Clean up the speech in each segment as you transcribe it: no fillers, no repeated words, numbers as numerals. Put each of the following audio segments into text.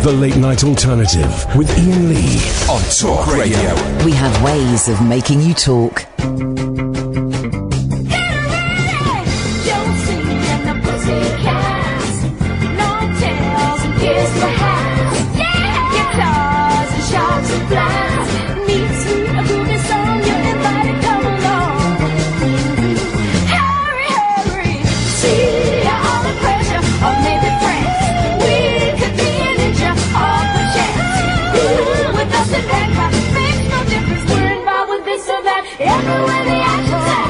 The Late Night Alternative with Iain Lee on Talk Radio. We have ways of making you talk. Everywhere the action's at.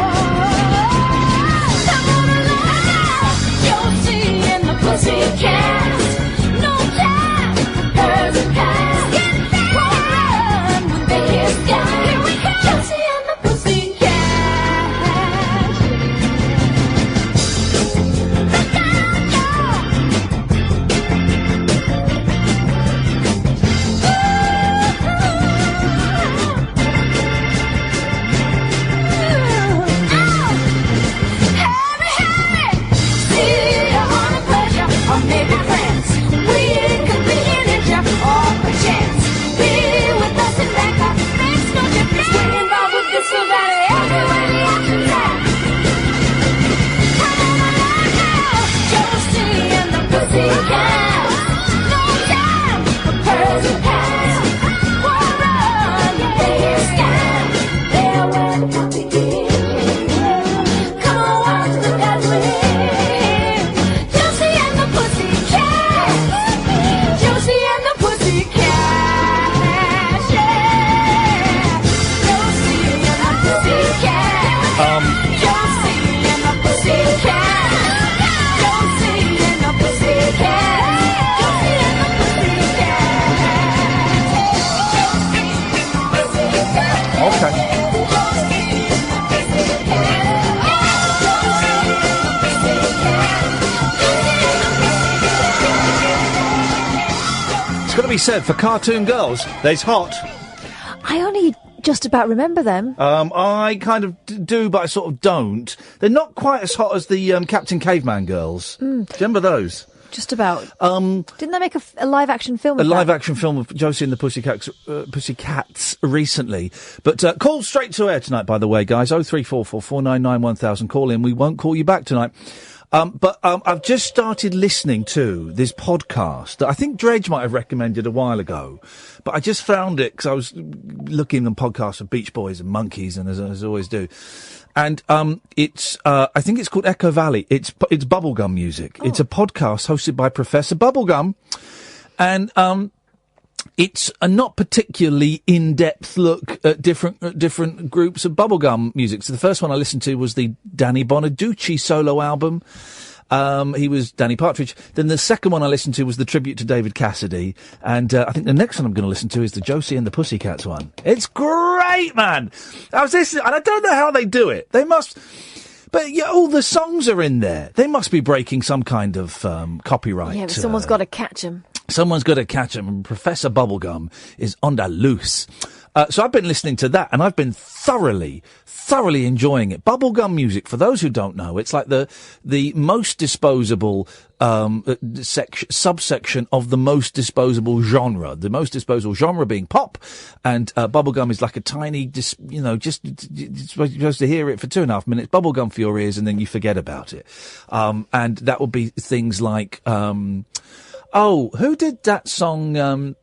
Come on along now. You'll see in the Pussycats. No time for birds and cats. Won't run when they hear sky. Here we go. Josie and the Pussycats. Be said for cartoon girls, there's hot. I only just about remember them. I kind of do, but I sort of don't. They're not quite as hot as the Captain Caveman girls. Do you remember those? Just about. Didn't they make a live-action film? Live-action film of Josie and the Pussycats recently. But call straight to air tonight, by the way, guys. 0344 499 1000. Call in. We won't call you back tonight. But I've just started listening to this podcast that I think Dredge might have recommended a while ago. But I just found it because I was looking on podcasts of Beach Boys and Monkeys, and as I always do. And it's I think it's called Echo Valley. It's bubblegum music. Oh. It's a podcast hosted by Professor Bubblegum. And it's a not particularly in-depth look at different groups of bubblegum music. So the first one I listened to was the Danny Bonaducci solo album. He was Danny Partridge. Then the second one I listened to was the tribute to David Cassidy. And I think the next one I'm going to listen to is the Josie and the Pussycats one. It's great, man! I was listening, and I don't know how they do it. They must... But yeah, all the songs are in there. They must be breaking some kind of copyright. Yeah, but someone's got to catch them. Someone's got to catch them, and Professor Bubblegum is on the loose. So I've been listening to that, and I've been thoroughly enjoying it. Bubblegum music, for those who don't know, it's like the most disposable subsection of the most disposable genre. The most disposable genre being pop, and bubblegum is like a tiny, you're supposed to hear it for 2.5 minutes, bubblegum for your ears, and then you forget about it. And that would be things like... who did that song,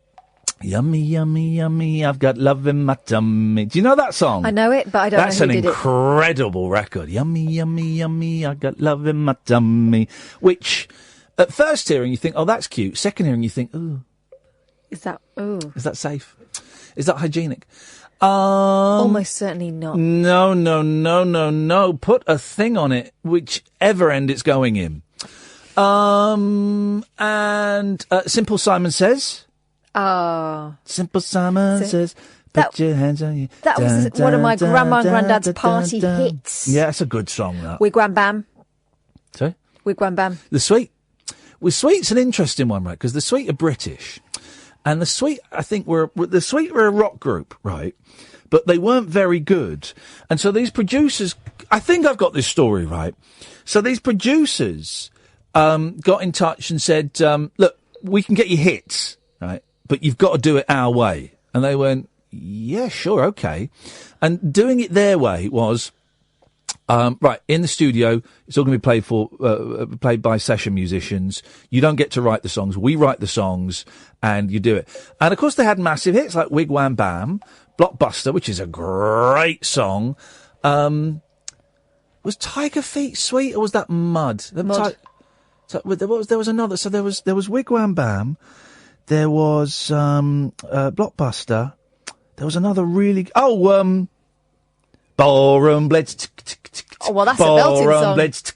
Yummy, yummy, yummy, I've got love in my tummy. Do you know that song? I know it, but I don't know who did it. That's an incredible record. Yummy, yummy, yummy, I've got love in my tummy. Which, at first hearing, you think, oh, that's cute. Second hearing, you think, ooh. Is that safe? Is that hygienic? Almost certainly not. No. Put a thing on it, whichever end it's going in. And Simple Simon Says... Simple Simon says, put your hands on you. That was one of my grandma and granddad's party hits. Yeah, it's a good song, that. Wigwam Bam. Sorry? Wigwam Bam. The Sweet. Well, Sweet's an interesting one, right? Because the Sweet are British. And the Sweet, I think, were a rock group, right? But they weren't very good. And so these producers, I think I've got this story right. So these producers got in touch and said, look, we can get you hits. right? But you've got to do it our way. And they went, yeah, sure, okay. And doing it their way was, right, in the studio, it's all going to be played by session musicians. You don't get to write the songs. We write the songs, and you do it. And, of course, they had massive hits like Wig Wham Bam, Blockbuster, which is a great song. Was Tiger Feet sweet, or was that Mud? Mud. There was another. So there was Wig Wham Bam. There was Blockbuster. There was another really... Ballroom Blitz. Oh, well, that's a belting Ballroom song. Blitz.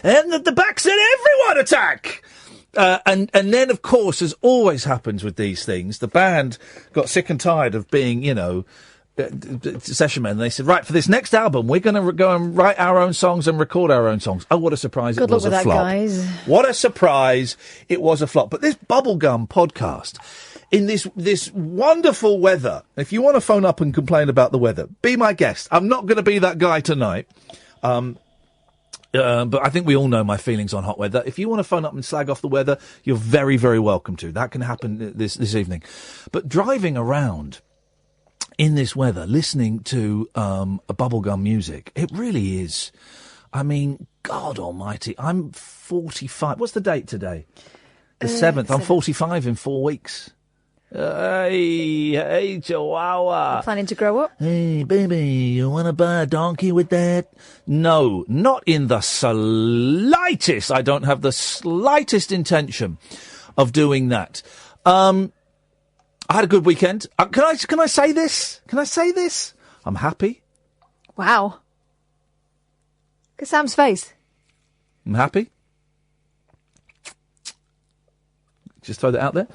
And the back said, everyone attack! And then, of course, as always happens with these things, the band got sick and tired of being, session men. And they said, right, for this next album, we're going to go and write our own songs and record our own songs. Oh, what a surprise. Good It was luck with a that, flop. guys. What a surprise. It was a flop. But this Bubblegum podcast, in this wonderful weather, if you want to phone up and complain about the weather, be my guest. I'm not going to be that guy tonight. But I think we all know my feelings on hot weather. If you want to phone up and slag off the weather, you're very, very welcome to. That can happen this evening. But driving around in this weather, listening to a bubblegum music, it really is. I mean, God almighty, I'm 45. What's the date today? The 7th. I'm 45 in 4 weeks. Hey, Chihuahua. Planning to grow up? Hey, baby, you want to buy a donkey with that? No, not in the slightest. I don't have the slightest intention of doing that. I had a good weekend. Can I say this? Can I say this? I'm happy. Wow. Look at Sam's face. I'm happy. Just throw that out there.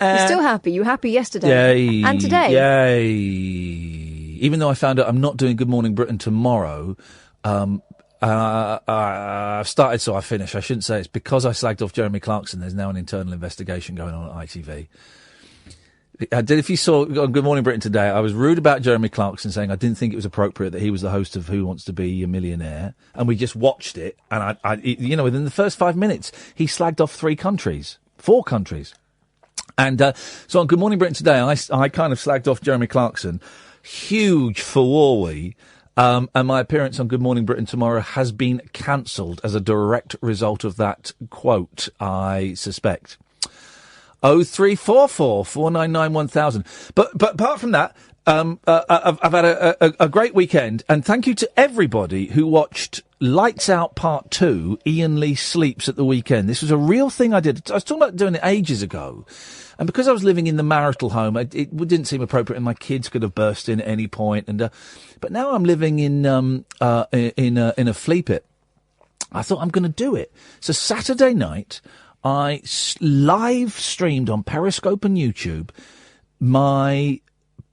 You're still happy. You were happy yesterday. Yay. And today. Yay. Even though I found out I'm not doing Good Morning Britain tomorrow, I've started so I finish. I shouldn't say it's because I slagged off Jeremy Clarkson. There's now an internal investigation going on at ITV. If you saw on Good Morning Britain today, I was rude about Jeremy Clarkson, saying I didn't think it was appropriate that he was the host of Who Wants to Be a Millionaire. And we just watched it. And within the first 5 minutes, he slagged off 4 countries. And so on Good Morning Britain today, I kind of slagged off Jeremy Clarkson. Huge furore. And my appearance on Good Morning Britain tomorrow has been cancelled as a direct result of that quote, I suspect. 0344 499 1000. But apart from that, I've had a great weekend, and thank you to everybody who watched Lights Out Part 2, Iain Lee Sleeps at the weekend. This was a real thing I did. I was talking about doing it ages ago. And because I was living in the marital home, it didn't seem appropriate, and my kids could have burst in at any point. But now I'm living in a flea pit. I thought I'm going to do it. So Saturday night, I live streamed on Periscope and YouTube my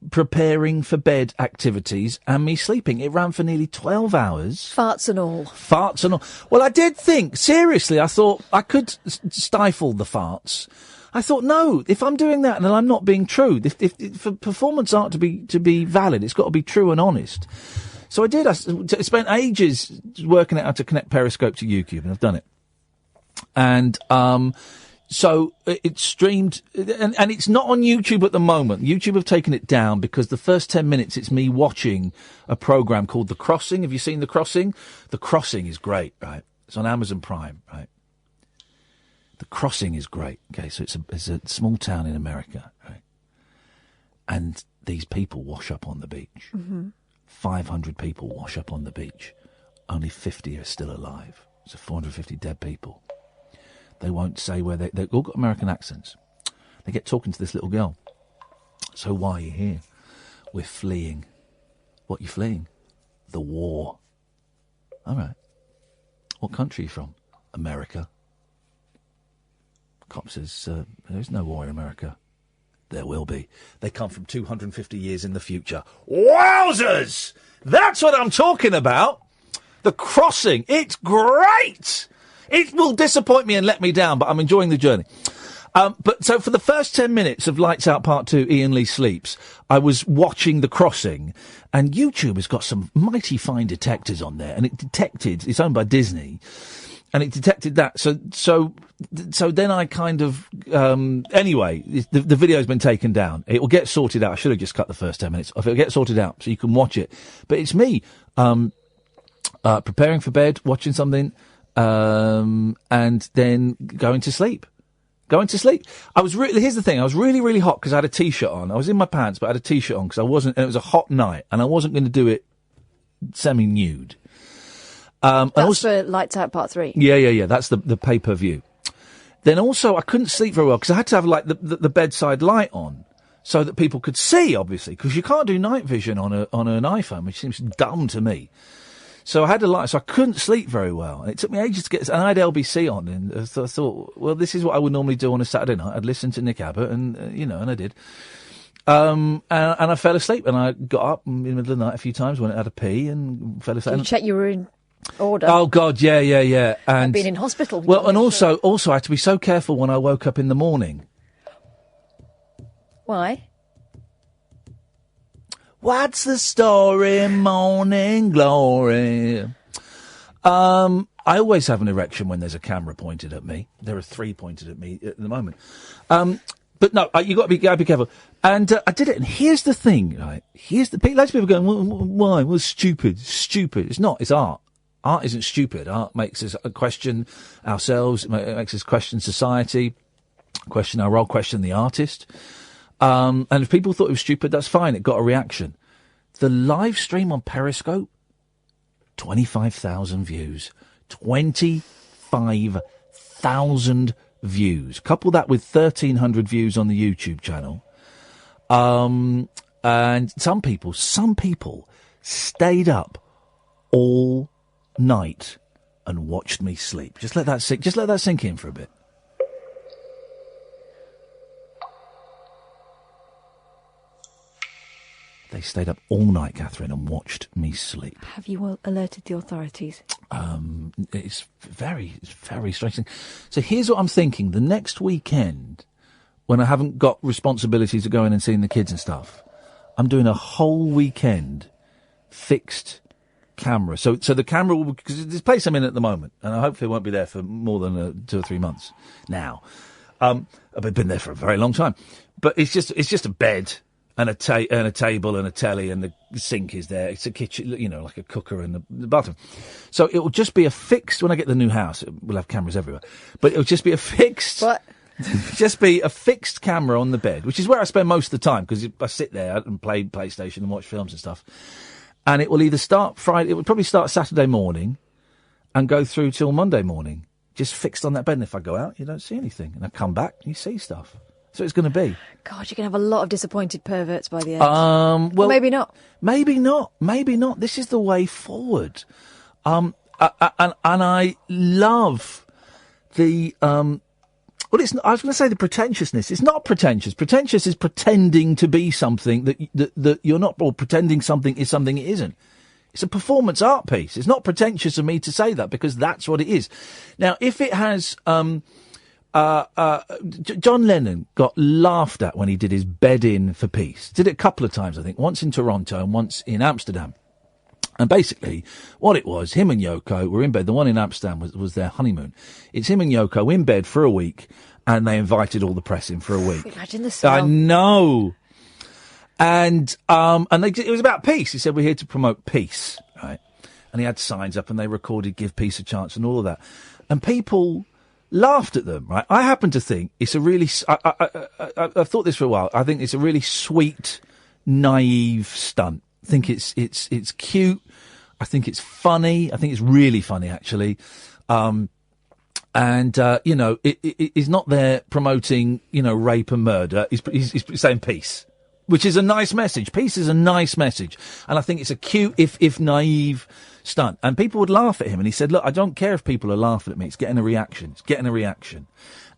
preparing for bed activities and me sleeping. It ran for nearly 12 hours. Farts and all. Well, I did think, seriously, I thought I could stifle the farts. I thought, no, if I'm doing that, then I'm not being true. If for performance art to be valid, it's got to be true and honest. So I did. I spent ages working out how to connect Periscope to YouTube, and I've done it. And so it streamed, and it's not on YouTube at the moment. YouTube have taken it down because the first 10 minutes it's me watching a program called The Crossing. Have you seen The Crossing? The Crossing is great, right? It's on Amazon Prime, right? The Crossing is great. Okay, so it's a small town in America, right? And these people wash up on the beach. Mm-hmm. 500 people wash up on the beach. Only 50 are still alive. So 450 dead people. They won't say where they've all got American accents. They get talking to this little girl. So why are you here? We're fleeing. What are you fleeing? The war. All right. What country are you from? America. Cop says, there's no war in America. There will be. They come from 250 years in the future. Wowzers! That's what I'm talking about. The Crossing. It's great! It will disappoint me and let me down, but I'm enjoying the journey. But so for the first 10 minutes of Lights Out Part 2, Iain Lee Sleeps, I was watching The Crossing, and YouTube has got some mighty fine detectors on there, and it's owned by Disney, and it detected that. So then I kind of, anyway, the video's been taken down. It will get sorted out. I should have just cut the first 10 minutes off. It'll get sorted out so you can watch it. But it's me, preparing for bed, watching something, and then going to sleep. Here's the thing. I was really, really hot because I had a t-shirt on. I was in my pants, but I had a t-shirt on because and it was a hot night and I wasn't going to do it semi-nude. That's for Lights Out Part 3. Yeah. That's the pay-per-view. Then also, I couldn't sleep very well because I had to have like the bedside light on so that people could see, obviously, because you can't do night vision on an iPhone, which seems dumb to me. So I had a light, so I couldn't sleep very well. And it took me ages to get this. And I had LBC on, and I thought, well, this is what I would normally do on a Saturday night. I'd listen to Nick Abbott, and and I did. And I fell asleep, and I got up in the middle of the night a few times when I had a pee, and fell asleep. Did you check you were in order? Oh God, yeah. And I've been in hospital. Well, and also I had to be so careful when I woke up in the morning. Why? What's the story, Morning Glory? I always have an erection when there's a camera pointed at me. There are 3 pointed at me at the moment. But no, you got to be careful. And I did it. And here's the thing, right? Loads of people going, why? Well, stupid. It's not. It's art. Art isn't stupid. Art makes us question ourselves. It makes us question society, question our role, question the artist. And if people thought it was stupid, that's fine. It got a reaction. The live stream on Periscope, 25,000 views. 25,000 views. Couple that with 1,300 views on the YouTube channel. And some people stayed up all night and watched me sleep. Just let that sink in for a bit. They stayed up all night, Catherine, and watched me sleep. Have you alerted the authorities? It's very strange. So here's what I'm thinking. The next weekend, when I haven't got responsibilities of going and seeing the kids and stuff, I'm doing a whole weekend fixed camera. So the camera will, because this place I'm in at the moment, and I hopefully won't be there for more than 2 or 3 months now. I've been there for a very long time, but it's just a bed and a table and a telly, and the sink is there. It's a kitchen, like a cooker and the bathroom. So it will just be a fixed. When I get the new house, we'll have cameras everywhere, but it'll just be a fixed. What? Just be a fixed camera on the bed, which is where I spend most of the time because I sit there and play PlayStation and watch films and stuff. And it will either start Friday. It would probably start Saturday morning, and go through till Monday morning. Just fixed on that bed. And if I go out, you don't see anything, and I come back, you see stuff. So it's going to be. God, you're going to have a lot of disappointed perverts by the end. Well, or maybe not. Maybe not. This is the way forward. And I love the. Well, it's not, I was going to say the pretentiousness. It's not pretentious. Pretentious is pretending to be something that you're not, or pretending something is something it isn't. It's a performance art piece. It's not pretentious of me to say that because that's what it is. Now, if it has. John Lennon got laughed at when he did his Bed In for Peace. Did it a couple of times, I think. Once in Toronto and once in Amsterdam. And basically, what it was, him and Yoko were in bed. The one in Amsterdam was their honeymoon. It's him and Yoko in bed for a week, and they invited all the press in for a week. Imagine the smell. I know. And it was about peace. He said, we're here to promote peace, right? And he had signs up, and they recorded Give Peace a Chance and all of that. And people laughed at them, right? I happen to think it's a really, I've thought this for a while. I think it's a really sweet, naive stunt. I think it's cute. I think it's funny. I think it's really funny, actually. He's not there promoting, rape and murder. He's saying peace, which is a nice message. Peace is a nice message. And I think it's a cute, if naive stunt. And people would laugh at him. And he said, look, I don't care if people are laughing at me. It's getting a reaction.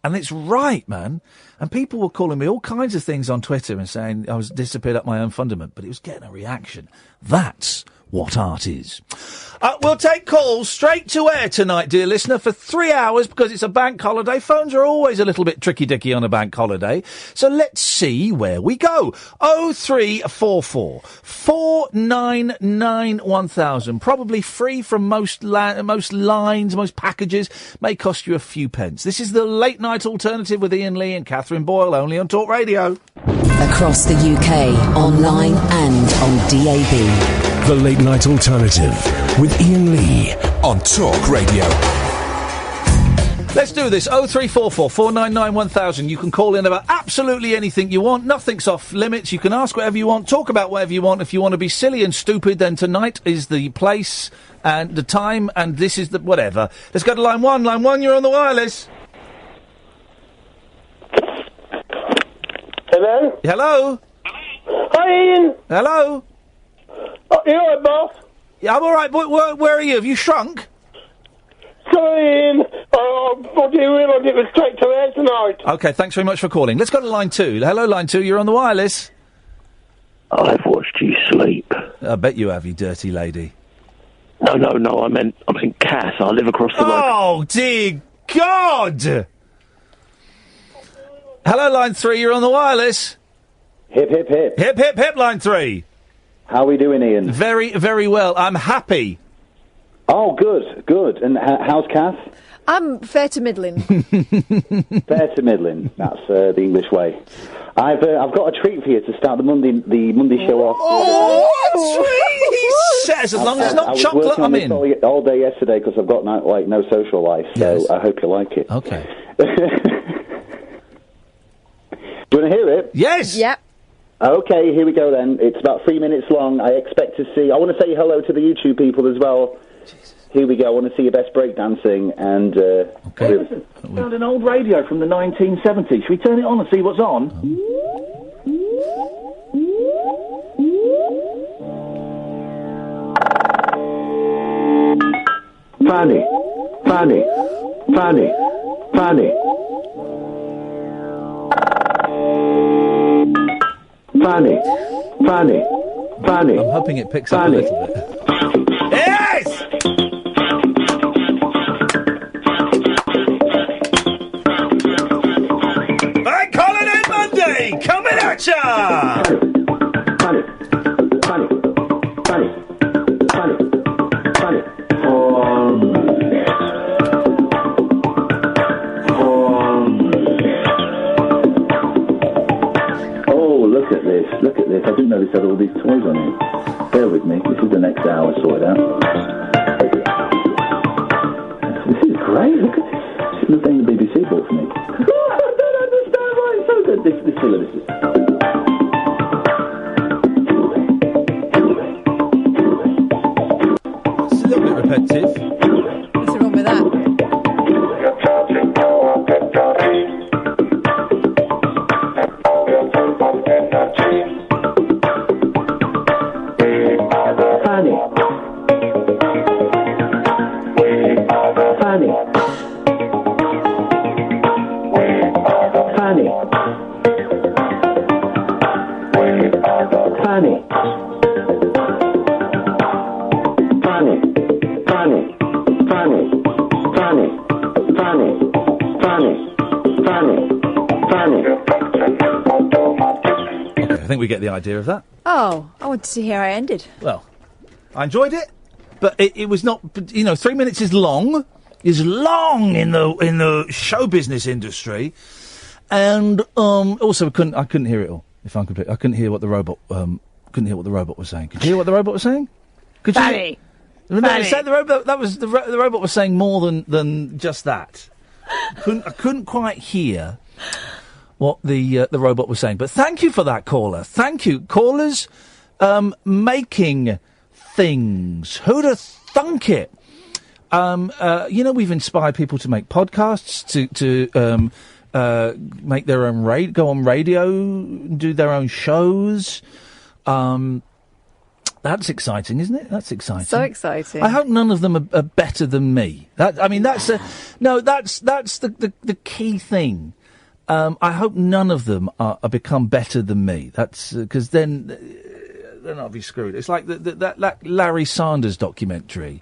And it's right, man. And people were calling me all kinds of things on Twitter and saying I was disappeared up my own fundament, but it was getting a reaction. That's what art is. We'll take calls straight to air tonight, dear listener, for 3 hours because it's a bank holiday. Phones are always a little bit tricky-dicky on a bank holiday. So let's see where we go. 0344 499 1000. Probably free from most lines, most packages. May cost you a few pence. This is the Late Night Alternative with Iain Lee and Catherine Boyle, only on Talk Radio. Across the UK, online and on DAB. The Late Night Alternative with Iain Lee on Talk Radio. Let's do this. 0344 499 1000. You can call in about absolutely anything you want. Nothing's off limits. You can ask whatever you want, talk about whatever you want. If you want to be silly and stupid, then tonight is the place and the time, and this is the whatever. Let's go to line one. Line one, you're on the wireless. Hello? Hello? Hi, Ian. Hello? Oh, you all right, boss? Yeah, I'm all right. Where are you? Have you shrunk? Sorry, Ian. I didn't realise it was straight to air tonight. OK, thanks very much for calling. Let's go to line two. Hello, line two. You're on the wireless. I've watched you sleep. I bet you have, you dirty lady. No, I meant Cass. I live across the road. Oh, dear God! Hello, line three. You're on the wireless. Hip, hip, hip. Hip, hip, hip, line three. How are we doing, Ian? Very, very well. I'm happy. Oh, good. And how's Cass? I'm fair to middling. Fair to middling. That's the English way. I've got a treat for you to start the Monday show off. Oh, a treat! He says, as long as it's not chocolate, I'm in. I was working on this all day yesterday because I've got no social life, so yes. I hope you like it. Okay. Do you want to hear it? Yes. Yep. Okay, here we go then. It's about 3 minutes long. I want to say hello to the YouTube people as well. Jesus. Here we go. I want to see your best breakdancing and... okay. Listen, found an old radio from the 1970s. Should we turn it on and see what's on? Fanny. I'm hoping it picks up a little bit. Yes! Bank Holiday Monday, coming at ya! Fanny. Look at this. I didn't know this had all these toys on it. Bear with me. This is the next hour sorted out. This is great. Look at this. This is the thing the BBC bought for me. I don't understand why it's so good. This is. It's a little bit repetitive. What's wrong with that? I think we get the idea of that. Oh, I wanted to hear how it ended. Well, I enjoyed it, but it was not. 3 minutes is long. Is long in the show business industry, and also I couldn't hear it all. If I'm complete, I couldn't hear what the robot was saying. Could you hear what the robot was saying? Could you? Fanny. The robot. That was the robot was saying more than just that. I couldn't quite hear what the robot was saying. But thank you for that, caller. Thank you, callers. Making things. Who'd have thunk it? We've inspired people to make podcasts, to make their own go on radio, do their own shows. That's exciting, isn't it? That's exciting. So exciting. I hope none of them are better than me. That's the key thing. I hope none of them are become better than me. That's because then they're not be screwed. It's like that Larry Sanders documentary.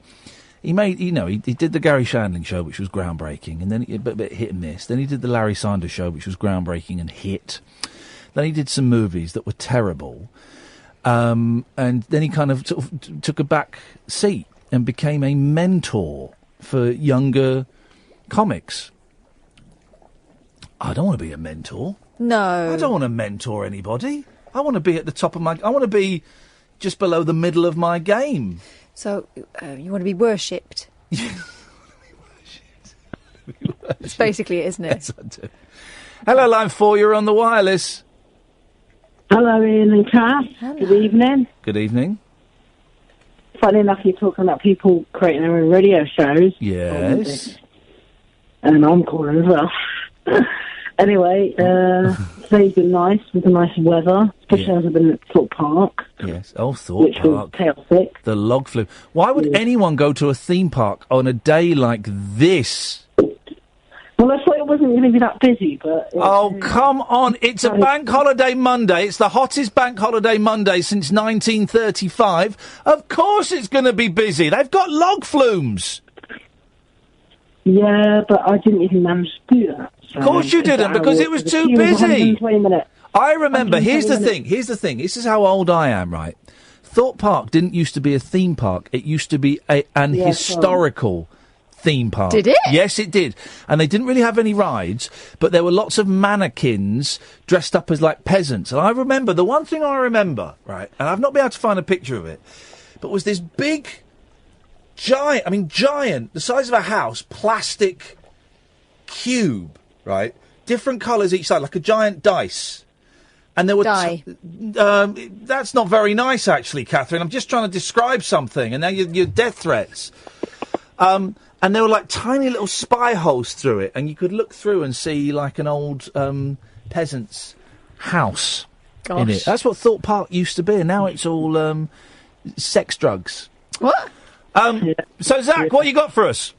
He made, he did the Gary Shandling show, which was groundbreaking, and then a bit hit and miss. Then he did the Larry Sanders show, which was groundbreaking and hit. Then he did some movies that were terrible, and then he kind of took a back seat and became a mentor for younger comics. I don't want to be a mentor. No. I don't want to mentor anybody. I want to be at the top of my... I want to be just below the middle of my game. So, you want to be worshipped? That's basically it, isn't it? Yes, I do. Hello, line 4, you're on the wireless. Hello, Ian and Kath. Hello. Good evening. Good evening. Funny enough, you're talking about people creating their own radio shows. Yes. And I'm calling as well. Anyway, today's been nice with the nice weather, especially as I've been at Thorpe Park. Yes. Oh, Thorpe Park. Which was chaotic. The log flume. Why would anyone go to a theme park on a day like this? Well, I thought it wasn't going to be that busy, but... Oh, come on. It's a bank holiday Monday. It's the hottest bank holiday Monday since 1935. Of course it's going to be busy. They've got log flumes. Yeah, but I didn't even manage to do that. So Of course you didn't, because it was too busy. I remember, here's the thing. This is how old I am, right? Thorpe Park didn't used to be a theme park. It used to be an historical theme park. Did it? Yes, it did. And they didn't really have any rides, but there were lots of mannequins dressed up as, like, peasants. And I remember, the one thing I remember, right, and I've not been able to find a picture of it, but was this big, giant, the size of a house, plastic cube, right? Different colours each side, like a giant dice. And there were... that's not very nice, actually, Catherine. I'm just trying to describe something, and now you're death threats. And there were, like, tiny little spy holes through it, and you could look through and see, like, an old peasant's house in it. That's what Thorpe Park used to be, and now it's all sex drugs. What? So, Zach, what you got for us?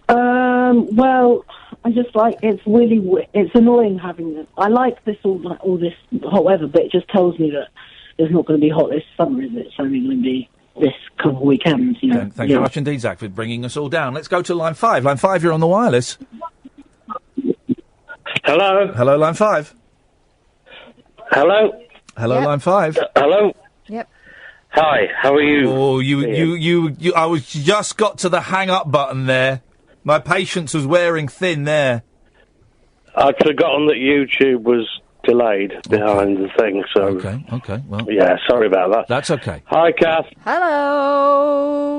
Well, I just like, it's really, it's annoying having this. I like this, all this hot weather, but it just tells me that it's not going to be hot this summer, is it? It's only going to be this couple of weekends, you know. Thank you very much indeed, Zach, for bringing us all down. Let's go to line 5. Line 5, you're on the wireless. Hello? Hello, line 5. Hello? Hello, line 5. Hello? Yep. Hi, how are you? Oh, you, I was just got to the hang up button there. My patience was wearing thin there. I'd forgotten that YouTube was delayed behind the thing, so... Okay, well... Yeah, sorry about that. That's okay. Hi, Kath. Hello.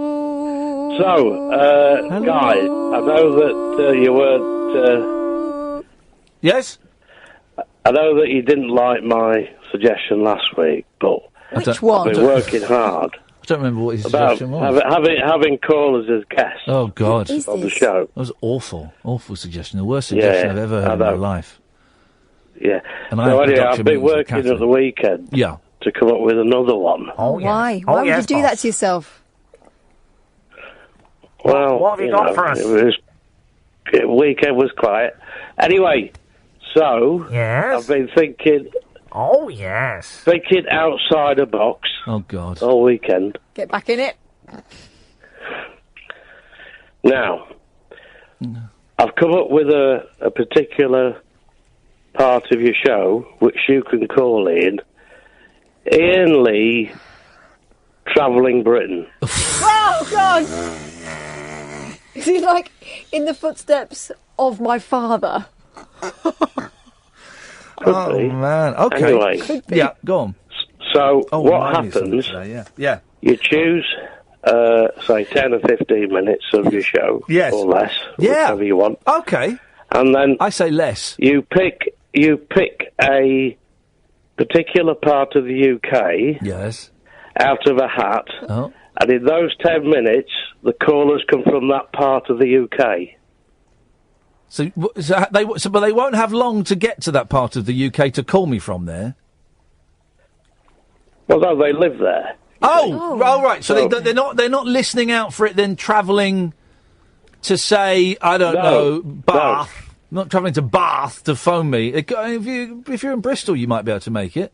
So, Guy, I know that you weren't... Yes? I know that you didn't like my suggestion last week, but... Which one? I've been working hard. I don't remember what his suggestion was. Having callers as guests. Oh, God. On the show. That was awful. Awful suggestion. The worst suggestion I've ever heard in my life. Yeah. And so anyway, I've been working at the weekend to come up with another one. Oh, why? Why would you do that to yourself? Well, what have you got for us? The weekend was quiet. Anyway, so I've been thinking... Oh, yes. Thinking outside a box. Oh, God. All weekend. Get back in it. Now, I've come up with a particular part of your show, which you can call in Iain Lee Travelling Britain. Oh, God! Is he like in the footsteps of my father? Could be. Man. Okay. Anyway. Yeah, go on. So, what happens, you choose, say, 10 or 15 minutes of your show, or less, whichever you want. Okay. And then... I say less. You pick a particular part of the UK... Yes. ...out of a hat, and in those 10 minutes, the callers come from that part of the UK. So but they won't have long to get to that part of the UK to call me from there. Well, no, they live there. Oh, right. So they're not listening out for it, then travelling to say Bath. Not travelling to Bath to phone me. If you're in Bristol, you might be able to make it.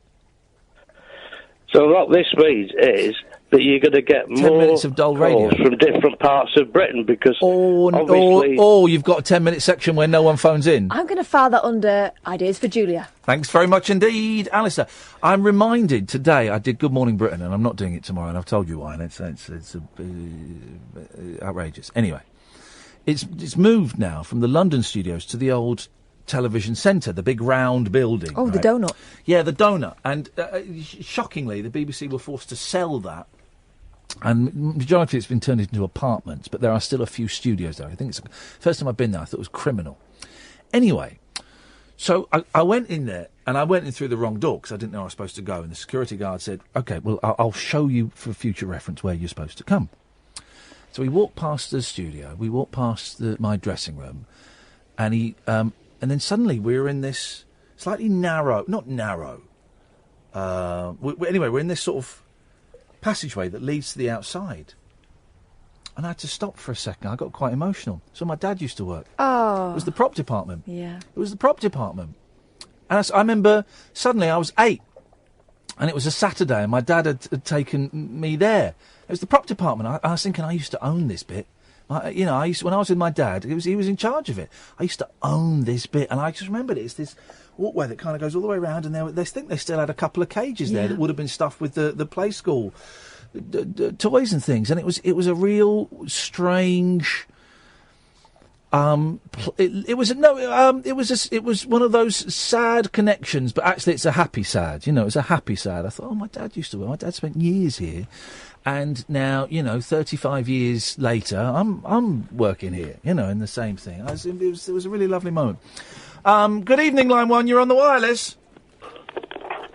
So what this means is that you're going to get 10 more minutes of dull radio. calls from different parts of Britain because obviously... Or you've got a 10-minute section where no one phones in. I'm going to file that under ideas for Julia. Thanks very much indeed, Alistair. I'm reminded today, I did Good Morning Britain, and I'm not doing it tomorrow, and I've told you why, and it's outrageous. Anyway, it's moved now from the London studios to the old television centre, the big round building. Oh, the donut. Yeah, the donut. And shockingly, the BBC were forced to sell that. And majority of it's been turned into apartments, but there are still a few studios there. I think it's the first time I've been there, I thought it was criminal. Anyway, so I went in there, and I went in through the wrong door because I didn't know I was supposed to go. And the security guard said, OK, well, I'll show you for future reference where you're supposed to come. So we walked past the studio, we walked past my dressing room, and and then suddenly we were in this slightly narrow, not narrow, anyway, we're in this sort of passageway that leads to the outside. And I had to stop for a second. I got quite emotional. So my dad used to work. Oh. It was the prop department. Yeah. It was the prop department. And I remember suddenly I was 8. And it was a Saturday and my dad had taken me there. It was the prop department. I was thinking I used to own this bit. When I was with my dad, he was in charge of it. I used to own this bit. And I just remembered it's this walkway that kind of goes all the way around, and they think they still had a couple of cages there that would have been stuffed with the play school toys and things, and it was a real strange. It was one of those sad connections, but actually it's a happy sad. It's a happy sad. I thought, my dad used to work. My dad spent years here, and now 35 years later, I'm working here. In the same thing. It was a really lovely moment. Good evening, line 1. You're on the wireless.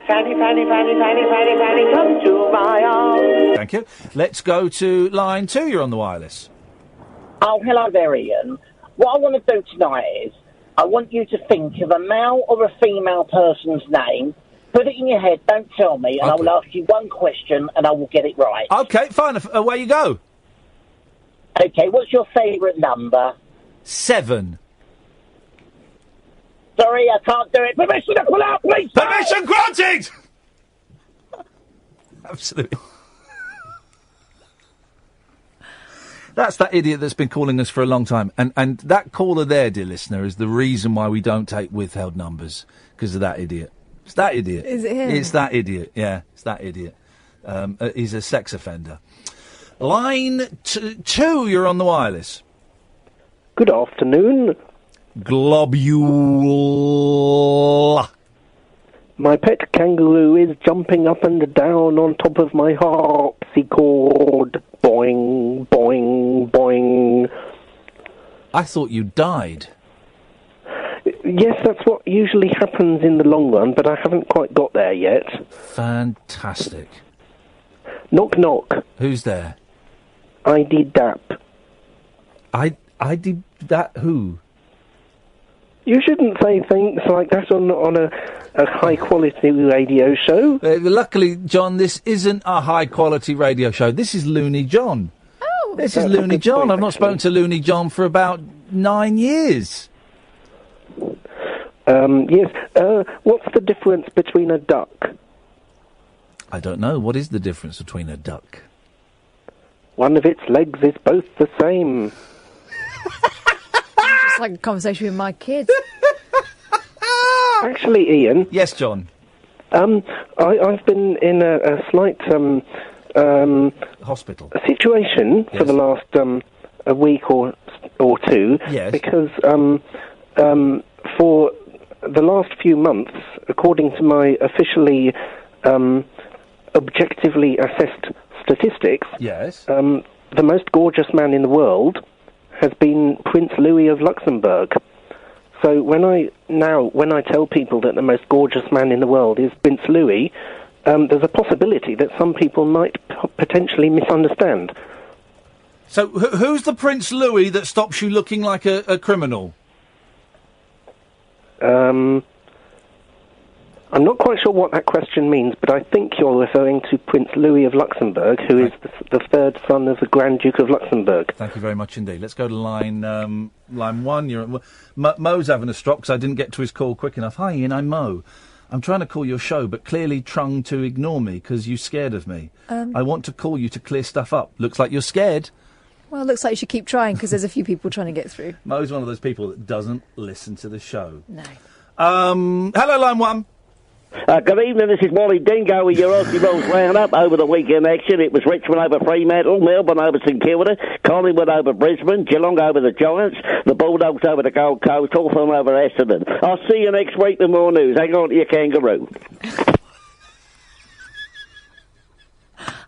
Fanny, Fanny, Fanny, Fanny, Fanny, Fanny, come to my arms. Thank you. Let's go to line 2. You're on the wireless. Oh, hello there, Ian. What I want to do tonight is I want you to think of a male or a female person's name, put it in your head, don't tell me, and I will ask you one question and I will get it right. Okay, fine. Away you go. Okay, what's your favourite number? 7. Sorry, I can't do it. Permission to pull out, please. Permission granted! Absolutely. That's that idiot that's been calling us for a long time. And that caller there, dear listener, is the reason why we don't take withheld numbers, because of that idiot. It's that idiot. Is it him? It's that idiot. Yeah, it's that idiot. He's a sex offender. Line 2, you're on the wireless. Good afternoon. Globule. My pet kangaroo is jumping up and down on top of my harpsichord. Boing, boing, boing. I thought you died. Yes, that's what usually happens in the long run, but I haven't quite got there yet. Fantastic. Knock, knock. Who's there? I did that. I did that who? You shouldn't say things like that on a high-quality radio show. Luckily, John, this isn't a high-quality radio show. This is Loony John. Oh. This is Loony John. I've not spoken to Loony John for about 9 years. Yes. What's the difference between a duck? I don't know. What is the difference between a duck? One of its legs is both the same. It's like a conversation with my kids. Actually, Ian. Yes, John. I've been in a slight hospital situation for the last a week or two. Yes. Because for the last few months, according to my officially objectively assessed statistics, yes, the most gorgeous man in the world has been Prince Louis of Luxembourg. So when I tell people that the most gorgeous man in the world is Prince Louis, there's a possibility that some people might potentially misunderstand. So who's the Prince Louis that stops you looking like a criminal? I'm not quite sure what that question means, but I think you're referring to Prince Louis of Luxembourg, who is the third son of the Grand Duke of Luxembourg. Thank you very much indeed. Let's go to line 1. Mo's having a stroke because I didn't get to his call quick enough. Hi, Ian, I'm Mo. I'm trying to call your show, but clearly trung to ignore me because you're scared of me. I want to call you to clear stuff up. Looks like you're scared. Well, it looks like you should keep trying because there's a few people trying to get through. Mo's one of those people that doesn't listen to the show. No. Hello, line 1. Good evening, this is Wally Dingo with your Aussie Rolls Roundup. Over the weekend action, it was Richmond over Fremantle, Melbourne over St Kilda, Collingwood over Brisbane, Geelong over the Giants, the Bulldogs over the Gold Coast, Hawthorn over Essendon. I'll see you next week with more news. Hang on to your kangaroo.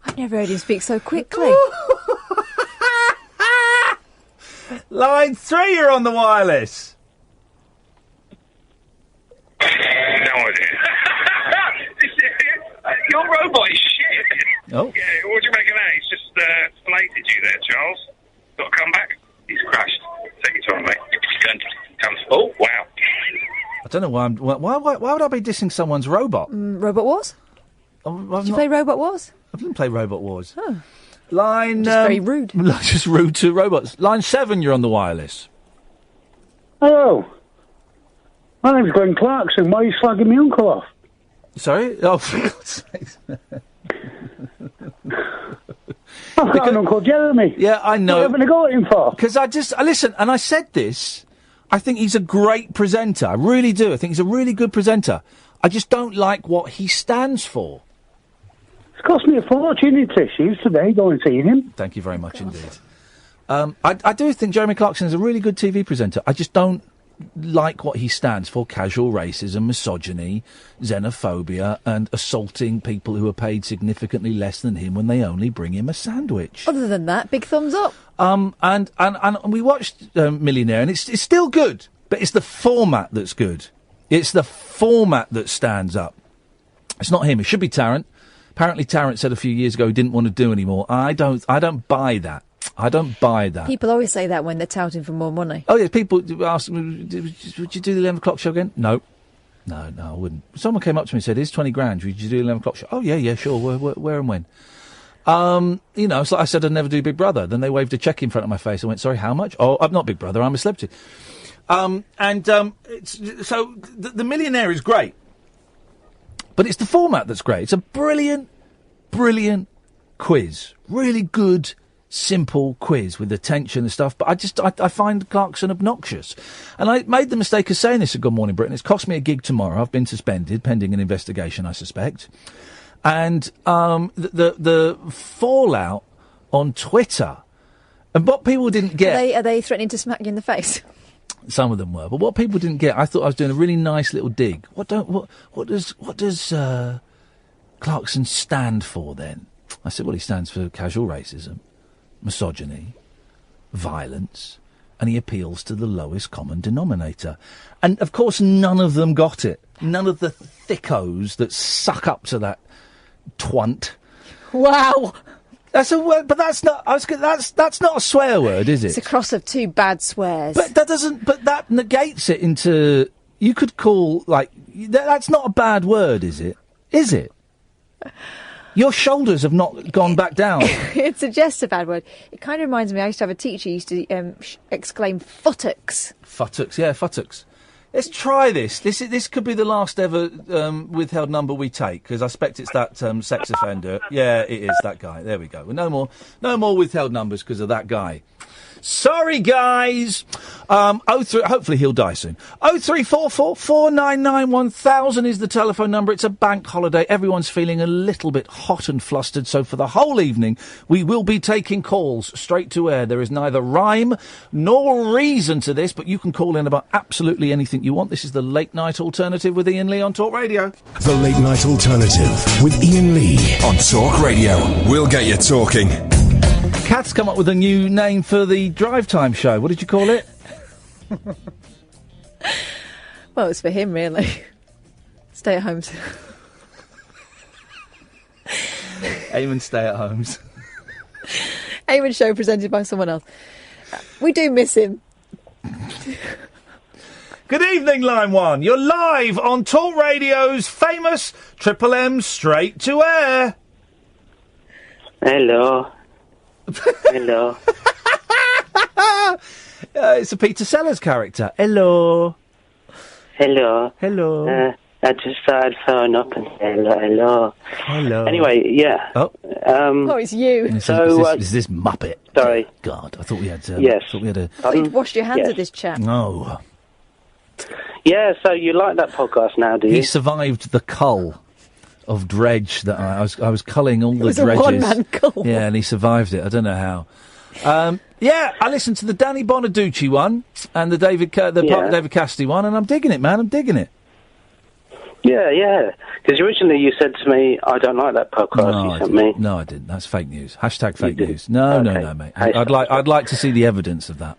I've never heard him speak so quickly. Line 3, you're on the wireless. No idea. Your robot is shit. Oh. Yeah, what do you make of that? He's just flated you there, Charles. Got to come back. He's crashed. Take your time, mate. Comes. Oh, wow. I don't know why why would I be dissing someone's robot? Robot Wars? Did you play Robot Wars? I didn't play Robot Wars. Oh. Line... Just very rude. Just rude to robots. Line 7, you're on the wireless. Hello. My name's Glynn Clarkson. Why are you slagging my uncle off? Sorry? Oh, for God's sake. I've got an Uncle Jeremy. Yeah, I know. What haven't I got him for? Because listen, and I said this, I think he's a great presenter. I really do. I think he's a really good presenter. I just don't like what he stands for. It's cost me a fortune in tissues today going and seeing him. Thank you very much indeed. I do think Jeremy Clarkson is a really good TV presenter. I just don't like what he stands for: casual racism, misogyny, xenophobia, and assaulting people who are paid significantly less than him when they only bring him a sandwich. Other than that, big thumbs up. And we watched Millionaire, and it's still good, but it's the format that's good. It's the format that stands up. It's not him. It should be Tarrant. Apparently, Tarrant said a few years ago he didn't want to do anymore. I don't buy that. I don't buy that. People always say that when they're touting for more money. Oh, yeah, people ask me, would you do the 11 o'clock show again? No, I wouldn't. Someone came up to me and said, here's 20 grand, would you do the 11 o'clock show? Oh, yeah, sure, where and when? It's like I said I'd never do Big Brother. Then they waved a cheque in front of my face. I went, sorry, how much? Oh, I'm not Big Brother, I'm a celebrity. So the Millionaire is great. But it's the format that's great. It's a brilliant quiz. Really good, simple quiz with the tension and stuff. But I find Clarkson obnoxious. And I made the mistake of saying this at Good Morning Britain. It's cost me a gig tomorrow. I've been suspended, pending an investigation, I suspect. And the fallout on Twitter, and what people didn't get... Are they threatening to smack you in the face? Some of them were, but what people didn't get, I thought I was doing a really nice little dig. What does Clarkson stand for then? I said, well, he stands for casual racism, misogyny, violence, and he appeals to the lowest common denominator. And of course, none of them got it. None of the thickos that suck up to that twant. Wow. That's a word, but that's not. That's not a swear word, is it? It's a cross of two bad swears. But that doesn't. But that negates it into. You could call that's not a bad word, is it? Is it? Your shoulders have not gone back down. It suggests a bad word. It kind of reminds me. I used to have a teacher who used to exclaim "futtocks." Futtocks, yeah, futtocks. Let's try this. This could be the last ever withheld number we take, because I expect it's that sex offender. Yeah, it is that guy. There we go. No more withheld numbers because of that guy. Sorry, guys. Hopefully he'll die soon. 0344 499 1000 is the telephone number. It's a bank holiday. Everyone's feeling a little bit hot and flustered. So for the whole evening, we will be taking calls straight to air. There is neither rhyme nor reason to this, but you can call in about absolutely anything you want. This is the Late Night Alternative with Iain Lee on Talk Radio. The Late Night Alternative with Iain Lee on Talk Radio. We'll get you talking. Kat's come up with a new name for the drive time show. What did you call it? Well, it's for him, really. Stay at homes. Eamon Stay at Homes. Eamon show presented by someone else. We do miss him. Good evening, Line 1. You're live on Talk Radio's famous Triple M Straight to Air. Hello. Hello. It's a Peter Sellers character. Hello. Hello. Hello. I just thought I'd phone up and say hello. Hello. Anyway, yeah. Oh. Oh, it's you. Is this Muppet? Sorry. God, I thought we had. Yes. Thought we had a. I thought you'd washed your hands of this chap. No. Yeah, so you like that podcast now, do you? He survived the cull of dredge that I was culling all the was a dredges. one-man cull. Yeah, and he survived it. I don't know how. Yeah, I listened to the Danny Bonaducci one and the part of David Cassidy one, and I'm digging it, man. I'm digging it. Yeah. Because originally you said to me, I don't like that podcast you sent me. No, I didn't. That's fake news. Hashtag fake news. No, mate. I'd like to see the evidence of that.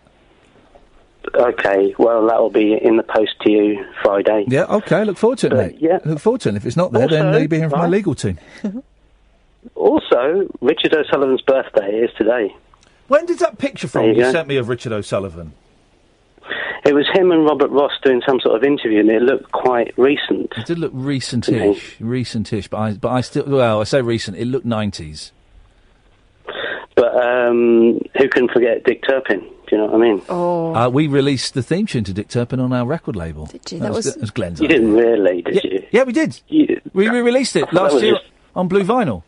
Okay, well, that will be in the post to you Friday. Yeah, okay. Look forward to it, mate. Yeah. Look forward to it. And if it's not there, then you'll be hearing from my legal team. Also, Richard O'Sullivan's birthday is today. When did that picture from you sent me of Richard O'Sullivan? It was him and Robert Ross doing some sort of interview, and it looked quite recent. It did look recentish, but I still, well, I say recent. It looked 90s. But who can forget Dick Turpin? Do you know what I mean? Oh. We released the theme tune to Dick Turpin on our record label. Did you? That was Glenn's You idea. didn't really, did you? Yeah, we did. We released it last year on Blue Vinyl.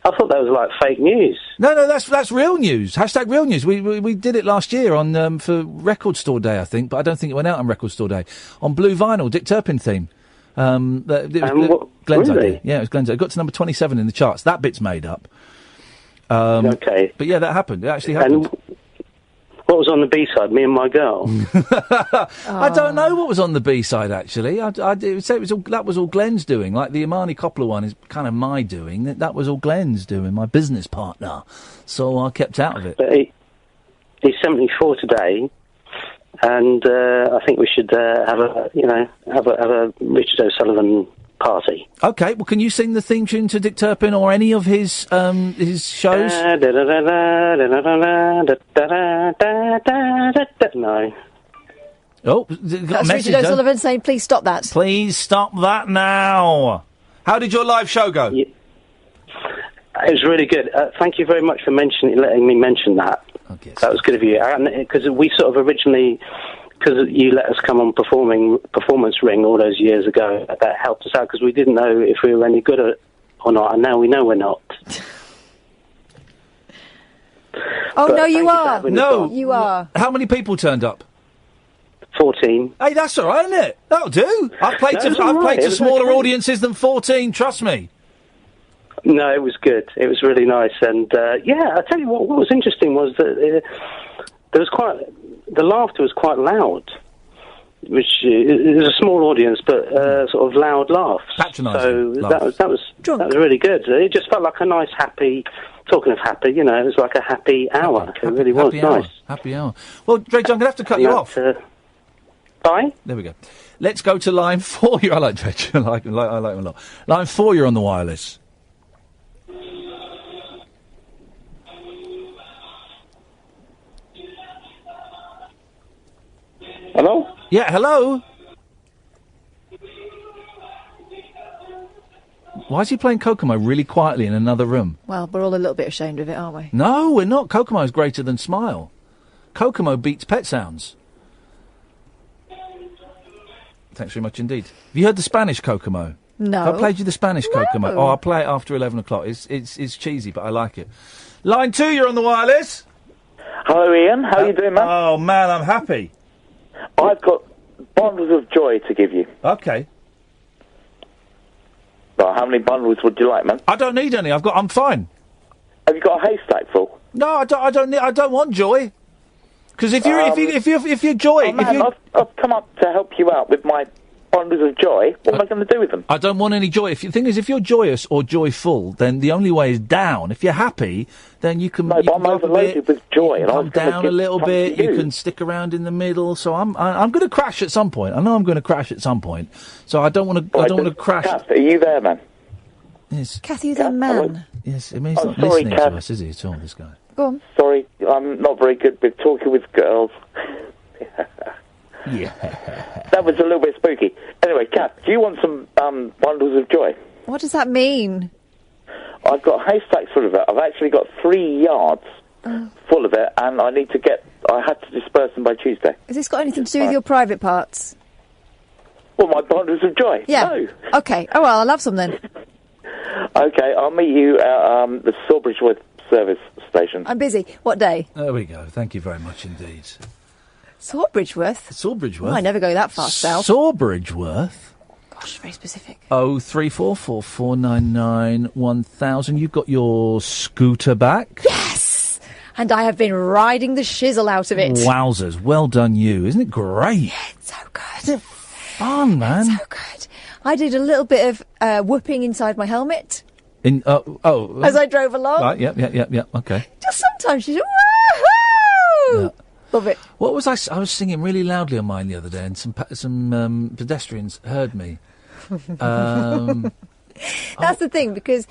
I thought that was like fake news. No, that's real news. Hashtag real news. We did it last year on for Record Store Day, I think, but I don't think it went out on Record Store Day. On Blue Vinyl, Dick Turpin theme. It was Glenn's idea. Yeah, it was Glenn's idea. It got to number 27 in the charts. That bit's made up. Okay. But yeah, that happened. It actually happened. And what was on the B-side? Me and My Girl? I don't know what was on the B-side, actually. I'd say that was all Glenn's doing. Like the Imani Coppola one is kind of my doing. That was all Glenn's doing, my business partner. So I kept out of it. But he's 74 today, and I think we should have a Richard O'Sullivan party. Okay, well, can you sing the theme tune to Dick Turpin or any of his shows? No. Oh, got a That's message, Richard though. O'Sullivan saying, please stop that. Please stop that now. How did your live show go? It was really good. Thank you very much for letting me mention that. That was good of you. Because we sort of originally... Because you let us come on Performance Ring all those years ago, that helped us out because we didn't know if we were any good at it or not, and now we know we're not. Oh, But no, you thank are. for No, you are. How many people turned up? 14. Hey, that's all right, isn't it? That'll do. I've played No, it was all right. It to was smaller okay. audiences than 14, trust me. No, it was good. It was really nice. And, I tell you what was interesting was that there was the laughter was quite loud, which it was a small audience, but sort of loud laughs. Patronising So laughs. that was really good. It just felt like a nice, happy. Talking of happy, it was like a happy hour. It really was nice. Happy hour. Well, Dredge, I'm going to have to cut you off. Bye. There we go. Let's go to line 4. I like Dredge. I like him a lot. Line 4, you're on the wireless. Hello? Yeah, hello? Why is he playing Kokomo really quietly in another room? Well, we're all a little bit ashamed of it, aren't we? No, we're not. Kokomo's greater than Smile. Kokomo beats Pet Sounds. Thanks very much indeed. Have you heard the Spanish Kokomo? No. Have I played you the Spanish Kokomo? No. Oh, I'll play it after 11 o'clock. It's cheesy, but I like it. Line 2, you're on the wireless. Hello, Ian. How are you doing, man? Oh, man, I'm happy. I've got bundles of joy to give you. Okay. Well, how many bundles would you like, man? I don't need any. I'm fine. Have you got a haystack full? No, I don't want joy. Because if you're joy, Oh, man, I've come up to help you out with my bundles of joy. What am I going to do with them? I don't want any joy. The thing is, if you're joyous or joyful, then the only way is down. If you're happy, then you can. No, but I'm overloaded with joy, and I Come was gonna down a give little some bit. to You can stick around in the middle. So I'm going to crash at some point. I know I'm going to crash at some point. So I don't want to. I don't want to crash. Kath, are you there, man? Yes. Kathy, the man. Yes. I mean, he's I'm not sorry, listening Kath. to us, is he? At all, this guy. Go on. Sorry, I'm not very good with talking with girls. Yeah. That was a little bit spooky. Anyway, Kath, do you want some bundles of joy? What does that mean? I've got haystacks full of it. I've actually got 3 yards full of it, and I had to disperse them by Tuesday. Has this got anything to do with your private parts? Well, my bundles of joy. Yeah. No. Okay. Oh, well, I'll have some then. Okay, I'll meet you at the Sawbridgeworth service station. I'm busy. What day? There we go. Thank you very much indeed. Sawbridgeworth? Sawbridgeworth? Oh, I never go that far south. Sawbridgeworth? Gosh, very specific. 03444991000. You've got your scooter back? Yes! And I have been riding the shizzle out of it. Wowzers. Well done you. Isn't it great? Yeah, it's so good. Isn't it fun, man? So good. I did a little bit of whooping inside my helmet as I drove along. Right, yeah, okay. Just sometimes you just, woohoo! Yeah. Love it. What was I was singing really loudly on mine the other day, and some pedestrians heard me. That's the thing, because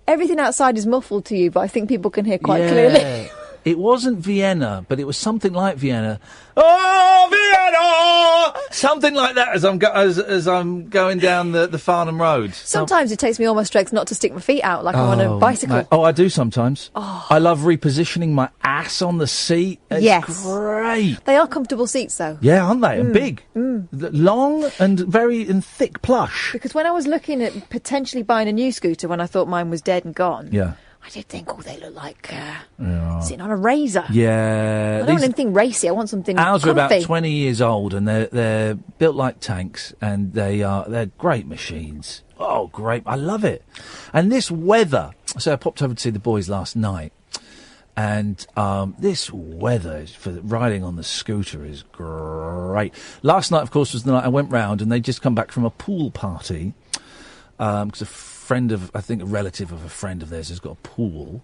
everything outside is muffled to you, but I think people can hear quite clearly. It wasn't Vienna, but it was something like Vienna. Oh, Vienna! Something like that as I'm going down the Farnham Road. Sometimes it takes me all my strength not to stick my feet out like I'm on a bicycle. Mate. Oh, I do sometimes. Oh. I love repositioning my ass on the seat. It's great. They are comfortable seats, though. Yeah, aren't they? And big. Long and thick plush. Because when I was looking at potentially buying a new scooter when I thought mine was dead and gone, I did think, they look like sitting on a razor. Yeah. I don't want anything racy. I want something Ours comfy. are about 20 years old, and they're built like tanks, and they're great machines. Oh, great. I love it. And this weather. So I popped over to see the boys last night, and this weather for riding on the scooter is great. Last night, of course, was the night I went round, and they'd just come back from a pool party, because a relative of a friend of theirs has got a pool.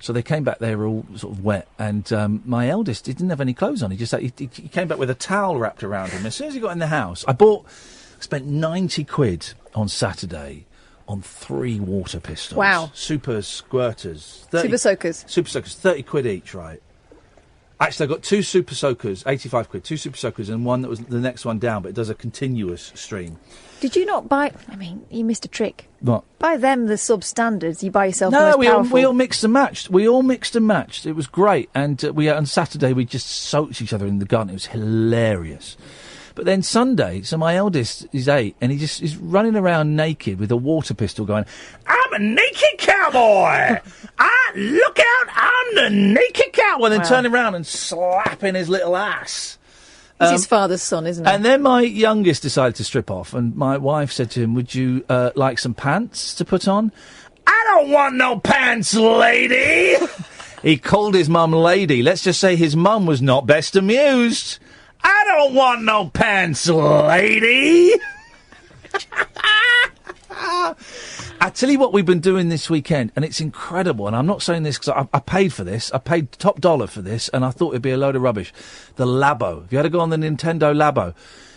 So they came back, they were all sort of wet, and my eldest, he didn't have any clothes on. He came back with a towel wrapped around him. As soon as he got in the house, I spent 90 quid on Saturday on 3 water pistols. Wow. Super squirters. Super soakers. Super soakers, 30 quid each, right? Actually, I got 2 super soakers, 85 quid, 2 super soakers, and one that was the next one down, but it does a continuous stream. Did you not buy... you missed a trick. What? Buy them the substandards. You buy yourself the No, most we powerful. all mixed and matched. We all mixed and matched. It was great. And on Saturday, we just soaked each other in the garden. It was hilarious. But then Sunday, so my eldest is 8, and he just is running around naked with a water pistol going, I'm a naked cowboy! Look out, I'm the naked cowboy! And then turning around and slapping his little ass. He's his father's son, isn't he? And then my youngest decided to strip off, and my wife said to him, would you like some pants to put on? I don't want no pants, lady! He called his mum lady. Let's just say his mum was not best amused. I don't want no pants, lady! I tell you what we've been doing this weekend, and it's incredible, and I'm not saying this because I paid for this. I paid top dollar for this, and I thought it'd be a load of rubbish. The Labo. Have you had to go on the Nintendo Labo?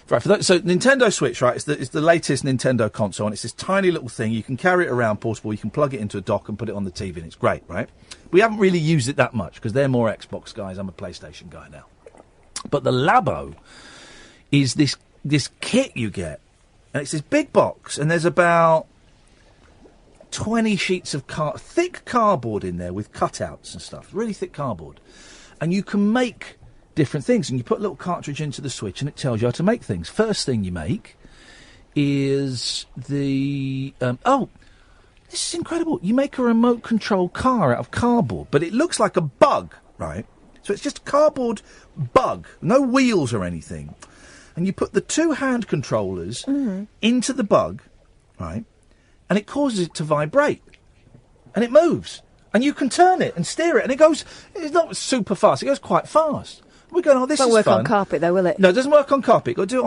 Right, so Nintendo Switch, right, it's the latest Nintendo console, and it's this tiny little thing. You can carry it around portable, you can plug it into a dock and put it on the TV, and it's great, right? We haven't really used it that much, because they're more Xbox guys. I'm a PlayStation guy now. But the Labo is this kit you get, and it's this big box, and there's about 20 sheets of thick cardboard in there with cutouts and stuff, really thick cardboard. And you can make different things, and you put a little cartridge into the Switch, and it tells you how to make things. First thing you make is the... this is incredible. You make a remote control car out of cardboard, but it looks like a bug, right? So it's just a cardboard bug, no wheels or anything. And you put the 2 hand controllers into the bug, right? And it causes it to vibrate. And it moves. And you can turn it and steer it. And it goes, it's not super fast, it goes quite fast. We're going, this is fun. Won't work on carpet, though, will it? No, it doesn't work on carpet. You've got to do it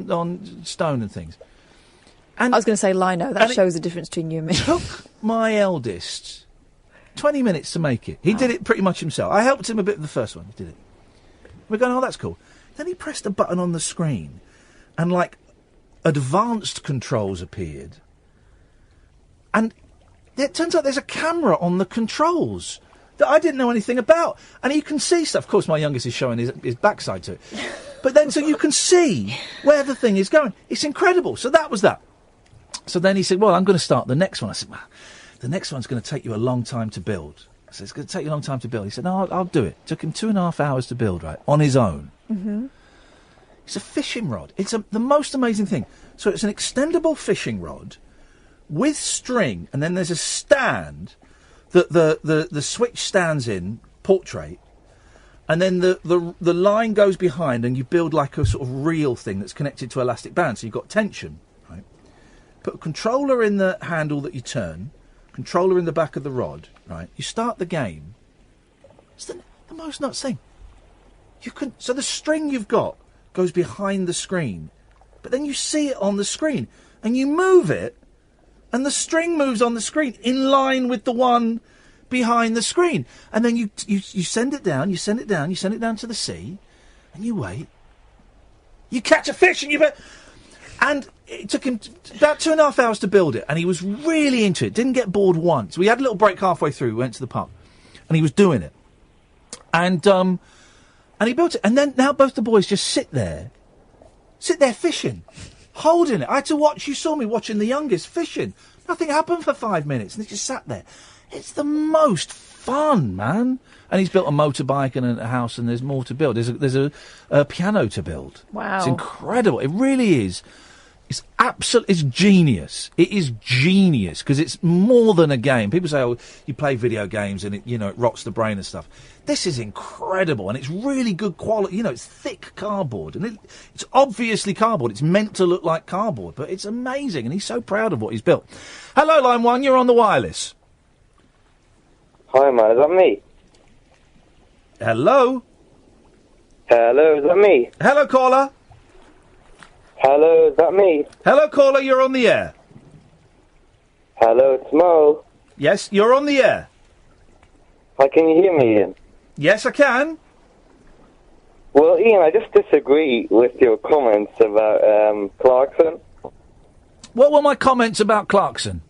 on stone and things. And I was going to say lino. That shows the difference between you and me. Took my eldest 20 minutes to make it. He did it pretty much himself. I helped him a bit with the first one. He did it. We're going, that's cool. Then he pressed a button on the screen, and, advanced controls appeared. And it turns out there's a camera on the controls that I didn't know anything about. And you can see stuff. Of course, my youngest is showing his backside to it. But then, so you can see where the thing is going. It's incredible. So that was that. So then he said, well, I'm going to start the next one. I said, well, the next one's going to take you a long time to build. I said, it's going to take you a long time to build. He said, no, I'll do it. It took him 2.5 hours to build, right, on his own. Mm-hmm. It's a fishing rod. It's the most amazing thing. So it's an extendable fishing rod with string, and then there's a stand that the switch stands in, portrait, and then the line goes behind, and you build like a sort of reel thing that's connected to elastic band, so you've got tension, right? Put a controller in the handle that you turn, controller in the back of the rod, right? You start the game. It's the most nuts thing. So the string you've got goes behind the screen, but then you see it on the screen, and you move it, and the string moves on the screen in line with the one behind the screen. And then you send it down, you send it down to the sea, and you wait. You catch a fish, and it took him about 2.5 hours to build it, and he was really into it. Didn't get bored once. We had a little break halfway through. We went to the park, and he was doing it. And he built it. And then now both the boys just sit there fishing, holding it. I had to watch. You saw me watching the youngest fishing. Nothing happened for 5 minutes, and they just sat there. It's the most fun, man. And he's built a motorbike and a house, and there's more to build. There's a piano to build. Wow. It's incredible. It really is. It's genius. It is genius, because it's more than a game. People say, oh, you play video games and it rots the brain and stuff. This is incredible, and it's really good quality. It's thick cardboard, and it's obviously cardboard. It's meant to look like cardboard, but it's amazing, and he's so proud of what he's built. Hello, Line 1, you're on the wireless. Hi, man, is that me? Hello? Hello, is that me? Hello, caller? Hello, is that me? Hello, caller, you're on the air. Hello, it's Mo. Yes, you're on the air. Hi, can you hear me, Ian? Yes, I can. Well, Ian, I just disagree with your comments about Clarkson. What were my comments about Clarkson?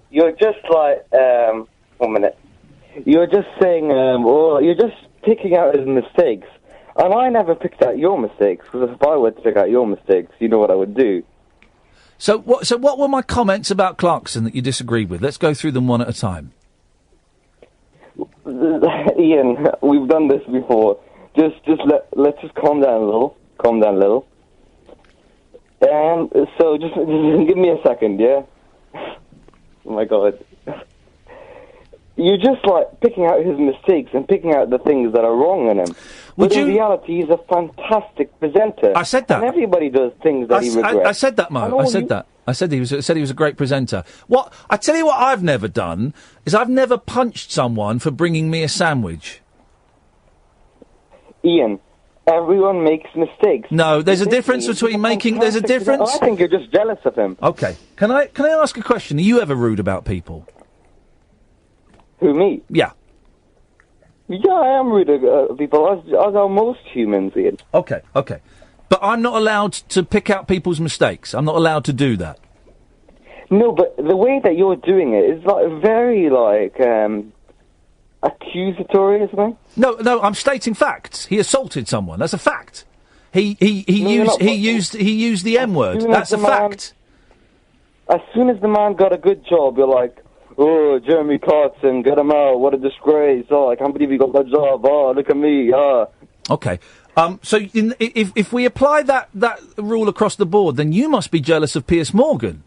You're just like, 1 minute. You're just saying, you're just picking out his mistakes. And I never picked out your mistakes, because if I were to pick out your mistakes, you know what I would do. So what were my comments about Clarkson that you disagreed with? Let's go through them one at a time. Ian, we've done this before. Let's just calm down a little. Calm down a little. And so just give me a second, yeah? Oh my God. You're just like picking out his mistakes and picking out the things that are wrong in him. But in reality, he's a fantastic presenter. I said that. And everybody does things that he regrets. I said that, Mo. I said that. I said he was a great presenter. I tell you what I've never done is I've never punched someone for bringing me a sandwich. Ian, everyone makes mistakes. No, there's a difference between making. There's a difference. I think you're just jealous of him. Okay. Can I ask a question? Are you ever rude about people? Who, me? Yeah. Yeah, I am rude to people, as are most humans, Ian. Okay. But I'm not allowed to pick out people's mistakes. I'm not allowed to do that. No, but the way that you're doing it is like very accusatory, isn't it? No, I'm stating facts. He assaulted someone. That's a fact. He used the M word. That's a fact. As soon as the man got a good job, you're like, oh, Jeremy Clarkson, get him out, what a disgrace, oh, I can't believe he got that job, oh, look at me, ah. Okay, so if we apply that rule across the board, then you must be jealous of Piers Morgan.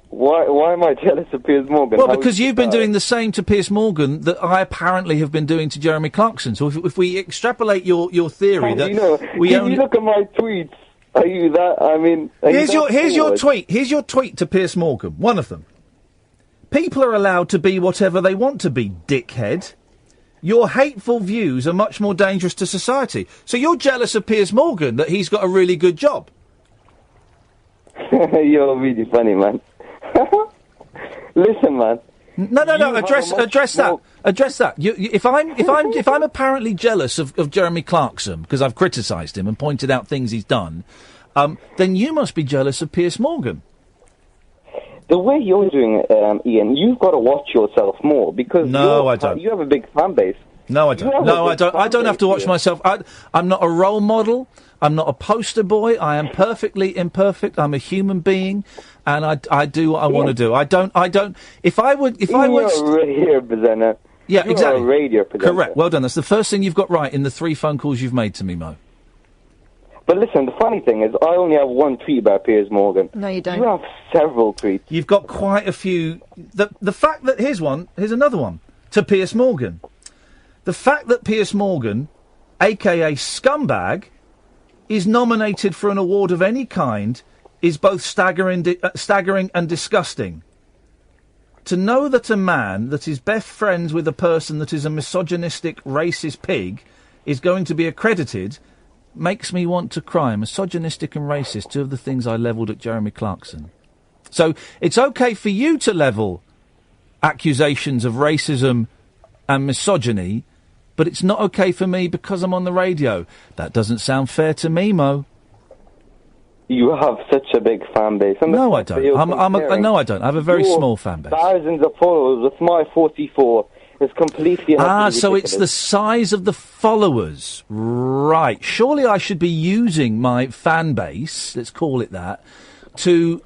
Why am I jealous of Piers Morgan? Well, because you've been doing the same to Piers Morgan that I apparently have been doing to Jeremy Clarkson, so if we extrapolate your theory that you look at my tweets. Are you that? I mean, here's your tweet. Here's your tweet to Piers Morgan. One of them. People are allowed to be whatever they want to be, dickhead. Your hateful views are much more dangerous to society. So you're jealous of Piers Morgan that he's got a really good job. You're really funny, man. Listen, man. No. Address that. Address that. If I'm apparently jealous of Jeremy Clarkson because I've criticised him and pointed out things he's done, then you must be jealous of Piers Morgan. The way you're doing it, Ian, you've got to watch yourself more because I don't. You have a big fan base. No, I don't. I don't have to watch myself. I'm not a role model. I'm not a poster boy. I am perfectly imperfect. I'm a human being, and I do what I want to do. I don't. If I would. You're a radio presenter. Yeah, You're exactly. a radio presenter. Correct. Well done. That's the first thing you've got right in the 3 phone calls you've made to me, Mo. But listen, the funny thing is, I only have one tweet about Piers Morgan. No, you don't. You have several tweets. You've got quite a few. The fact that here's another one to Piers Morgan. The fact that Piers Morgan, aka Scumbag, is nominated for an award of any kind is both staggering and disgusting. To know that a man that is best friends with a person that is a misogynistic, racist pig is going to be accredited makes me want to cry. Misogynistic and racist, two of the things I levelled at Jeremy Clarkson. So it's okay for you to level accusations of racism and misogyny, but it's not okay for me because I'm on the radio. That doesn't sound fair to me, Mo. You have such a big fan base. No, I don't. No, I don't. I have a very small fan base. Thousands of followers with my 44 is completely and utterly so it's the ridiculous. size of the followers. Right. Surely I should be using my fan base, let's call it that, to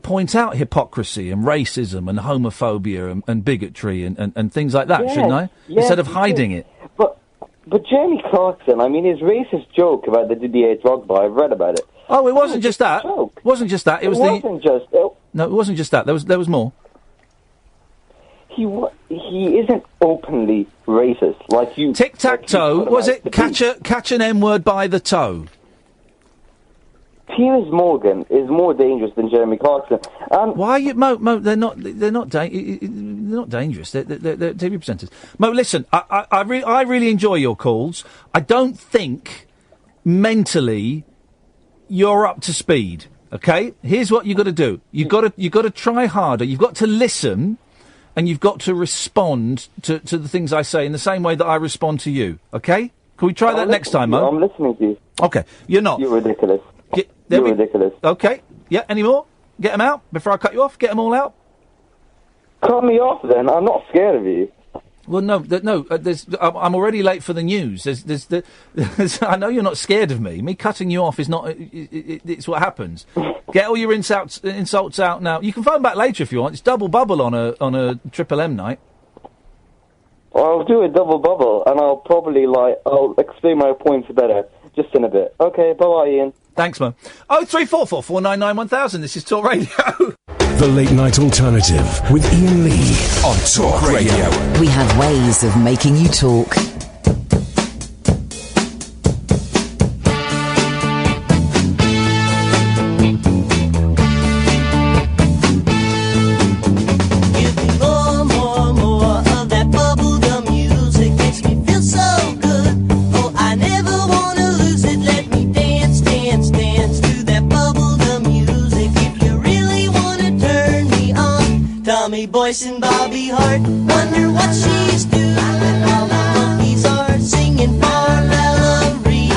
point out hypocrisy and racism and homophobia and bigotry and things like that, Yes, shouldn't I? yes, Instead of you hiding should. it. But Jeremy Clarkson, I mean, his racist joke about the Didier Drogba, I've read about it. Oh, it wasn't just that. It wasn't just that. It was wasn't just. No, it wasn't just that. There was more. He isn't openly racist like you. Tic-tac-toe. Was it catch an M-word by the toe? Piers Morgan is more dangerous than Jeremy Clarkson. Why are you, Mo? They're not dangerous. They're TV presenters. Mo, listen. I really enjoy your calls. I don't think mentally you're up to speed. Okay. Here's what you got to do. You got to try harder. You've got to listen, and you've got to respond to the things I say in the same way that I respond to you. Okay. Can we try that next time, Mo? I'm listening to you. Okay. You're not. You're ridiculous. You're ridiculous. Okay. Yeah, any more? Get them out before I cut you off. Get them all out. Cut me off then. I'm not scared of you. Well, no. I'm already late for the news. I know you're not scared of me. Me cutting you off is not. It's what happens. Get all your insults out now. You can phone back later if you want. It's double bubble on a Triple M night. I'll do a double bubble, and I'll probably I'll explain my points better just in a bit. Okay, bye, Ian. Thanks, Mo. 0344 499 1000. This is Talk Radio. The Late Night Alternative with Iain Lee on Talk Radio. We have ways of making you talk. More of that bubblegum music makes me feel so good. Oh, I never wanna lose it. Let me dance, dance, dance to that bubblegum music. If you really wanna turn me on, Tommy Boyce and Bobby Hart. Wonder what she's doing when all the monkeys are singing for Valerie.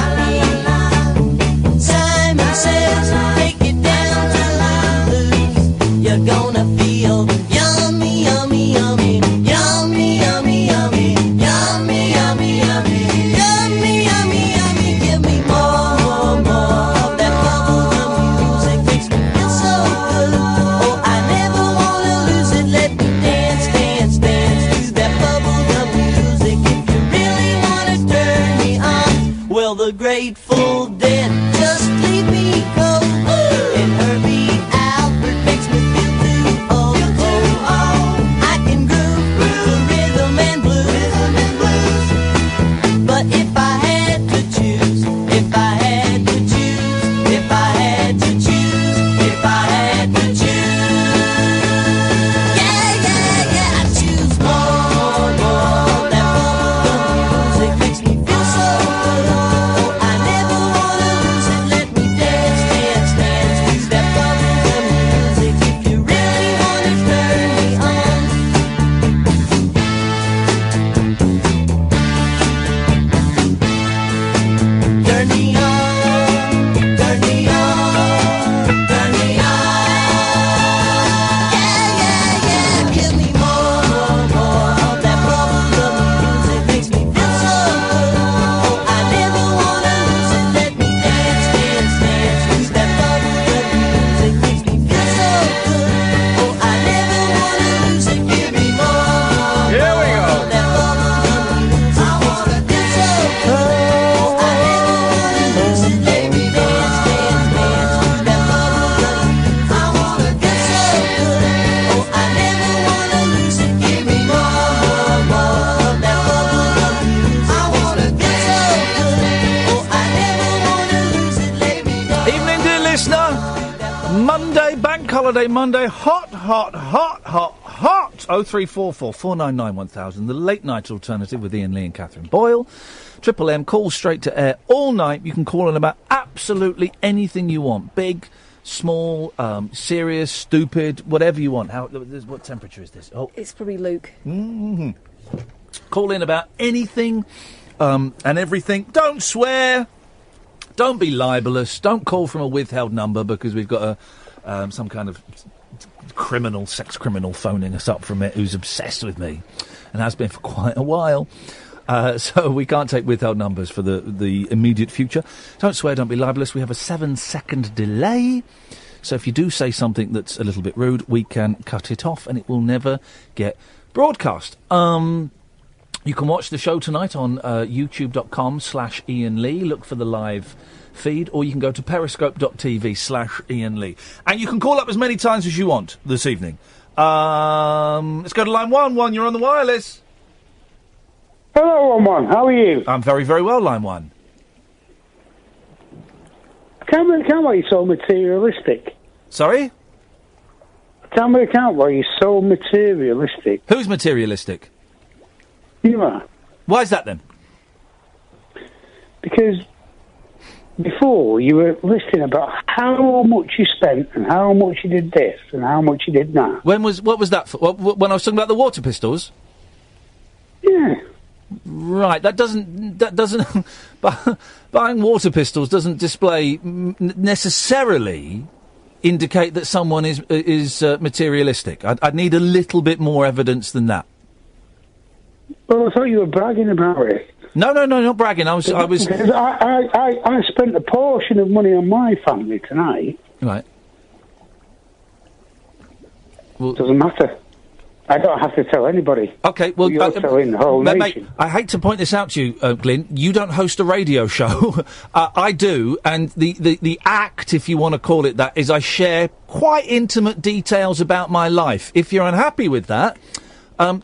Simon says, take it down to Lulu's. You're gonna feel yummy, yummy, yummy, yummy, yummy, yummy, yummy, yummy, yummy, yummy, yummy, yummy. Give me more of that bubblegum music. Makes me feel so good. Oh, I never wanna lose it. Let me dance, dance, dance to that bubblegum music. If you really wanna turn me on, well, the Grateful Dead just leave me cold. And Herbie Albert makes me feel too old. I can groove to rhythm and blues. But if I had to choose, if I had to choose, if I had to choose, if I had to choose, yeah, I choose more of that bubblegum music. Makes me feel so good. Oh, I never wanna lose it. Let me dance, dance, dance to that bubblegum music. If you really wanna turn me on. Turn me on, turn me on, listener. Monday, bank holiday Monday. Hot. 0344 499 1000. The late night alternative with Iain Lee and Catherine Boyle. Triple M, call straight to air all night. You can call in about absolutely anything you want. Big, small, serious, stupid, whatever you want. What temperature is this? Oh, It's probably Luke. Mm-hmm. Call in about anything and everything. Don't swear. Don't be libelous. Don't call from a withheld number because we've got some kind of sex criminal phoning us up from it who's obsessed with me and has been for quite a while. So we can't take withheld numbers for the immediate future. Don't swear, don't be libelous. We have a 7-second delay. So if you do say something that's a little bit rude, we can cut it off and it will never get broadcast. You can watch the show tonight on youtube.com/Iain Lee. Look for the live feed, or you can go to periscope.tv/Iain Lee. And you can call up as many times as you want this evening. Let's go to line 1. You're on the wireless. Hello, line 1. How are you? I'm very, very well, line 1. Tell me why you're so materialistic. Sorry? Tell me why you're so materialistic. Who's materialistic? You are. Why is that then? Because before you were listing about how much you spent and how much you did this and how much you did that. What was that for? When I was talking about the water pistols? Yeah. Right. That doesn't. Buying water pistols doesn't display necessarily indicate that someone is materialistic. I'd need a little bit more evidence than that. Well, I thought you were bragging about it. No, not bragging. I was. Because I spent a portion of money on my family tonight. Right. Well, doesn't matter. I don't have to tell anybody. Okay, well, you're telling the whole mate, nation. I hate to point this out to you, Glynn. You don't host a radio show. I do, and the act, if you want to call it that, is I share quite intimate details about my life. If you're unhappy with that,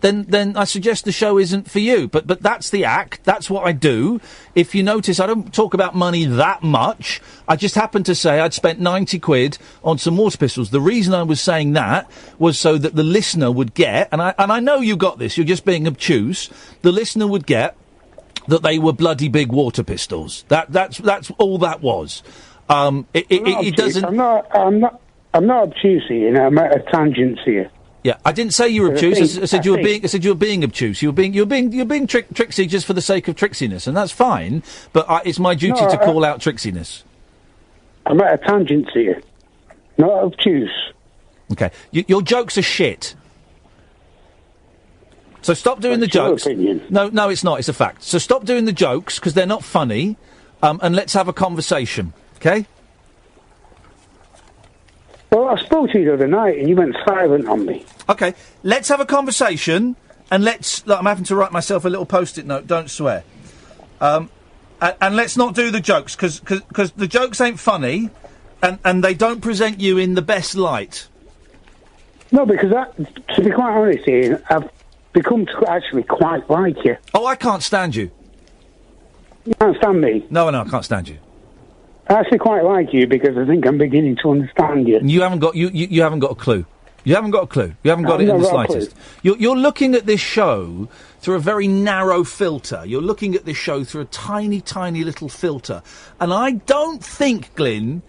then I suggest the show isn't for you. But that's the act. That's what I do. If you notice, I don't talk about money that much. I just happened to say I'd spent 90 quid on some water pistols. The reason I was saying that was so that the listener would get, and I know you got this, you're just being obtuse, the listener would get that they were bloody big water pistols. That's all that was. It doesn't... I'm not obtuse here, I'm at a tangent here. Yeah, I didn't say you were obtuse. I said you were being obtuse. You were being tricksy just for the sake of tricksiness, and that's fine. But it's my duty to call out tricksiness. I'm at a tangent here, not obtuse. Okay, your jokes are shit. So stop doing the jokes. Opinion. No, it's not. It's a fact. So stop doing the jokes because they're not funny, and let's have a conversation. Okay. Well, I spoke to you the other night and you went silent on me. Okay, let's have a conversation and let's... Look, I'm having to write myself a little post-it note, don't swear. And let's not do the jokes, because the jokes ain't funny and they don't present you in the best light. No, because to be quite honest, Ian, I've become to actually quite like you. Oh, I can't stand you. You can't stand me? No, I can't stand you. I actually quite like you because I think I'm beginning to understand you. You haven't got you haven't got a clue. You haven't got a clue. You haven't got it in the slightest. You're looking at this show through a very narrow filter. You're looking at this show through a tiny, tiny little filter. And I don't think, Glynn,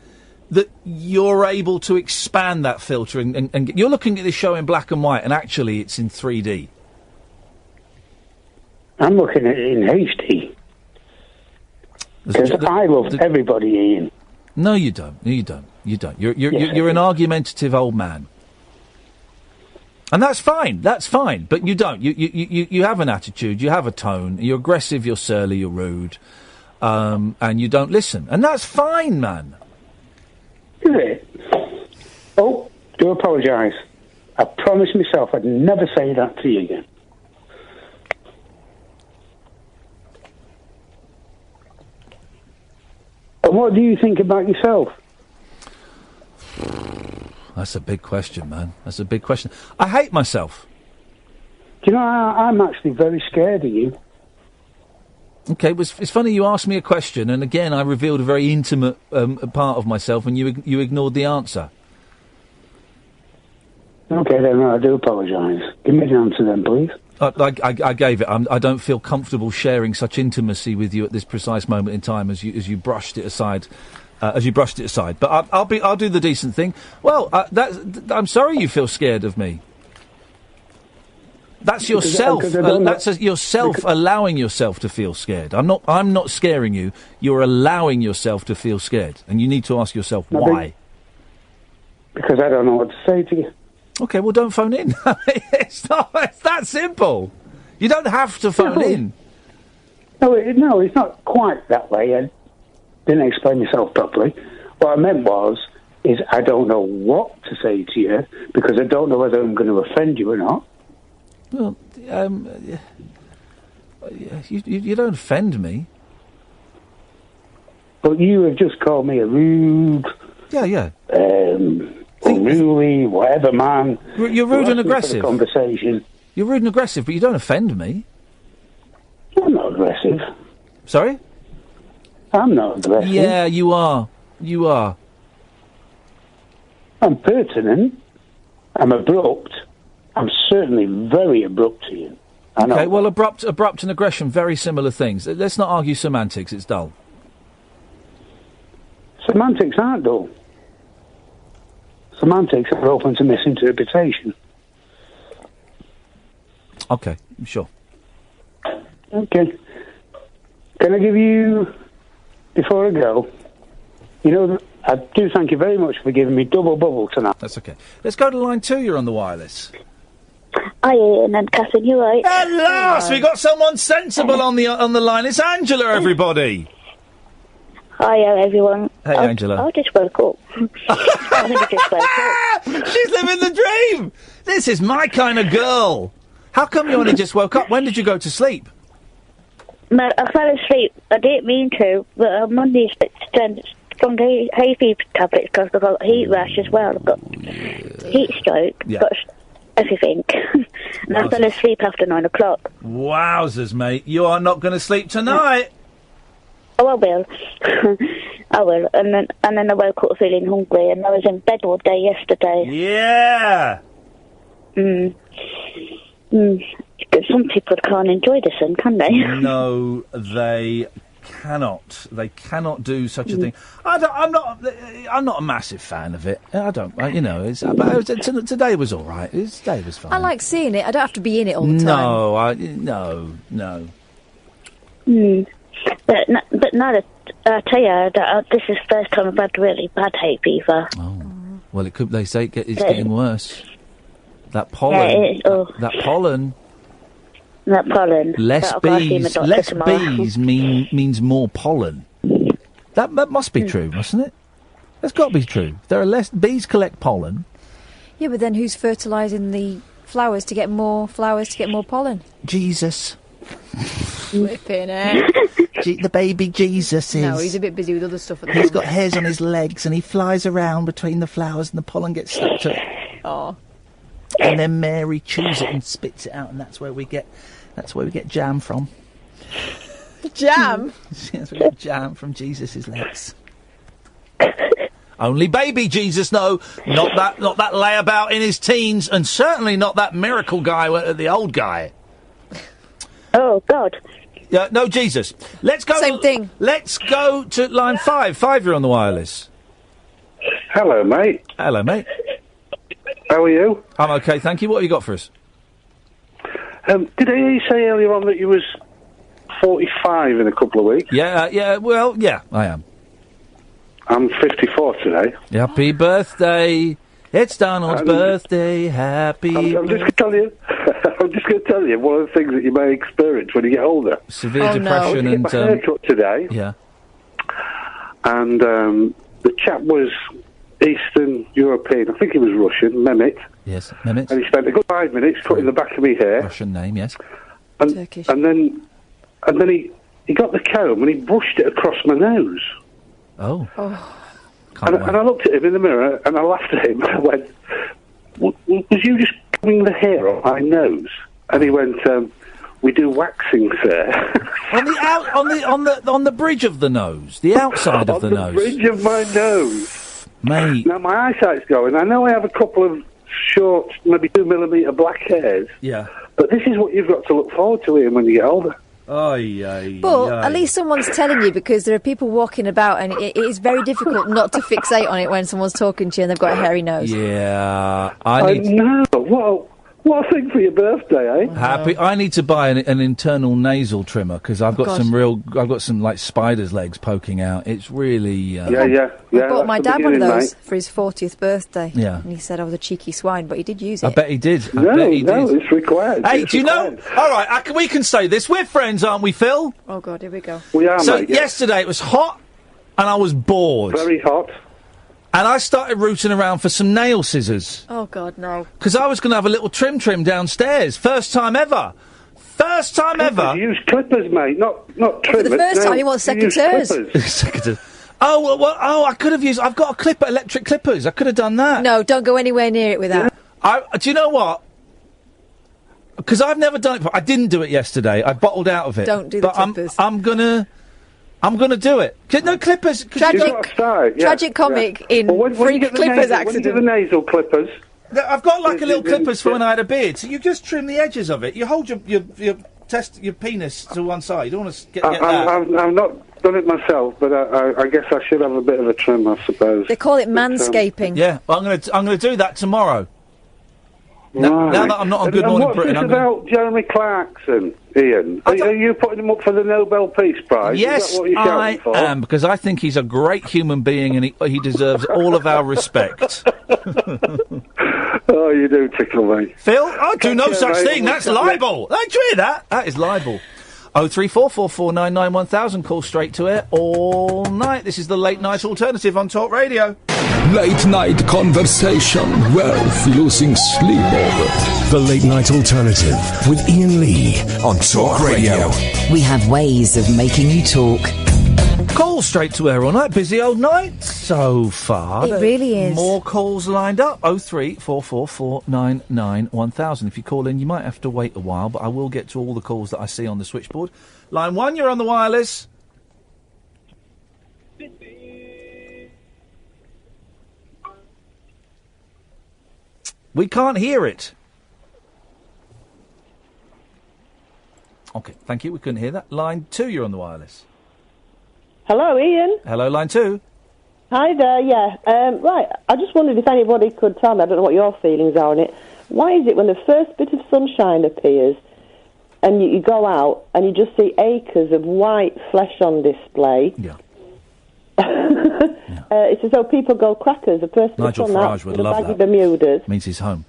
that you're able to expand that filter. And you're looking at this show in black and white, and actually it's in 3D. I'm looking at it in HD. Because I love everybody, Ian. No, you don't. You don't. You're an argumentative old man. And that's fine. That's fine. But you don't. You have an attitude. You have a tone. You're aggressive. You're surly. You're rude. And you don't listen. And that's fine, man. Is it? Oh, do apologise. I promised myself I'd never say that to you again. And what do you think about yourself? That's a big question, man. That's a big question. I hate myself. Do you know, I'm actually very scared of you. Okay, it's funny you asked me a question, and again I revealed a very intimate part of myself, and you ignored the answer. Okay, then I do apologise. Give me the answer then, please. I gave it. I don't feel comfortable sharing such intimacy with you at this precise moment in time as you brushed it aside. But I'll do the decent thing. Well, I'm sorry you feel scared of me. That's yourself. That's yourself allowing yourself to feel scared. I'm not scaring you. You're allowing yourself to feel scared, and you need to ask yourself why. Because I don't know what to say to you. Okay, well, don't phone in. It's that simple. You don't have to phone in. No, it's not quite that way. I didn't explain myself properly. What I meant is I don't know what to say to you because I don't know whether I'm going to offend you or not. Well, you don't offend me. But you have just called me a rude... Yeah. Unruly, whatever, man. You're rude and aggressive. Conversation. You're rude and aggressive, but you don't offend me. I'm not aggressive. Sorry? I'm not aggressive. Yeah, you are. You are. I'm pertinent. I'm abrupt. I'm certainly very abrupt to you. Okay, well, abrupt and aggression, very similar things. Let's not argue semantics, it's dull. Semantics aren't dull. Semantics are open to misinterpretation. Okay, sure. Okay. Can I give you, before I go, I do thank you very much for giving me double bubble tonight. That's okay. Let's go to line 2, you're on the wireless. Hi, Ian and Catherine, you right? At last, we got someone sensible on the line. It's Angela, everybody. Hi, everyone. Hey, Angela. I just woke up. I think I just woke up. She's living the dream. This is my kind of girl. How come you only just woke up? When did you go to sleep? I fell asleep. I didn't mean to, but on Monday I strong hay fever tablets because I've got heat rash as well. I've got heat stroke. Yeah. Got everything. And I fell asleep after 9 o'clock. Wowzers, mate. You are not going to sleep tonight. Oh, I will. I will. And then I woke up feeling hungry, and I was in bed all day yesterday. Yeah. Some people can't enjoy this, then, can they? No, they cannot. They cannot do such a thing. I'm not a massive fan of it. I don't. Today was all right. Today was fine. I like seeing it. I don't have to be in it all the time. No. But now that I tell you that this is the first time I've had really bad hay fever. Oh, well, it could. They say it's getting worse. That pollen. That pollen. That pollen. Less bees means more pollen. That must be true, mustn't it? That's got to be true. There are less bees collect pollen. Yeah, but then who's fertilising the flowers to get more pollen? Jesus. Whipping it. The baby Jesus is. No, he's a bit busy with other stuff at the He's moment. got hairs on his legs and he flies around between the flowers and the pollen gets stuck to it. Oh. And then Mary chews it and spits it out, and that's where we get jam from. Jam? That's where we get jam from Jesus' legs. Only baby Jesus, no, not that layabout in his teens, and certainly not that miracle guy, the old guy. Oh God. Yeah, no Jesus. Let's go. Same thing. Let's go to line 5. 5, you're on the wireless. Hello, mate. Hello, mate. How are you? I'm okay, thank you. What have you got for us? Did I hear you say earlier on that you was 45 in a couple of weeks? Yeah, I am. I'm 54 today. Happy birthday. It's Donald's birthday. Happy I'm just going to tell you one of the things that you may experience when you get older. Severe depression I was getting my haircut today. Yeah. And the chap was Eastern European. I think he was Russian, Mehmet. Yes, Mehmet. And he spent a good 5 minutes cutting the back of my hair. Russian name, yes. And, Turkish. And then he got the comb and he brushed it across my nose. Oh. And I looked at him in the mirror and I laughed at him. I went, was you just combing the hair off my nose? And he went, we do waxings there. on the bridge of the nose, the outside of the nose. On the bridge of my nose. Mate. Now, my eyesight's going. I know I have a couple of short, maybe 2 millimetre black hairs. Yeah. But this is what you've got to look forward to, Ian, when you get older. But at least someone's telling you, because there are people walking about and it is very difficult not to fixate on it when someone's talking to you and they've got a hairy nose. Yeah. I know. What a thing for your birthday, eh? Happy. I need to buy an internal nasal trimmer because I've got God. some like spider's legs poking out. It's really. I bought my dad one of those for his 40th birthday. Yeah. And he said I was a cheeky swine, but he did use it. I bet he did. No, it's required. Hey, It's do you know? required. All right, we can say this. We're friends, aren't we, Phil? Oh, God, here we go. We are, So mate, yeah. yesterday it was hot and I was bored. Very hot. And I started rooting around for some nail scissors. Oh, God, no. Because I was going to have a little trim downstairs. First time ever. First time ever. You use clippers, mate, not trimmers. For the first time, he wants secateurs. Secateurs. Oh, I could have used... I've got electric clippers. I could have done that. No, don't go anywhere near it with that. Do you know what? Because I've never done it before. I didn't do it yesterday. I bottled out of it. Don't do the clippers. I'm gonna do it. No clippers. Tragic comic in freak clippers accident. When you get the nasal clippers... I've got like a little clippers for when I had a beard. So you just trim the edges of it. You hold your penis to one side. You don't want to get that. I've not done it myself, but I guess I should have a bit of a trim, I suppose. They call it manscaping. Yeah, well, I'm gonna do that tomorrow. Now that I'm not on Good Morning Britain, what's this about Jeremy Clarkson, Ian? Are you putting him up for the Nobel Peace Prize? Yes, Is that what you're shouting for? I am, because I think he's a great human being and he deserves all of our respect. Oh, you do tickle me. Phil, I do no such thing. That's What's that? libel. Don't you hear that? That is libel. 03444991000. Call straight to air all night. This is the Late Night Alternative on Talk Radio. Late night conversation worth losing sleep over. The Late Night Alternative with Iain Lee on Talk Radio. We have ways of making you talk. Call straight to air all night. Busy old night so far. It really is. More calls lined up. 03444991000. If you call in, you might have to wait a while, but I will get to all the calls that I see on the switchboard. Line 1, you're on the wireless. We can't hear it. Okay, thank you. We couldn't hear that. Line 2, you're on the wireless. Hello, Ian. Hello, line 2. Hi there, yeah. Right, I just wondered if anybody could tell me, I don't know what your feelings are on it, why is it when the first bit of sunshine appears and you go out and you just see acres of white flesh on display? Yeah. It's as though people go crackers. The first Nigel bit on Farage that, would the love baggy that. Bermudas. Means he's home.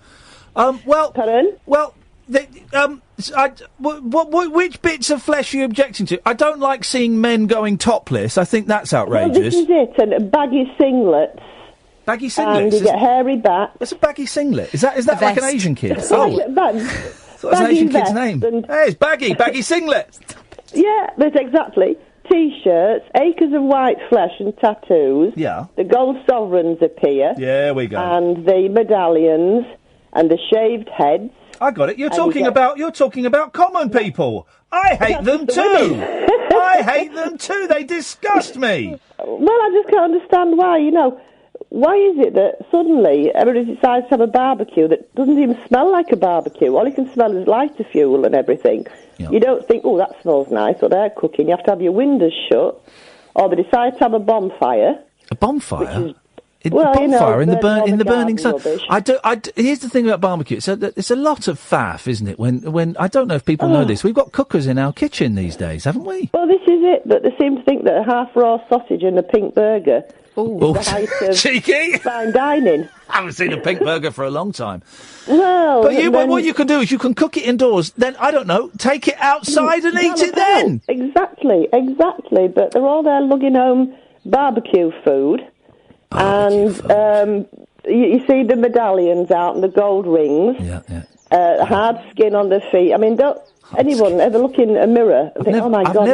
Which bits of flesh are you objecting to? I don't like seeing men going topless. I think that's outrageous. Well, this is it, and baggy singlets. Baggy singlets? And you get hairy back. What's a baggy singlet? Is that like an Asian kid? That's That's an Asian kid's name. Hey, it's baggy singlet. Yeah, that's exactly. T-shirts, acres of white flesh and tattoos. Yeah. The gold sovereigns appear. There we go. And the medallions and the shaved heads. I got it. You're And talking about common people. I hate them too. I hate them too. They disgust me. Well, I just can't understand why. Why is it that suddenly everybody decides to have a barbecue that doesn't even smell like a barbecue? All you can smell is lighter fuel and everything. Yeah. You don't think, oh, that smells nice, or they're cooking. You have to have your windows shut, or they decide to have a bonfire. A bonfire? In the burning sun. Here's the thing about barbecue. It's a lot of faff, isn't it? When I don't know if people know this. We've got cookers in our kitchen these days, haven't we? Well, this is it. But they seem to think that a half raw sausage and a pink burger is the height of cheeky fine dining. I haven't seen a pink burger for a long time. Well, but what you can do is you can cook it indoors. Then I don't know, take it outside and eat it then. Exactly. But they're all there lugging home barbecue food. You see the medallions out and the gold rings. Hard skin on their feet. I mean, don't anyone ever look in a mirror and think, oh my God,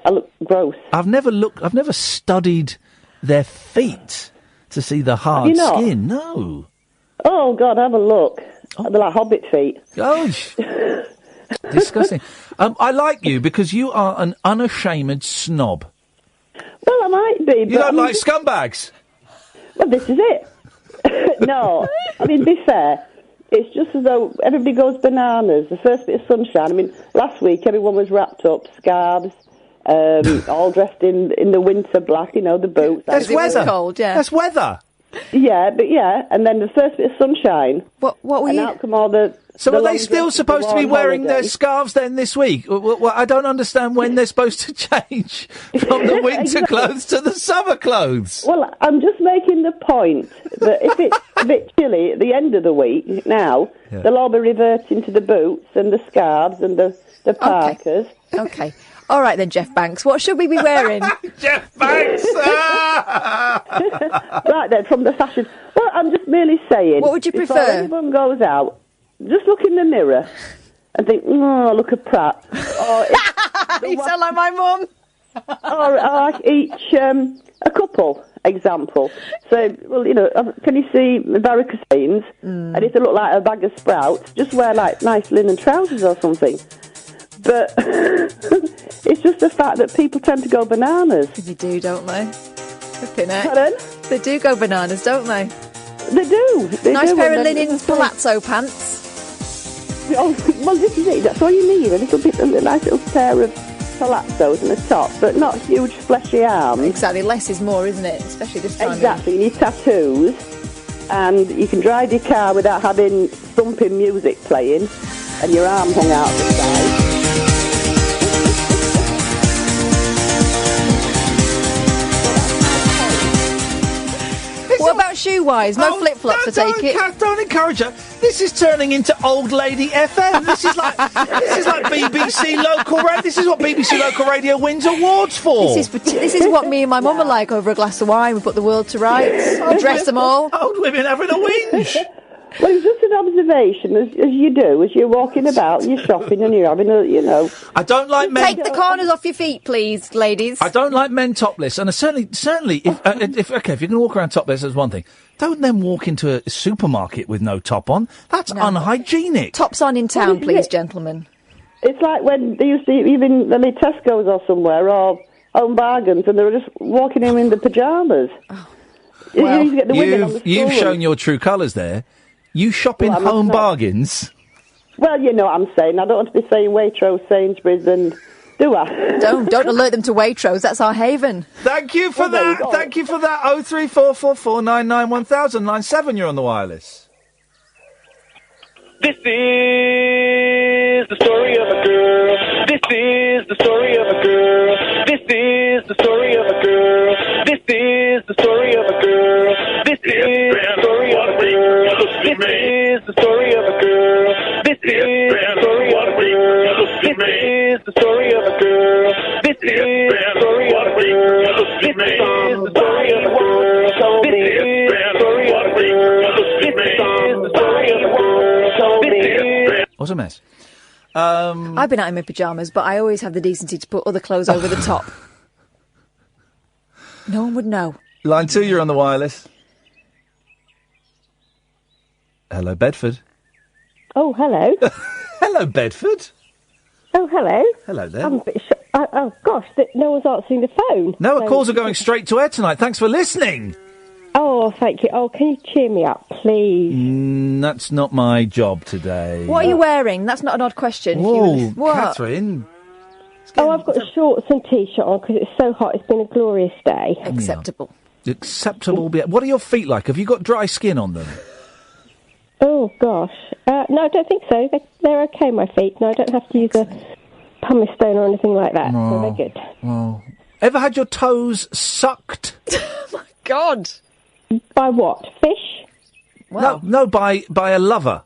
I look gross. I've never studied their feet to see the hard skin. No. Oh God, have a look. They're like hobbit feet. Oh. Disgusting. I like you because you are an unashamed snob. Well, I might be. You don't like scumbags? Well, this is it. No, I mean, be fair. It's just as though everybody goes bananas. The first bit of sunshine. I mean, last week everyone was wrapped up, scarves, all dressed in the winter black. You know, the boots. That's weather. Cold, yeah. That's weather. Yeah, and then the first bit of sunshine. What were you? Out come all the. So the are they long still dresses supposed to be on wearing their holiday. scarves then this week? Well, I don't understand when they're supposed to change from the winter Exactly. clothes to the summer clothes. Well, I'm just making the point that if it's a bit chilly at the end of the week now, they'll all be reverting to the boots and the scarves and the parkas. Okay. All right then, Jeff Banks. What should we be wearing? Jeff Banks! Right then, from the fashion. Well, I'm just merely saying. What would you before prefer? anyone goes out, just look in the mirror and think, look at Pratt. Or You sound like my mum. or each a couple example. So, well, you know, can you see varicocines? And if they look like a bag of sprouts, just wear like nice linen trousers or something. But it's just the fact that people tend to go bananas. They do, don't they? Flipping it. Pardon? They do go bananas, don't they? They do. They Nice do, pair of and then- linen palazzo pants. Oh, well, this is it. That's all you need. A nice little pair of palazzos and a top, but not huge fleshy arms. Exactly. Less is more, isn't it? Especially this time. Exactly. You need tattoos, and you can drive your car without having thumping music playing and your arm hung out the side. What about shoe-wise? No flip-flops, I take it. Don't encourage her. This is turning into old lady FM. This is like BBC local radio. This is what BBC local radio wins awards for. This is what me and my mum are like over a glass of wine. We put the world to rights. We dress them all. Old women having a whinge. Well, it's just an observation, as you do, as you're walking about and you're shopping and you're having a, you know. I don't like men. Take the corners off your feet, please, ladies. I don't like men topless, and certainly, if you're going to walk around topless, that's one thing. Don't then walk into a supermarket with no top on. That's unhygienic. Tops on in town, please, gentlemen. It's like when they used to even I mean, Tesco's or somewhere or Home Bargains, and they were just walking in the pyjamas. Well, you get the women on the you've school shown run. your true colours there. You shop in Well, I'm Home not- Bargains. Well, you know what I'm saying. I don't want to be saying Waitrose, Sainsbury's, and do I? Don't alert them to Waitrose. That's our haven. Thank you for Well, there you that. go. Thank you for that. 03444991000 line 7. You're on the wireless. This is the story of a girl. This is the story of a girl. This is the story of a girl. This is the story of a girl. This is the story of a girl. This is the story of a girl. This is the story of a girl. This is the story of a girl. This is the story of a girl. This is the story of a girl. This is the story of a girl. This is the story of a girl. What's a mess? I've been out in my pyjamas, but I always have the decency to put other clothes over the top. No one would know. Line 2, you're on the wireless. Hello, Bedford. Oh, hello. Hello, Bedford. Oh, hello. Hello there. I'm a bit oh, gosh, no one's answering the phone. No, So- calls are going straight to air tonight. Thanks for listening. Oh, thank you. Oh, can you cheer me up, please? That's not my job today. What are you wearing? That's not an odd question. Whoa, What? Catherine. Oh, I've got shorts and t-shirt on because it's so hot. It's been a glorious day. Acceptable. Acceptable. What are your feet like? Have you got dry skin on them? Oh, gosh. No, I don't think so. They're okay, my feet. No, I don't have to use a pumice stone or anything like that. So No. they're good. Well, ever had your toes sucked? God. By what? Fish? No, by a lover.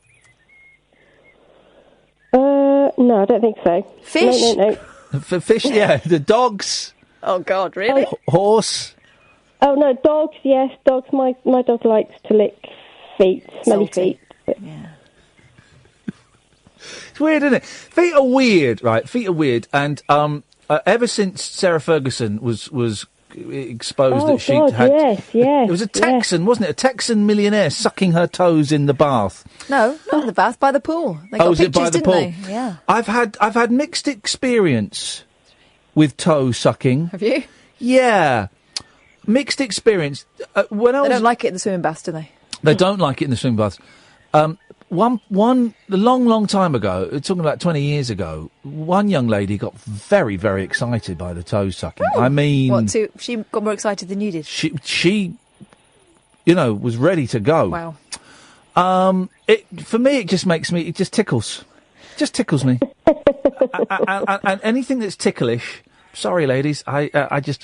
No, I don't think so. Fish? No. For fish, yeah. The dogs. Oh, God, really? Horse. Oh, no, dogs, yes. Dogs. My dog likes to lick feet, smelly Salty. feet. It's weird, isn't it? Feet are weird, right? Feet are weird, and ever since Sarah Ferguson was exposed Oh, that she God, had. yes, It was a Texan, wasn't it? A Texan millionaire sucking her toes in the bath. No, not in the bath, by the pool. They got Was it pictures, by the didn't pool? they? Yeah. I've had mixed experience with toe sucking. Have you? Yeah, mixed experience. When I was, They don't like it in the swimming baths, do they? They don't like it in the swimming baths. A long time ago, talking about 20 years ago, one young lady got very, very excited by the toe sucking. I mean, She got more excited than you did. she, was ready to go. Wow. For me, it just tickles. It just tickles me. and anything that's ticklish, sorry, ladies, it just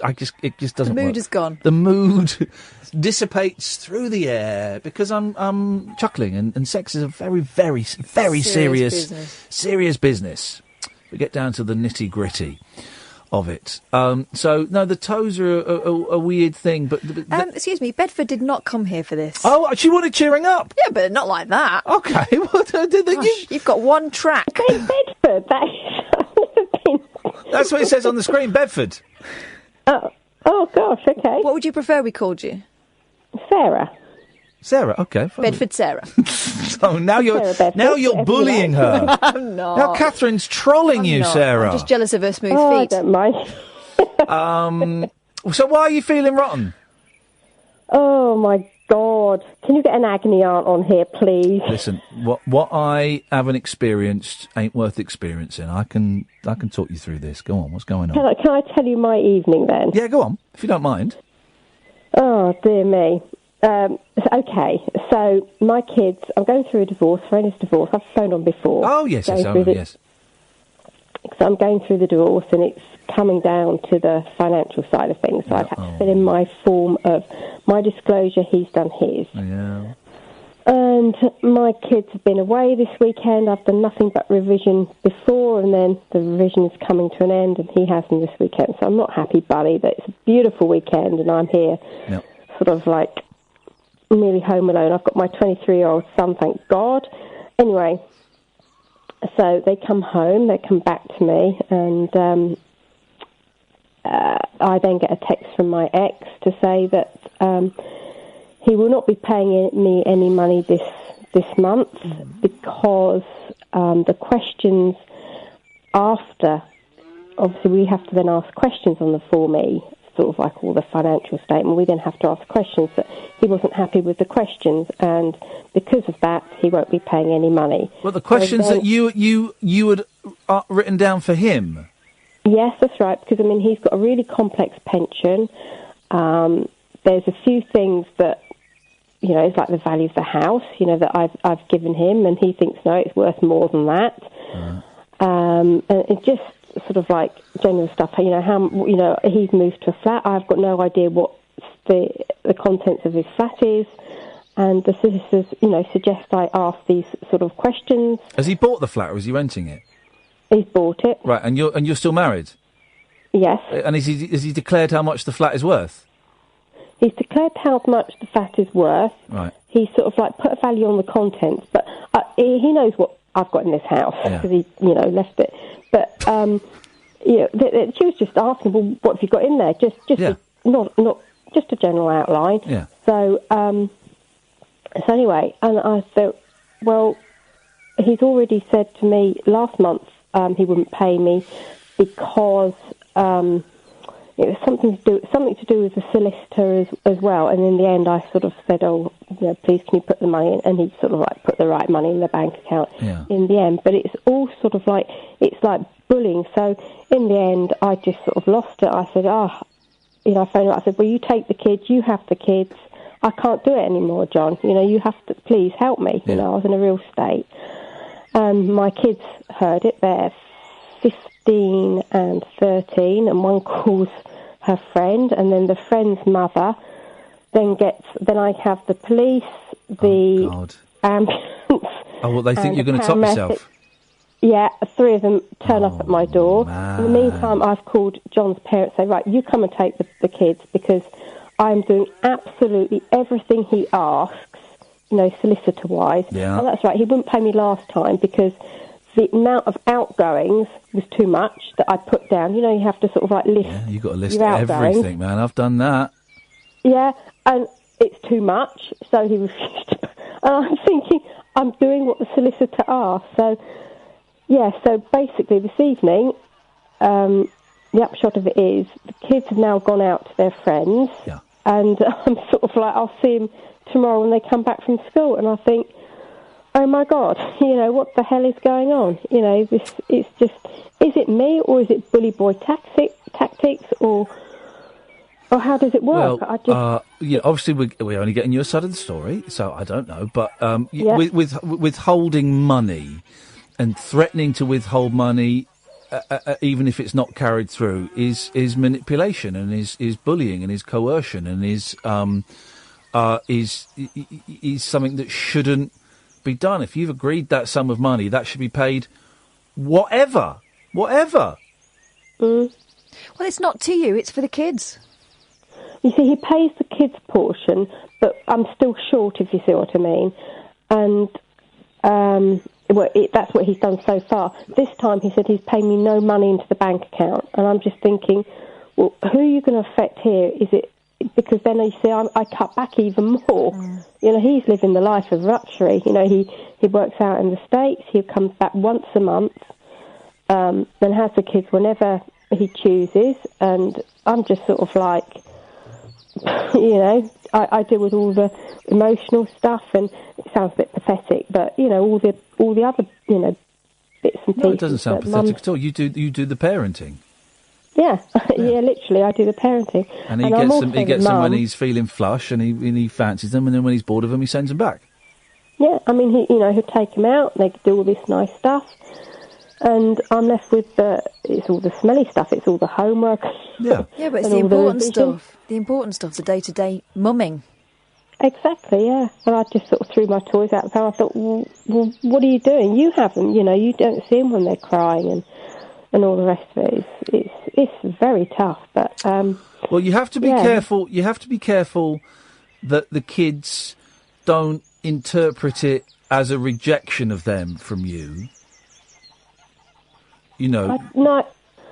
doesn't The mood work. is gone. The mood dissipates through the air because I'm chuckling, and sex is a very, very, very serious business. We get down to the nitty gritty of it. So no, the toes are a weird thing, but Excuse me, Bedford did not come here for this. Oh, she wanted cheering up. Yeah, but not like that. Okay, well, you've got one track. Bedford, that's what it says on the screen, Bedford. Oh gosh, okay. What would you prefer we called you? Sarah, okay. Fine. Bedford Sarah. Oh, now you're bullying her. I'm not. Now Catherine's trolling you, not. Sarah. I'm just jealous of her smooth I feet. don't mind. So why are you feeling rotten? Oh my God! Can you get an agony aunt on here, please? Listen, what I haven't experienced ain't worth experiencing. I can talk you through this. Go on, what's going on? Can I tell you my evening then? Yeah, go on, if you don't mind. Oh dear me. Okay, so my kids, I'm going through a divorce, horrendous divorce. I've phoned on before. Oh yes, yes. So I'm going through the divorce, and it's coming down to the financial side of things. So I've had to fill in my form of my disclosure. He's done his. Yeah. And my kids have been away this weekend. I've done nothing but revision before, and then the revision is coming to an end, and he hasn't this weekend. So I'm not happy, Bunny, that it's a beautiful weekend, and I'm here sort of like nearly home alone. I've got my 23-year-old son, thank God. Anyway, so they come home, they come back to me, and I then get a text from my ex to say that he will not be paying me any money this month because the questions after, obviously we have to then ask questions on the Form E, sort of like all the financial statement. We then have to ask questions that he wasn't happy with the questions, and because of that, he won't be paying any money. Well, the questions that you had written down for him. Yes, that's right, because, I mean, he's got a really complex pension. There's a few things that, it's like the value of the house, that I've given him, and he thinks, no, it's worth more than that. And it's just sort of like general stuff, he's moved to a flat. I've got no idea what the contents of his flat is. And the solicitors, suggest I ask these sort of questions. Has he bought the flat or is he renting it? He's bought it. Right, and you're still married? Yes. And has he declared how much the flat is worth? He's declared how much the flat is worth. Right. He's sort of like put a value on the contents, but he knows what I've got in this house because he, left it. But she was just asking, well, what have you got in there? Just not just a general outline. Yeah. So anyway, and I thought, well, he's already said to me last month he wouldn't pay me because it was something to do with the solicitor as well. And in the end, I sort of said, "Oh, please, can you put the money in?" And he sort of like put the right money in the bank account in the end. But it's all sort of like bullying. So in the end, I just sort of lost it. I said, I phoned him up. I said, "Well, you take the kids. You have the kids. I can't do it anymore, John. You have to please help me." I was in a real state. My kids heard it. They're 15 and 13, and one calls her friend, and then the friend's mother then I have the police, the ambulance. Oh, well, they think you're going to top yourself. Yeah, 3 of them turn up at my door. Man. In the meantime, I've called John's parents, say, right, you come and take the kids, because I'm doing absolutely everything he asks, solicitor-wise. Yeah. Oh, that's right, he wouldn't pay me last time because the amount of outgoings was too much that I put down. You know, you have to sort of like list. Yeah, you've got to list your outgoings. everything, man. I've done that. Yeah, and it's too much, so he refused to. And I'm thinking, I'm doing what the solicitor asked. So, yeah, so basically this evening, the upshot of it is the kids have now gone out to their friends, and I'm sort of like, I'll see them tomorrow when they come back from school, and I think, oh my God, you know, what the hell is going on? You know, it's just, is it me or is it bully boy tactics or how does it work? Obviously we're only getting your side of the story, so I don't know, but with withholding money and threatening to withhold money, even if it's not carried through, is manipulation and is bullying and is coercion and is something that shouldn't be done. If you've agreed that sum of money, that should be paid whatever. Well, it's not to you, it's for the kids. You see, he pays the kids' portion, but I'm still short, if you see what I mean. And that's what he's done so far. This time he said he's paying me no money into the bank account, and I'm just thinking, well, who are you going to affect here? Is it because then you see I cut back even more? You know, he's living the life of luxury. You know, he works out in the States. He comes back once a month, then has the kids whenever he chooses, and I'm just sort of like, you know, I deal with all the emotional stuff, and it sounds a bit pathetic, but you know, all the other, you know, bits and pieces. No, it doesn't sound pathetic at all. You do the parenting. Yeah, yeah, literally, I do the parenting. And he gets them when he's feeling flush, and he fancies them, and then when he's bored of them, he sends them back. Yeah, I mean, he'll take them out, and they do all this nice stuff, and I'm left with it's all the smelly stuff, it's all the homework. Yeah, yeah, but it's the important stuff. The important stuff, the day-to-day mumming. Exactly, yeah. And I just sort of threw my toys out, so I thought, well, what are you doing? You haven't, you know, you don't see them when they're crying and all the rest of it. It's very tough, but well, you have to be careful. You have to be careful that the kids don't interpret it as a rejection of them from you. You know,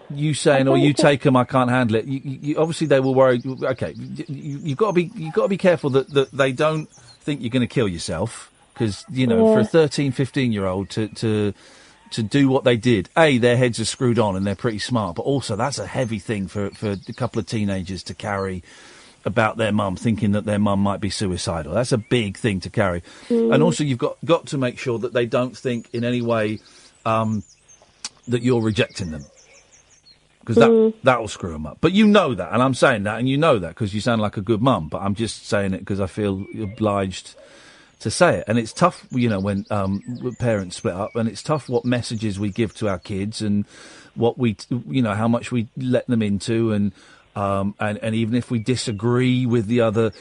you saying, "Or you take them, I can't handle it." You obviously they will worry. Okay, you've got to be careful that they don't think you're going to kill yourself, because you know, for a 13, 15-year-old to do what they did, their heads are screwed on and they're pretty smart, but also that's a heavy thing for a couple of teenagers to carry about their mum, thinking that their mum might be suicidal. That's a big thing to carry. And also you've got to make sure that they don't think in any way that you're rejecting them, because that'll screw them up. But you know that, and I'm saying that, and you know that because you sound like a good mum, but I'm just saying it because I feel obliged to say it. And it's tough, you know, when parents split up, and it's tough what messages we give to our kids and what we, you know, how much we let them into, and even if we disagree with the other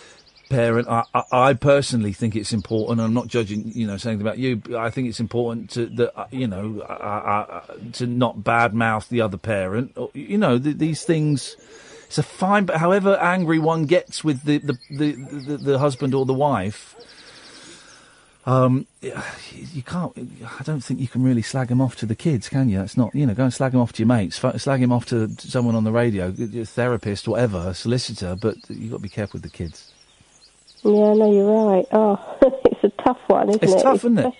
parent, I personally think it's important. I'm not judging, you know, saying about you, but I think it's important to not badmouth the other parent. Or, you know, these things. It's a fine, but however angry one gets with the husband or the wife. You can't. I don't think you can really slag him off to the kids, can you? It's not. You know, go and slag him off to your mates, slag him off to someone on the radio, a therapist, whatever, a solicitor. But you've got to be careful with the kids. Yeah, no, you're right. Oh, it's a tough one, isn't it? It's tough, isn't it?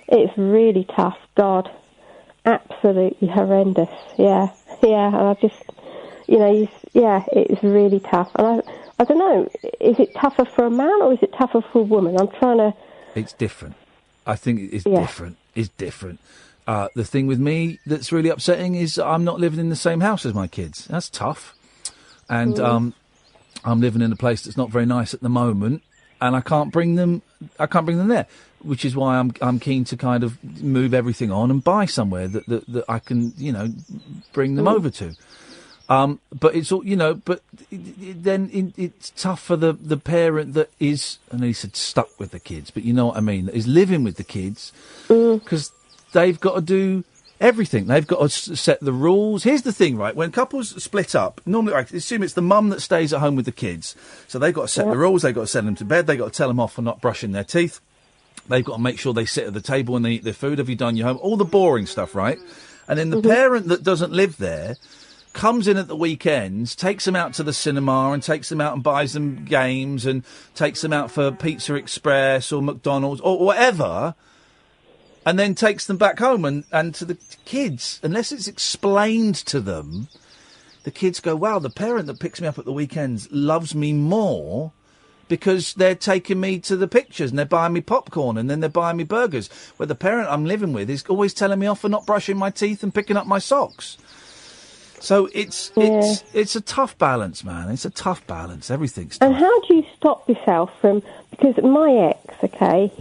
It's really tough. God, absolutely horrendous. Yeah, and I just, you know, it's really tough. And I don't know. Is it tougher for a man or is it tougher for a woman? I'm trying to. It's different. I think it's different. It's different. The thing with me that's really upsetting is I'm not living in the same house as my kids. That's tough. And I'm living in a place that's not very nice at the moment, and I can't bring them there, which is why I'm keen to kind of move everything on and buy somewhere that I can, you know, bring them over to. But it's all, you know, but then it's tough for the parent that is, and he said stuck with the kids, but you know what I mean, that is living with the kids, because they've got to do everything. They've got to set the rules. Here's the thing, right? When couples split up, normally, I assume it's the mum that stays at home with the kids. So they've got to set the rules. They've got to send them to bed. They've got to tell them off for not brushing their teeth. They've got to make sure they sit at the table and they eat their food. Have you done your home? All the boring stuff, right? And then the parent that doesn't live there comes in at the weekends, takes them out to the cinema and takes them out and buys them games and takes them out for Pizza Express or McDonald's or whatever, and then takes them back home. And to the kids, unless it's explained to them, the kids go, wow, the parent that picks me up at the weekends loves me more because they're taking me to the pictures and they're buying me popcorn and then they're buying me burgers. Where the parent I'm living with is always telling me off for not brushing my teeth and picking up my socks. So it's a tough balance, man. It's a tough balance. Everything's tough. And how do you stop yourself from... Because my ex, okay,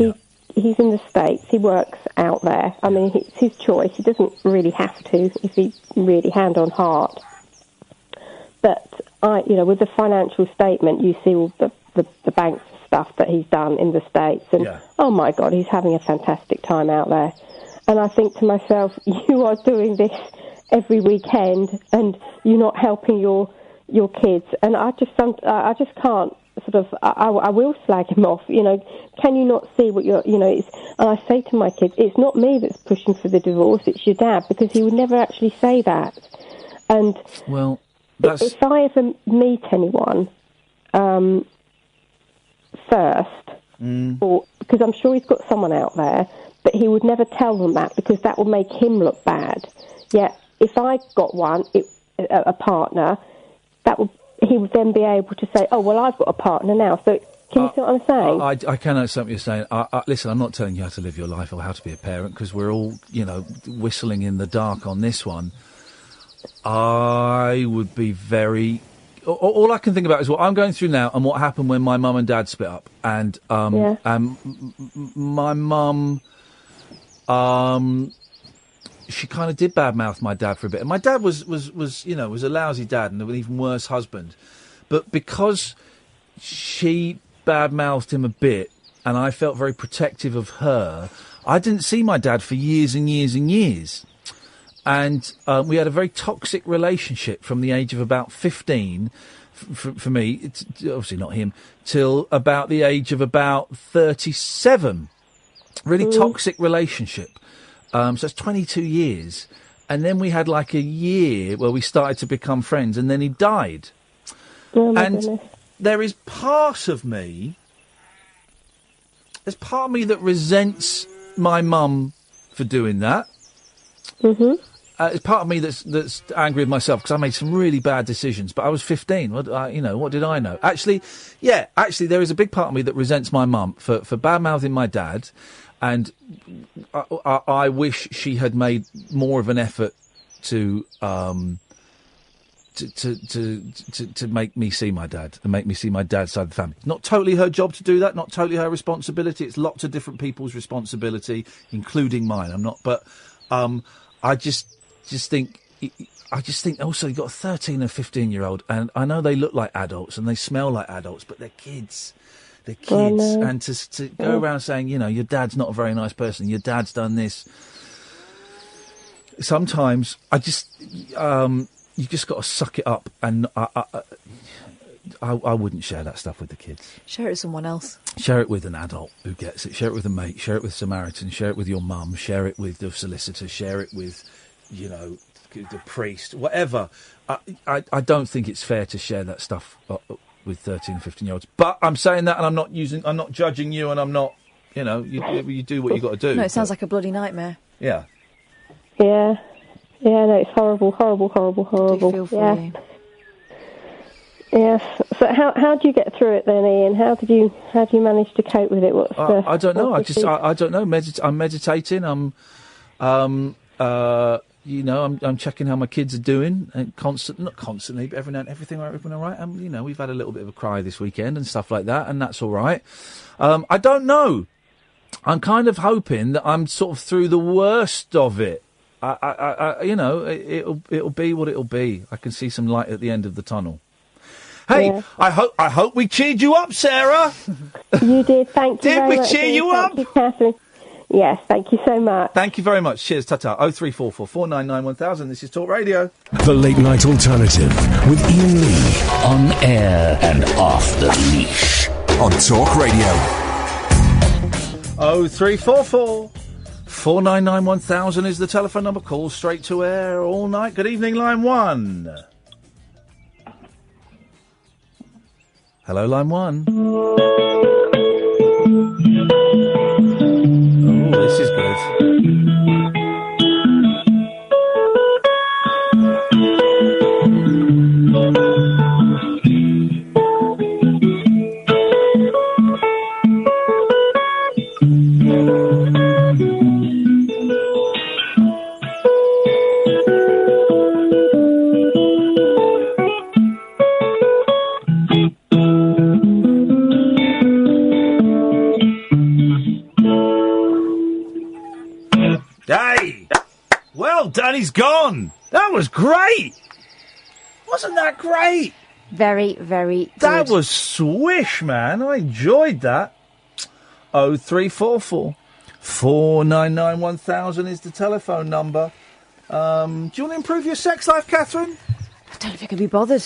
he's in the States. He works out there. I mean, it's his choice. He doesn't really have to if he really hand on heart. But, with the financial statement, you see all the bank stuff that he's done in the States. And, oh, my God, he's having a fantastic time out there. And I think to myself, you are doing this every weekend and you're not helping your kids. And I just can't sort of, I will slag him off, can you not see what you're, and I say to my kids, it's not me that's pushing for the divorce, it's your dad, because he would never actually say that. And well, if I ever meet anyone first, or because I'm sure he's got someone out there, but he would never tell them that because that would make him look bad. Yet, if I got a partner, he would then be able to say, oh, well, I've got a partner now. So can you see what I'm saying? I can understand what you're saying. Listen, I'm not telling you how to live your life or how to be a parent because we're all, whistling in the dark on this one. I would be very... All I can think about is what I'm going through now and what happened when my mum and dad split up. And my mum... she kind of did badmouth my dad for a bit. And my dad was a lousy dad and an even worse husband. But because she badmouthed him a bit and I felt very protective of her, I didn't see my dad for years and years and years. And we had a very toxic relationship from the age of about 15, for me, it's obviously not him, till about the age of about 37. Really toxic relationship. So it's 22 years. And then we had like a year where we started to become friends and then he died. Oh, my and goodness. There's part of me that resents my mum for doing that. Mm-hmm. It's part of me that's angry with myself because I made some really bad decisions. But I was 15. What did I know? Actually, there is a big part of me that resents my mum for bad-mouthing my dad. And I wish she had made more of an effort to make me see my dad and make me see my dad's side of the family. Not totally her job to do that, not totally her responsibility. It's lots of different people's responsibility, including mine. I just think also you've got a 13 and 15-year-old, and I know they look like adults and they smell like adults, but they're kids. They're kids. Oh, no. And to go around saying, your dad's not a very nice person, your dad's done this. Sometimes you just got to suck it up, and I wouldn't share that stuff with the kids. Share it with someone else. Share it with an adult who gets it. Share it with a mate. Share it with Samaritan. Share it with your mum. Share it with the solicitor. Share it with, the priest. Whatever. I don't think it's fair to share that stuff with 13 and 15-year-olds. But I'm saying that, and I'm not judging you, and I'm not, you do what you got to do. No, it sounds like a bloody nightmare. Yeah. Yeah. Yeah, no, it's horrible, horrible, horrible, horrible. I do feel for you. Yes. So how do you get through it then, Ian? How do you manage to cope with it? I don't know. I don't know. I'm meditating. I'm checking how my kids are doing, and not constantly, but every now and everything all right. We've had a little bit of a cry this weekend and stuff like that, and that's all right. I don't know. I'm kind of hoping that I'm sort of through the worst of it. It'll be what it'll be. I can see some light at the end of the tunnel. Hey, yeah. I hope we cheered you up, Sarah. You did. Thank you. Did we cheer you up? Thank you, Catherine. Yes, thank you so much. Thank you very much. Cheers. Ta-ta. 0344 499 1000. This is Talk Radio. The Late Night Alternative with Iain Lee. On air and off the leash. On Talk Radio. 0344 499 1000 is the telephone number. Call straight to air all night. Good evening, line 1. Hello, line 1. Oh, this is good. Danny's gone. That was great. Wasn't that great? Very, very good. That was swish, man. I enjoyed that. 0344 499 1000 is the telephone number. Do you want to improve your sex life, Catherine? I don't know if I can be bothered.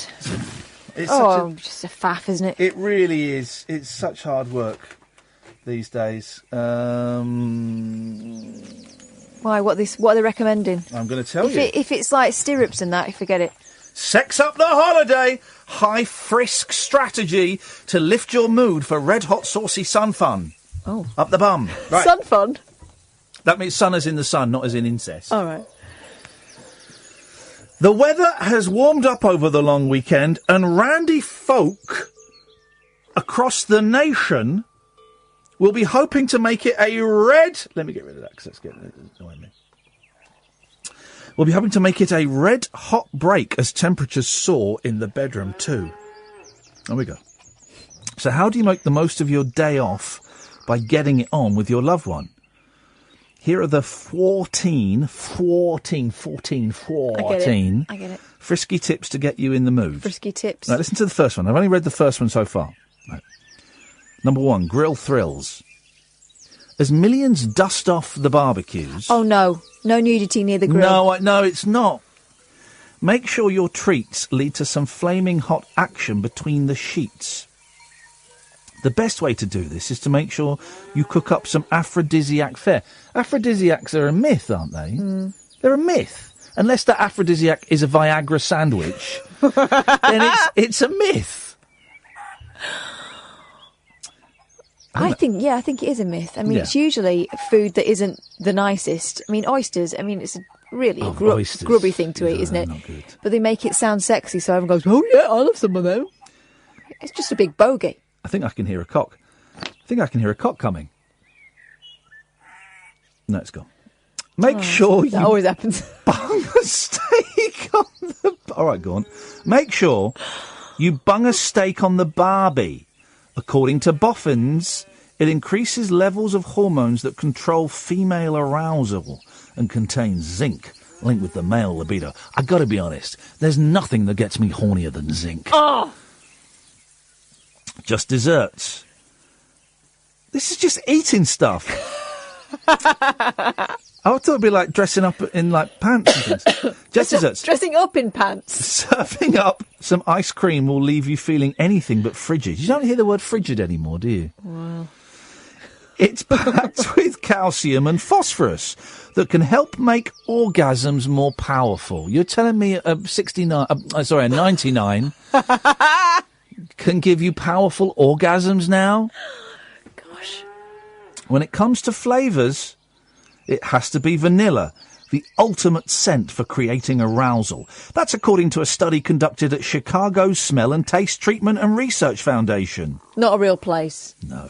It's just a faff, isn't it? It really is. It's such hard work these days. Why? What are they recommending? I'm going to tell you. If it's like stirrups and that, forget it. Sex up the holiday. High frisk strategy to lift your mood for red hot saucy sun fun. Oh. Up the bum. Right. Sun fun? That means sun as in the sun, not as in incest. All right. The weather has warmed up over the long weekend and randy folk across the nation will be hoping to make it a red... Let me get rid of that because that's getting annoying me. We'll be hoping to make it a red-hot break as temperatures soar in the bedroom too. There we go. So how do you make the most of your day off by getting it on with your loved one? Here are the 14 I get it. frisky tips to get you in the mood. Frisky tips. Now, listen to the first one. I've only read the first one so far. Right. Number 1, grill thrills. As millions dust off the barbecues... Oh, no. No nudity near the grill. No, it's not. Make sure your treats lead to some flaming hot action between the sheets. The best way to do this is to make sure you cook up some aphrodisiac fare. Aphrodisiacs are a myth, aren't they? Mm. They're a myth. Unless the aphrodisiac is a Viagra sandwich, then it's a myth. I think it is a myth. I mean, it's usually food that isn't the nicest. I mean, oysters, it's a really grubby thing to eat, isn't it? Not good. But they make it sound sexy, so everyone goes, oh yeah, I love some of them. It's just a big bogey. I think I can hear a cock. Coming. No, it's gone. Make sure that always happens. Bung a steak on the... All right, go on. Make sure you bung a steak on the barbie. According to boffins, it increases levels of hormones that control female arousal and contains zinc, linked with the male libido. I gotta be honest, there's nothing that gets me hornier than zinc. Oh! Just desserts. This is just eating stuff. I thought it'd be like dressing up in like pants and things. Just desserts. Dressing up in pants. Serving up some ice cream will leave you feeling anything but frigid. You don't hear the word frigid anymore, do you? Wow. It's packed with calcium and phosphorus that can help make orgasms more powerful. You're telling me a 99 can give you powerful orgasms now? Gosh. When it comes to flavours, it has to be vanilla, the ultimate scent for creating arousal. That's according to a study conducted at Chicago's Smell and Taste Treatment and Research Foundation. Not a real place. No.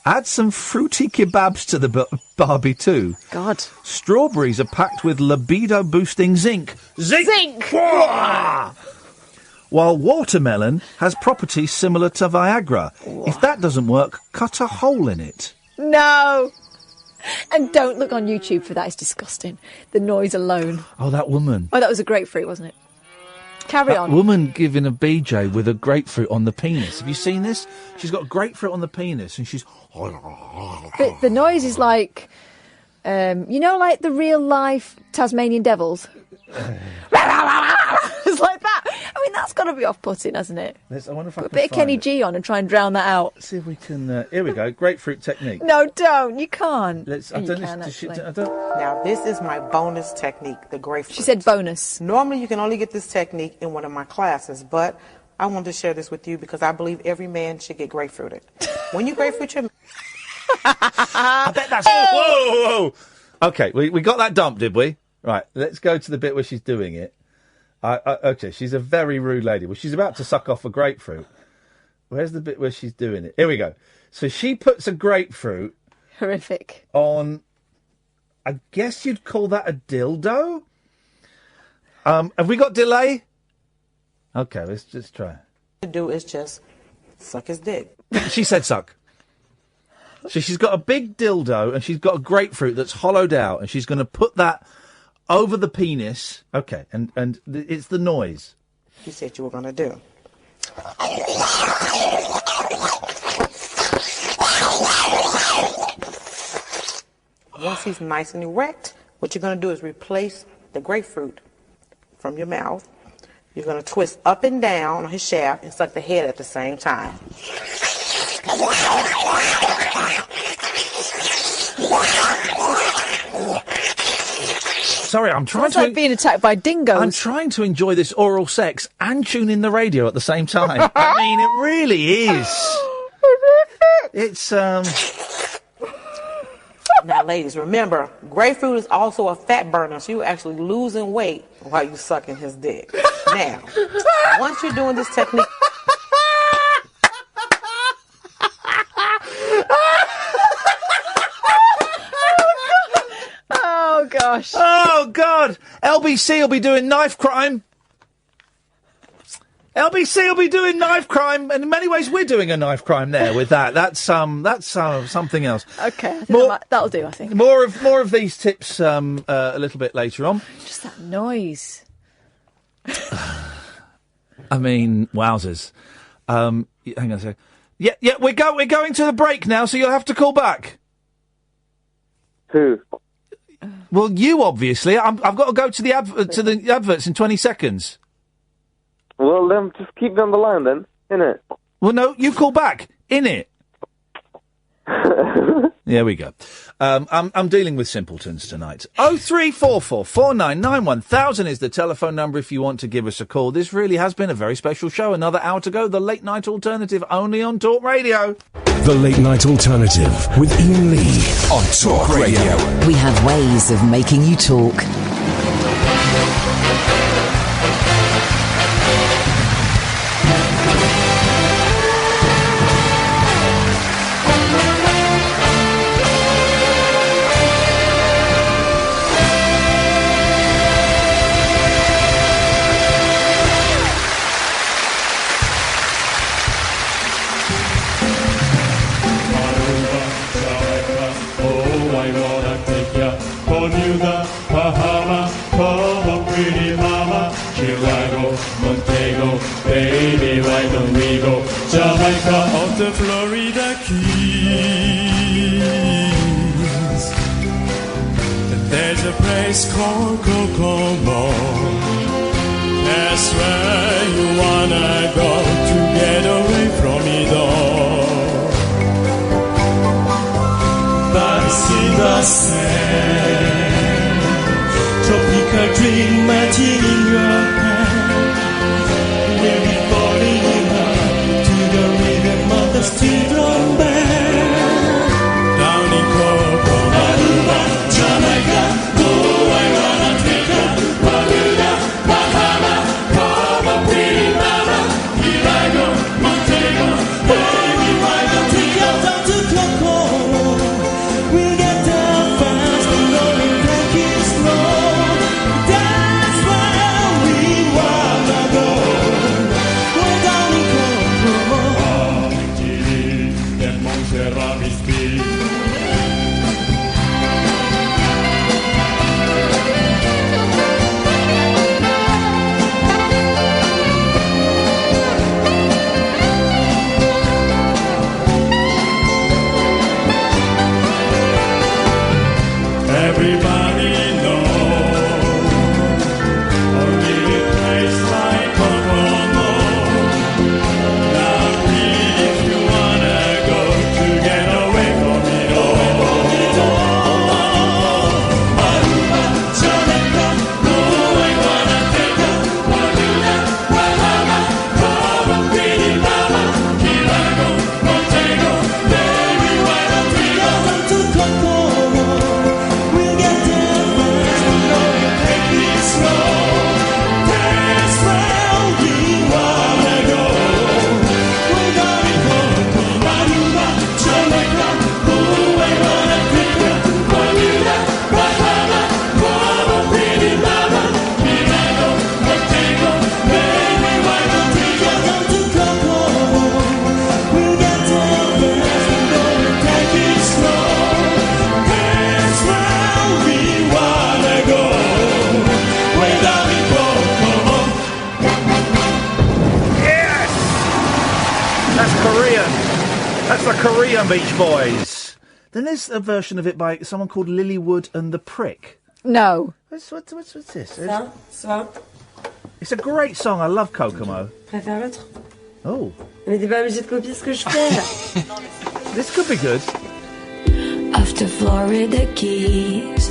Add some fruity kebabs to the barbie too. God. Strawberries are packed with libido-boosting zinc. Zinc! While watermelon has properties similar to Viagra. If that doesn't work, cut a hole in it. No! And don't look on YouTube for that. It's disgusting. The noise alone. Oh, that woman. Oh, that was a grapefruit, wasn't it? Carry on. That woman giving a BJ with a grapefruit on the penis. Have you seen this? She's got grapefruit on the penis and she's... But the noise is like... like the real-life Tasmanian devils? It's like that. I mean, that's got to be off-putting, hasn't it? I wonder if I Put a can bit of find Kenny it. G on and try and drown that out. See if we can. Here we go. Grapefruit technique. No, don't. You can't. Let's. You can, actually. Now, this is my bonus technique, the grapefruit. She said bonus. Normally, you can only get this technique in one of my classes, but I wanted to share this with you because I believe every man should get grapefruited. When you grapefruit your... I bet that's... Whoa! Okay, we got that dump, did we? Right, let's go to the bit where she's doing it. Okay, she's a very rude lady. Well, she's about to suck off a grapefruit. Where's the bit where she's doing it? Here we go. So she puts a grapefruit... Horrific. ...on... I guess you'd call that a dildo? Have we got delay? Okay, let's just try. To do is just suck his dick. She said suck. So she's got a big dildo and she's got a grapefruit that's hollowed out and she's going to put that over the penis. Okay, and it's the noise. You said you were going to do. Once he's nice and erect, what you're going to do is replace the grapefruit from your mouth. You're going to twist up and down on his shaft and suck the head at the same time. Sorry, I'm trying Sounds like being attacked by dingoes. I'm trying to enjoy this oral sex and tune in the radio at the same time. I mean, it really is. It's Now, ladies, remember, grapefruit is also a fat burner, so you're actually losing weight while you're sucking his dick. Now, once you're doing this technique... Oh, gosh. Oh, God. LBC will be doing knife crime. LBC will be doing knife crime, and in many ways we're doing a knife crime there with that. That's something else. Okay, I think that'll do, I think. More of these tips a little bit later on. Just that noise. I mean, wowzers. Hang on a sec. Yeah, we're going to the break now, so you'll have to call back. Who? Well, you obviously. I've got to go to the adverts in 20 seconds. Well, then just keep me on the line then, innit? Well, no, you call back, innit? There we go. I'm dealing with simpletons tonight. 0344 499 1000 is the telephone number if you want to give us a call. This really has been a very special show. Another hour to go. The Late Night Alternative, only on Talk Radio. The Late Night Alternative with Iain Lee on Talk Radio. We have ways of making you talk. Bermuda, Bahama, Como, pretty mama. Here I go, Montego, baby, why don't we go? Jamaica, off the Florida Keys. There's a place called Kokomo. That's where you wanna go to get away from it all. But see the sand, tropical dream marching in your hand. We'll be falling in love to the rhythm of the steel drum band. Down in Coco, Aruba, Jamaica, oh I wanna take her. Bermuda, Bahama, Como, pretty mama. Here I go, Montego, baby, why don't we go down to Coco? We'll get down fast and rolling like it's slow. That's where we Beach Boys. Then there's a version of it by someone called Lilywood and the Prick. No. What's this? It's a great song. I love Kokomo. Préfère l'autre. Oh. Mais t'es pas obligé de copier ce que je fais. This could be good. After Florida Keys,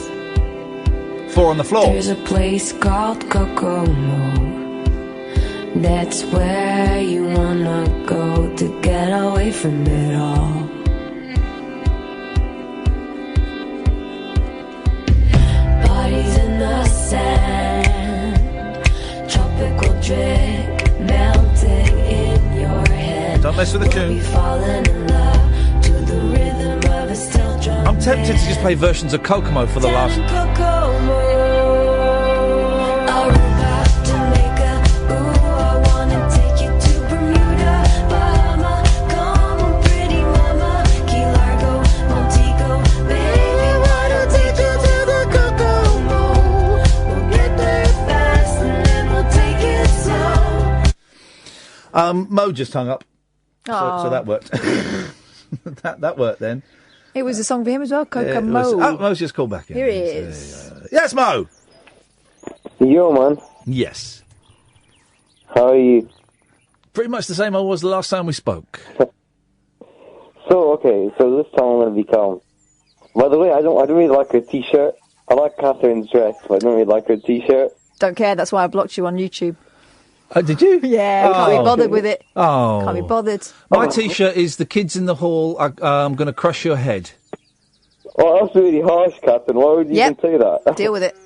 4 on the floor. there's a place called Kokomo. That's where you wanna go to get away from it all. Bodies in the sand, tropical drip melting in your head. Don't mess with the tune. You'll be falling in love to the rhythm of a steel drum. I'm tempted to just play versions of Kokomo for the last... Kokomo, Aruba, Jamaica, ooh, I wanna take you to Bermuda, Bahama, come on, pretty mama, Key Largo, Montego, baby, wanna take you to the Kokomo. We'll get there fast and then we'll take it slow. Mo just hung up. So Aw. that worked. that worked then. It was a song for him as well, Yeah, it Kokomo. was- oh, Mo's just called back in. Here he is. Yes, Mo! Yo, man. Yes. How are you? Pretty much the same I was the last time we spoke. So, okay, so this time I'm going to be calm. By the way, I don't really like her t-shirt. I like Catherine's dress, but I don't really like her t-shirt. Don't care, that's why I blocked you on YouTube. Oh, did you? Yeah, can't be bothered with it. Oh. Can't be bothered. My T-shirt is "The kids in the hall. I'm going to crush your head." Oh, that's really harsh, Catherine. Why would you even say that? Deal with it.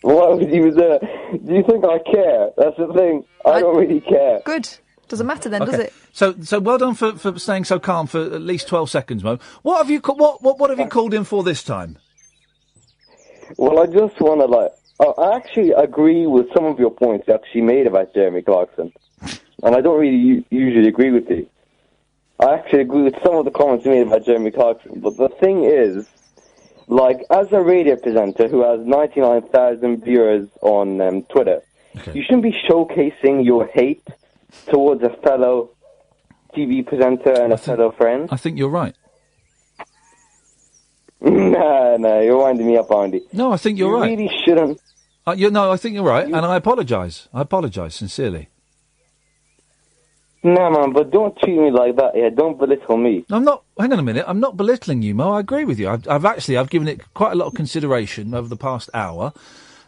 Why would you do that? Do you think I care? That's the thing. I don't really care. Good. Doesn't matter then, does Okay. it? So well done for staying so calm for at least 12 seconds, Mo. What have you what have you called in for this time? Well, I just want to, I actually agree with some of your points you actually made about Jeremy Clarkson. And I don't really usually agree with you. I actually agree with some of the comments you made about Jeremy Clarkson. But the thing is, as a radio presenter who has 99,000 viewers on Twitter, you shouldn't be showcasing your hate towards a fellow TV presenter and a fellow friend. I think you're right. No, you're winding me up, Andy. No, I think you're right. You really shouldn't. I think you're right, and I apologise. I apologise sincerely. No, man, but don't treat me like that. Yeah, don't belittle me. I'm not. Hang on a minute. I'm not belittling you, Mo. I agree with you. I've given it quite a lot of consideration over the past hour,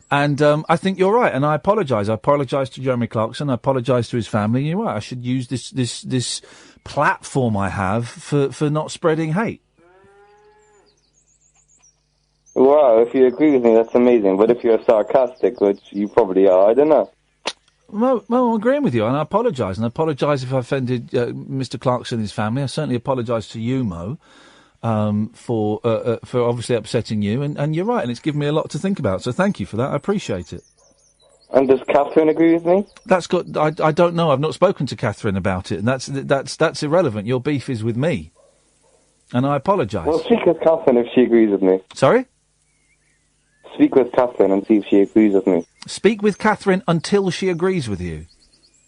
and I think you're right. And I apologise. I apologise to Jeremy Clarkson. I apologise to his family. You're right. I should use this platform I have for not spreading hate. Wow, if you agree with me, that's amazing. But if you're sarcastic, which you probably are, I don't know. Mo, I'm agreeing with you, and I apologise. And I apologise if I offended Mr. Clarkson and his family. I certainly apologise to you, Mo, for obviously upsetting you. And you're right, and it's given me a lot to think about. So thank you for that. I appreciate it. And does Catherine agree with me? I don't know. I've not spoken to Catherine about it, and that's irrelevant. Your beef is with me, and I apologise. Well, speak with Catherine if she agrees with me. Sorry? Speak with Catherine and see if she agrees with me. Speak with Catherine until she agrees with you.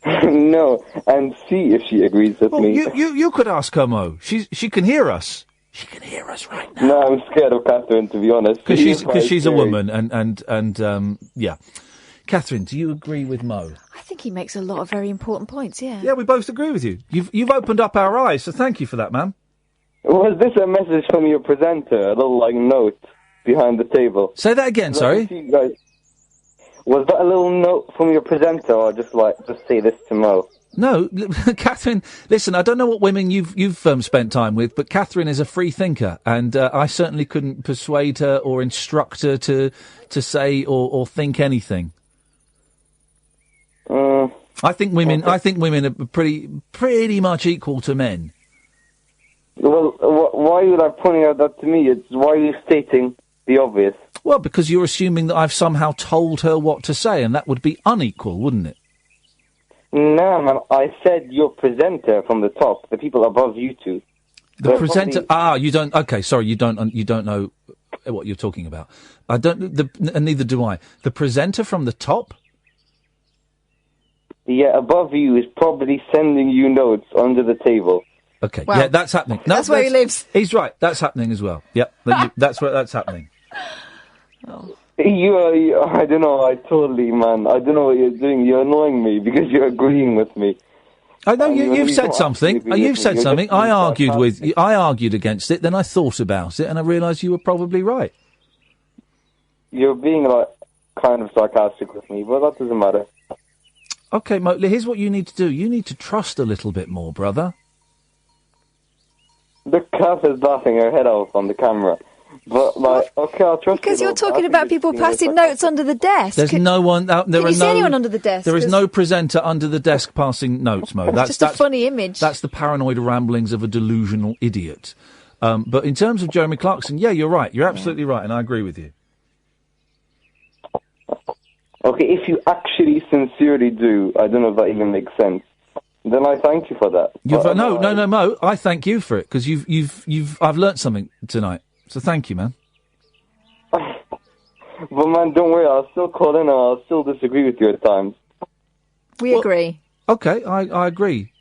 No, and see if she agrees with me. You could ask her, Mo. She can hear us. She can hear us right now. No, I'm scared of Catherine, to be honest. Because she's a scary. woman, and yeah. Catherine, do you agree with Mo? I think he makes a lot of very important points, yeah. Yeah, we both agree with you. You've opened up our eyes, so thank you for that, ma'am. Was this a message from your presenter? A little, note behind the table? Say that again, sorry? Was that a little note from your presenter, or just say this to Mo? No, Catherine, listen, I don't know what women you've spent time with, but Catherine is a free thinker, and I certainly couldn't persuade her or instruct her to say or think anything. I think women are pretty much equal to men. Well, why are you pointing out that to me? Why are you stating the obvious? Well, because you're assuming that I've somehow told her what to say, and that would be unequal, wouldn't it? No, man, I said your presenter from the top, the people above you two. The presenter. You don't. Okay, sorry, you don't know what you're talking about. I don't. And neither do I. The presenter from the top. Yeah, above you is probably sending you notes under the table. Okay, Well, yeah, that's happening. No, that's where he lives. He's right. That's happening as well. Yep, that's where that's happening. You, I don't know. I don't know what you're doing. You're annoying me because you're agreeing with me. I know you've said something. You've said something. I argued against it. Then I thought about it, and I realised you were probably right. You're being like kind of sarcastic with me, but that doesn't matter. Okay, Mo, here's what you need to do. You need to trust a little bit more, brother. The calf is laughing her head off on the camera. But, like, okay, I'll trust Because you. you're talking about people passing notes under the desk. There's no one out there. Can you see anyone under the desk? There is no presenter under the desk passing notes, Mo. It's just a funny image. That's the paranoid ramblings of a delusional idiot. But in terms of Jeremy Clarkson, yeah, you're right. You're absolutely right, and I agree with you. Okay, if you actually sincerely do, I don't know if that even makes sense, then I thank you for that. No, Mo. I thank you for it because I've learnt something tonight. So thank you, man. But man, don't worry. I'll still call in and I'll still disagree with you at times. We agree. Okay, I agree.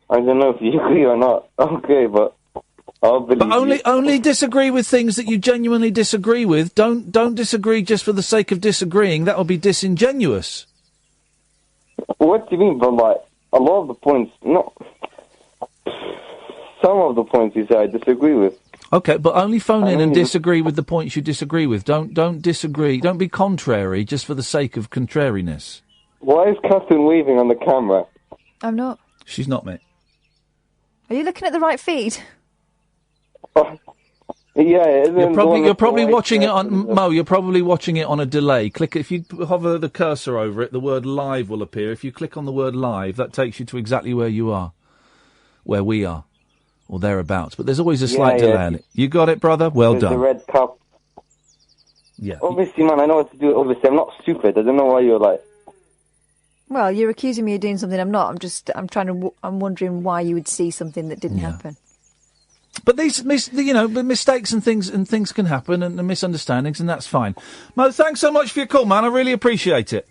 I don't know if you agree or not. Okay, but I'll believe But you. only disagree with things that you genuinely disagree with. Don't disagree just for the sake of disagreeing. That will be disingenuous. What do you mean? But like a lot of the points, some of the points you say I disagree with. Okay, but only phone in and disagree with the points you disagree with. Don't disagree. Don't be contrary just for the sake of contrariness. Why is Catherine waving on the camera? I'm not. She's not, mate. Are you looking at the right feed? Yeah, you're probably watching it on Mo. You're probably watching it on a delay. Click if you hover the cursor over it, the word "live" will appear. If you click on the word "live," that takes you to exactly where you are, where we are, or thereabouts. But there's always a slight delay on it. You got it, brother. Well There's done. the red cup. Yeah. Obviously, man, I know what to do. Obviously, I'm not stupid. I don't know why you're like. Well, you're accusing me of doing something I'm not. I'm wondering why you would see something that didn't happen. But these, mistakes and things can happen, and misunderstandings, and that's fine. Mo, thanks so much for your call, man. I really appreciate it.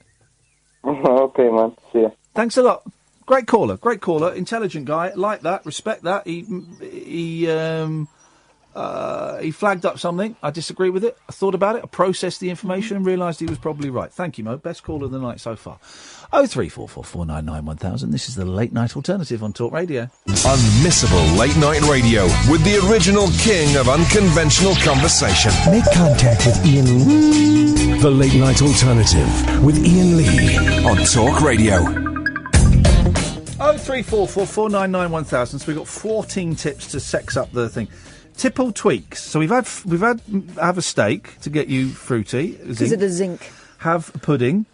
Okay, man. See ya. Thanks a lot. Great caller, intelligent guy, like that, respect that. He flagged up something. I disagree with it. I thought about it. I processed the information and realised he was probably right. Thank you, Mo. Best caller of the night so far. 03444991000. This is the Late Night Alternative on Talk Radio. Unmissable late night radio with the original king of unconventional conversation. Make contact with Iain Lee. The Late Night Alternative with Iain Lee on Talk Radio. 03444991000. So we've got 14 tips to sex up the thing. Tipple tweaks. So we've had have a steak to get you fruity. Because of the zinc. Have pudding.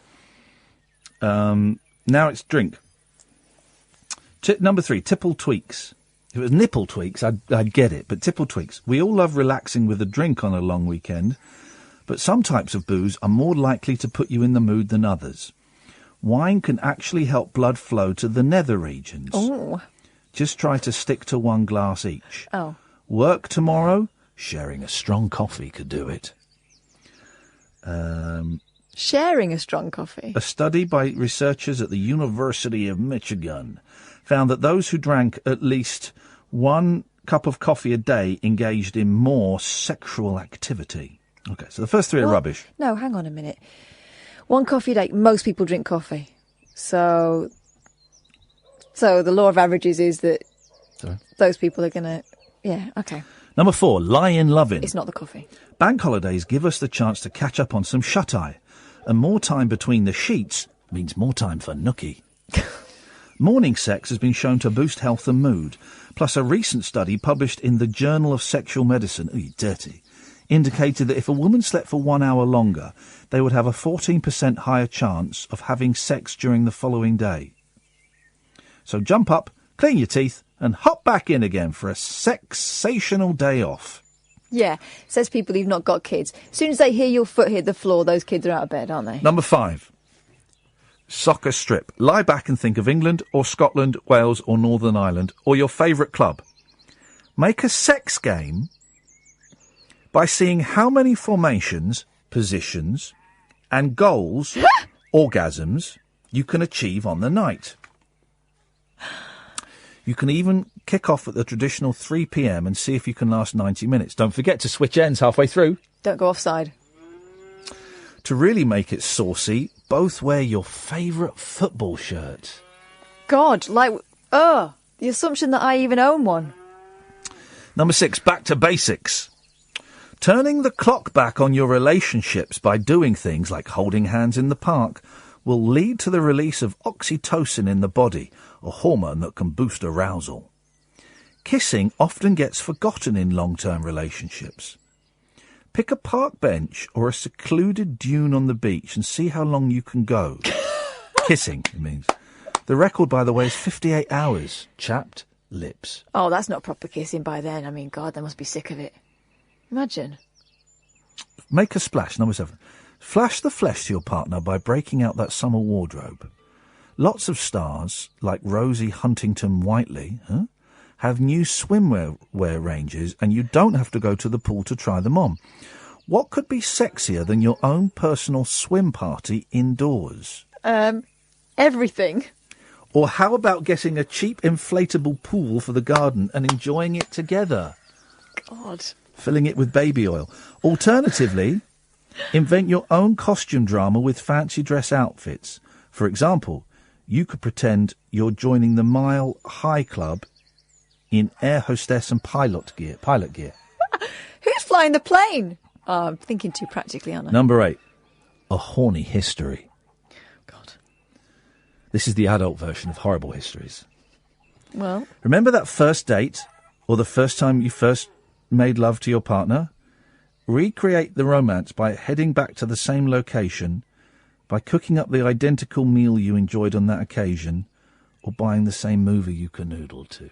Now it's drink. Tip number 3, tipple tweaks. If it was nipple tweaks, I'd get it, but tipple tweaks. We all love relaxing with a drink on a long weekend, but some types of booze are more likely to put you in the mood than others. Wine can actually help blood flow to the nether regions. Oh. Just try to stick to 1 glass each. Oh. Work tomorrow? Sharing a strong coffee could do it. Sharing a strong coffee? A study by researchers at the University of Michigan found that those who drank at least 1 cup of coffee a day engaged in more sexual activity. Okay, so the first 3 are rubbish. No, hang on a minute. 1 coffee a day. Most people drink coffee. So the law of averages is that those people are going to... Yeah, okay. Number 4, lie in loving. It's not the coffee. Bank holidays give us the chance to catch up on some shut-eye. And more time between the sheets means more time for nookie. Morning sex has been shown to boost health and mood. Plus, a recent study published in the Journal of Sexual Medicine, ooh, you dirty, indicated that if a woman slept for 1 hour longer, they would have a 14% higher chance of having sex during the following day. So jump up, clean your teeth, and hop back in again for a sexational day off. Yeah, says people who've not got kids. As soon as they hear your foot hit the floor, those kids are out of bed, aren't they? Number 5, soccer strip. Lie back and think of England or Scotland, Wales or Northern Ireland or your favourite club. Make a sex game by seeing how many formations, positions and goals, orgasms, you can achieve on the night. You can even kick off at the traditional 3 p.m. and see if you can last 90 minutes. Don't forget to switch ends halfway through. Don't go offside. To really make it saucy, both wear your favourite football shirt. God, the assumption that I even own one. Number 6, back to basics. Turning the clock back on your relationships by doing things like holding hands in the park will lead to the release of oxytocin in the body, a hormone that can boost arousal. Kissing often gets forgotten in long-term relationships. Pick a park bench or a secluded dune on the beach and see how long you can go. Kissing, it means. The record, by the way, is 58 hours. Chapped lips. Oh, that's not proper kissing by then. I mean, God, they must be sick of it. Imagine. Make a splash, number 7. Flash the flesh to your partner by breaking out that summer wardrobe. Lots of stars, like Rosie Huntington-Whiteley, have new swimwear ranges, and you don't have to go to the pool to try them on. What could be sexier than your own personal swim party indoors? Everything. Or how about getting a cheap inflatable pool for the garden and enjoying it together? God. Filling it with baby oil. Alternatively, invent your own costume drama with fancy dress outfits. For example, you could pretend you're joining the Mile High Club in air hostess and pilot gear. Who's flying the plane? Oh, I'm thinking too practically, aren't I? Number 8, a horny history. God. This is the adult version of horrible histories. Well. Remember that first date or the first time you first made love to your partner? Recreate the romance by heading back to the same location, by cooking up the identical meal you enjoyed on that occasion, or buying the same movie you canoodled to.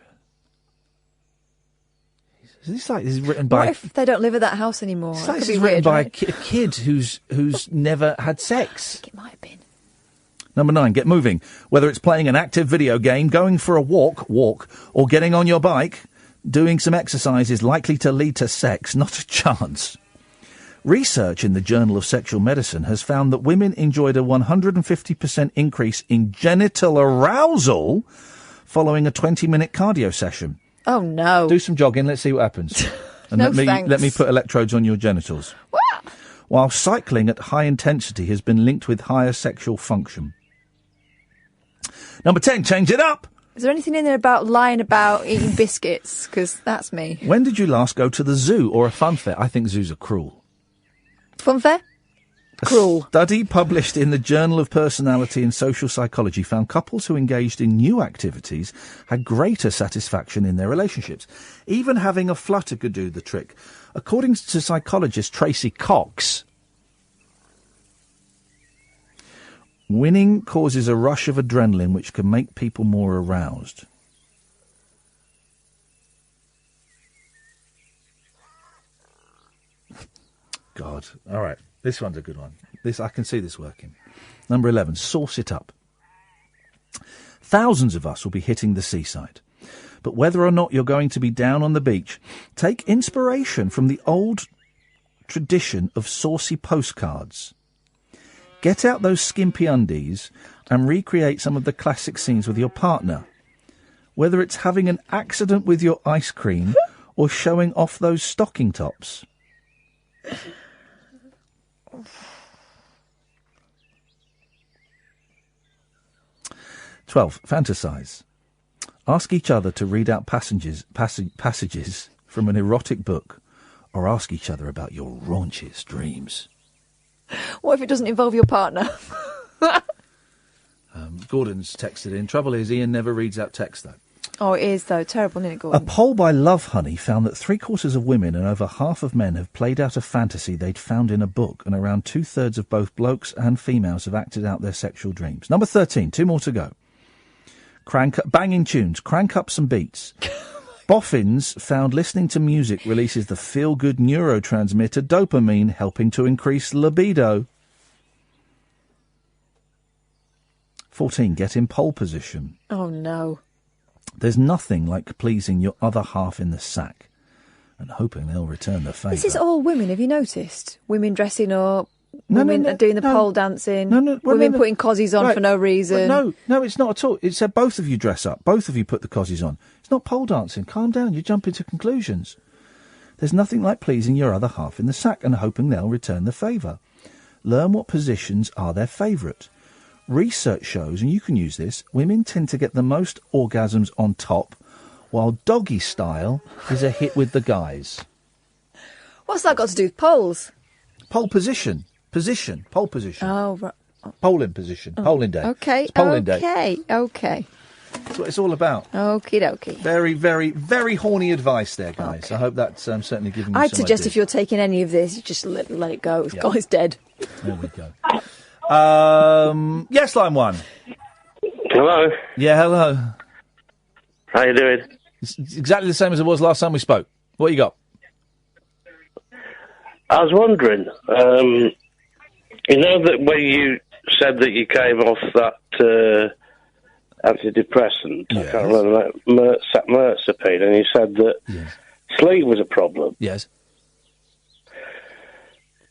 This is written by... What if they don't live at that house anymore? It's That like could this is be written weird, by right? a kid who's never had sex. I think it might have been. Number 9, get moving. Whether it's playing an active video game, going for a walk, or getting on your bike, doing some exercise is likely to lead to sex, not a chance. Research in the Journal of Sexual Medicine has found that women enjoyed a 150% increase in genital arousal following a 20-minute cardio session. Oh, no. Do some jogging, let's see what happens. And No, let me thanks. put electrodes on your genitals. While cycling at high intensity has been linked with higher sexual function. Number 10, change it up! Is there anything in there about lying about eating biscuits? Because that's me. When did you last go to the zoo or a fun fair? I think zoos are cruel. Fun fair? Cruel. A study published in the Journal of Personality and Social Psychology found couples who engaged in new activities had greater satisfaction in their relationships. Even having a flutter could do the trick. According to psychologist Tracy Cox, winning causes a rush of adrenaline which can make people more aroused. God. All right. This one's a good one. I can see this working. Number 11, sauce it up. Thousands of us will be hitting the seaside. But whether or not you're going to be down on the beach, take inspiration from the old tradition of saucy postcards. Get out those skimpy undies and recreate some of the classic scenes with your partner. Whether it's having an accident with your ice cream or showing off those stocking tops. 12, fantasize. Ask each other to read out passages from an erotic book, or ask each other about your raunchiest dreams. What if it doesn't involve your partner? Gordon's texted in. Trouble is, Ian never reads out text, though. Oh, it is, though. Terrible, isn't it, A Gordon? poll by Love Honey found that 3/4 of women and over half of men have played out a fantasy they'd found in a book, and around 2/3 of both blokes and females have acted out their sexual dreams. Number 13, 2 more to go. Banging tunes, crank up some beats. Boffins found listening to music releases the feel-good neurotransmitter dopamine, helping to increase libido. 14, get in pole position. Oh, no. There's nothing like pleasing your other half in the sack and hoping they'll return the favour. This is all women, have you noticed? Women dressing up, women are doing the pole dancing. Women putting cozies on Right. for no reason. No, it's not at all. It said both of you dress up. Both of you put the cozies on. It's not pole dancing. Calm down. You jump into conclusions. There's nothing like pleasing your other half in the sack and hoping they'll return the favour. Learn what positions are their favourite. Research shows, and you can use this, women tend to get the most orgasms on top, while doggy style is a hit with the guys. What's that got to do with poles? Pole position. Pole position. Oh, right. Polling position. Polling day. Okay, It's polling day. okay. That's what it's all about. Okie dokie. Very, very, very horny advice there, guys. I hope that's certainly giving you I'd some suggest ideas. if you're taking any of this, you just let it go. It's Yeah. gone, it's dead. There we go. Yes, line one. Hello. Yeah, hello. How you doing? It's exactly the same as it was last time we spoke. What you got? I was wondering, you know that when you said that you came off that antidepressant, I can't remember that, Mirtazapine, and you said that sleep was a problem. Yes.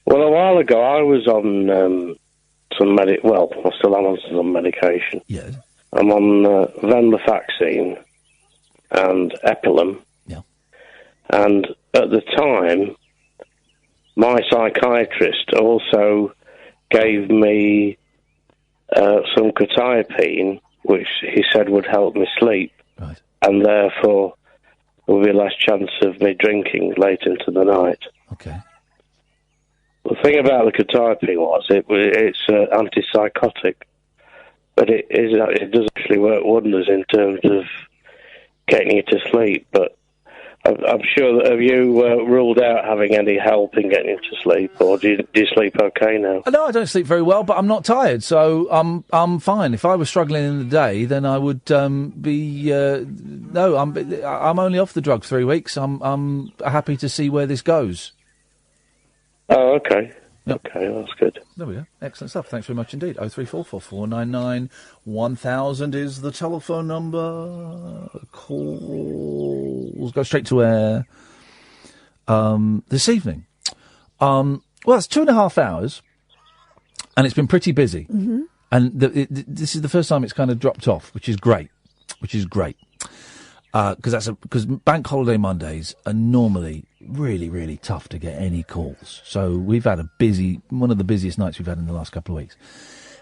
Well, a while ago I was on some I still am on some medication. Yes. I'm on venlafaxine and Epilim. Yeah. And at the time, my psychiatrist also gave me some quetiapine, which he said would help me sleep. Right. And therefore there would be less chance of me drinking late into the night. Okay. The thing about the quetiapine was it's antipsychotic, but it does actually work wonders in terms of getting you to sleep. But I'm sure that have you ruled out having any help in getting you to sleep, or do you sleep okay now? No, I don't sleep very well, but I'm not tired, so I'm fine. If I was struggling in the day, then I would be. No, I'm only off the drug 3 weeks. I'm happy to see where this goes. Oh, okay. Yep. Okay, that's good. There we go. Excellent stuff. Thanks very much indeed. 03444991000 is the telephone number. Calls go straight to air this evening. Well, it's 2.5 hours, and it's been pretty busy. Mm-hmm. And this is the first time it's kind of dropped off, which is great. Because bank holiday Mondays are normally really, really tough to get any calls. So we've had one of the busiest nights we've had in the last couple of weeks.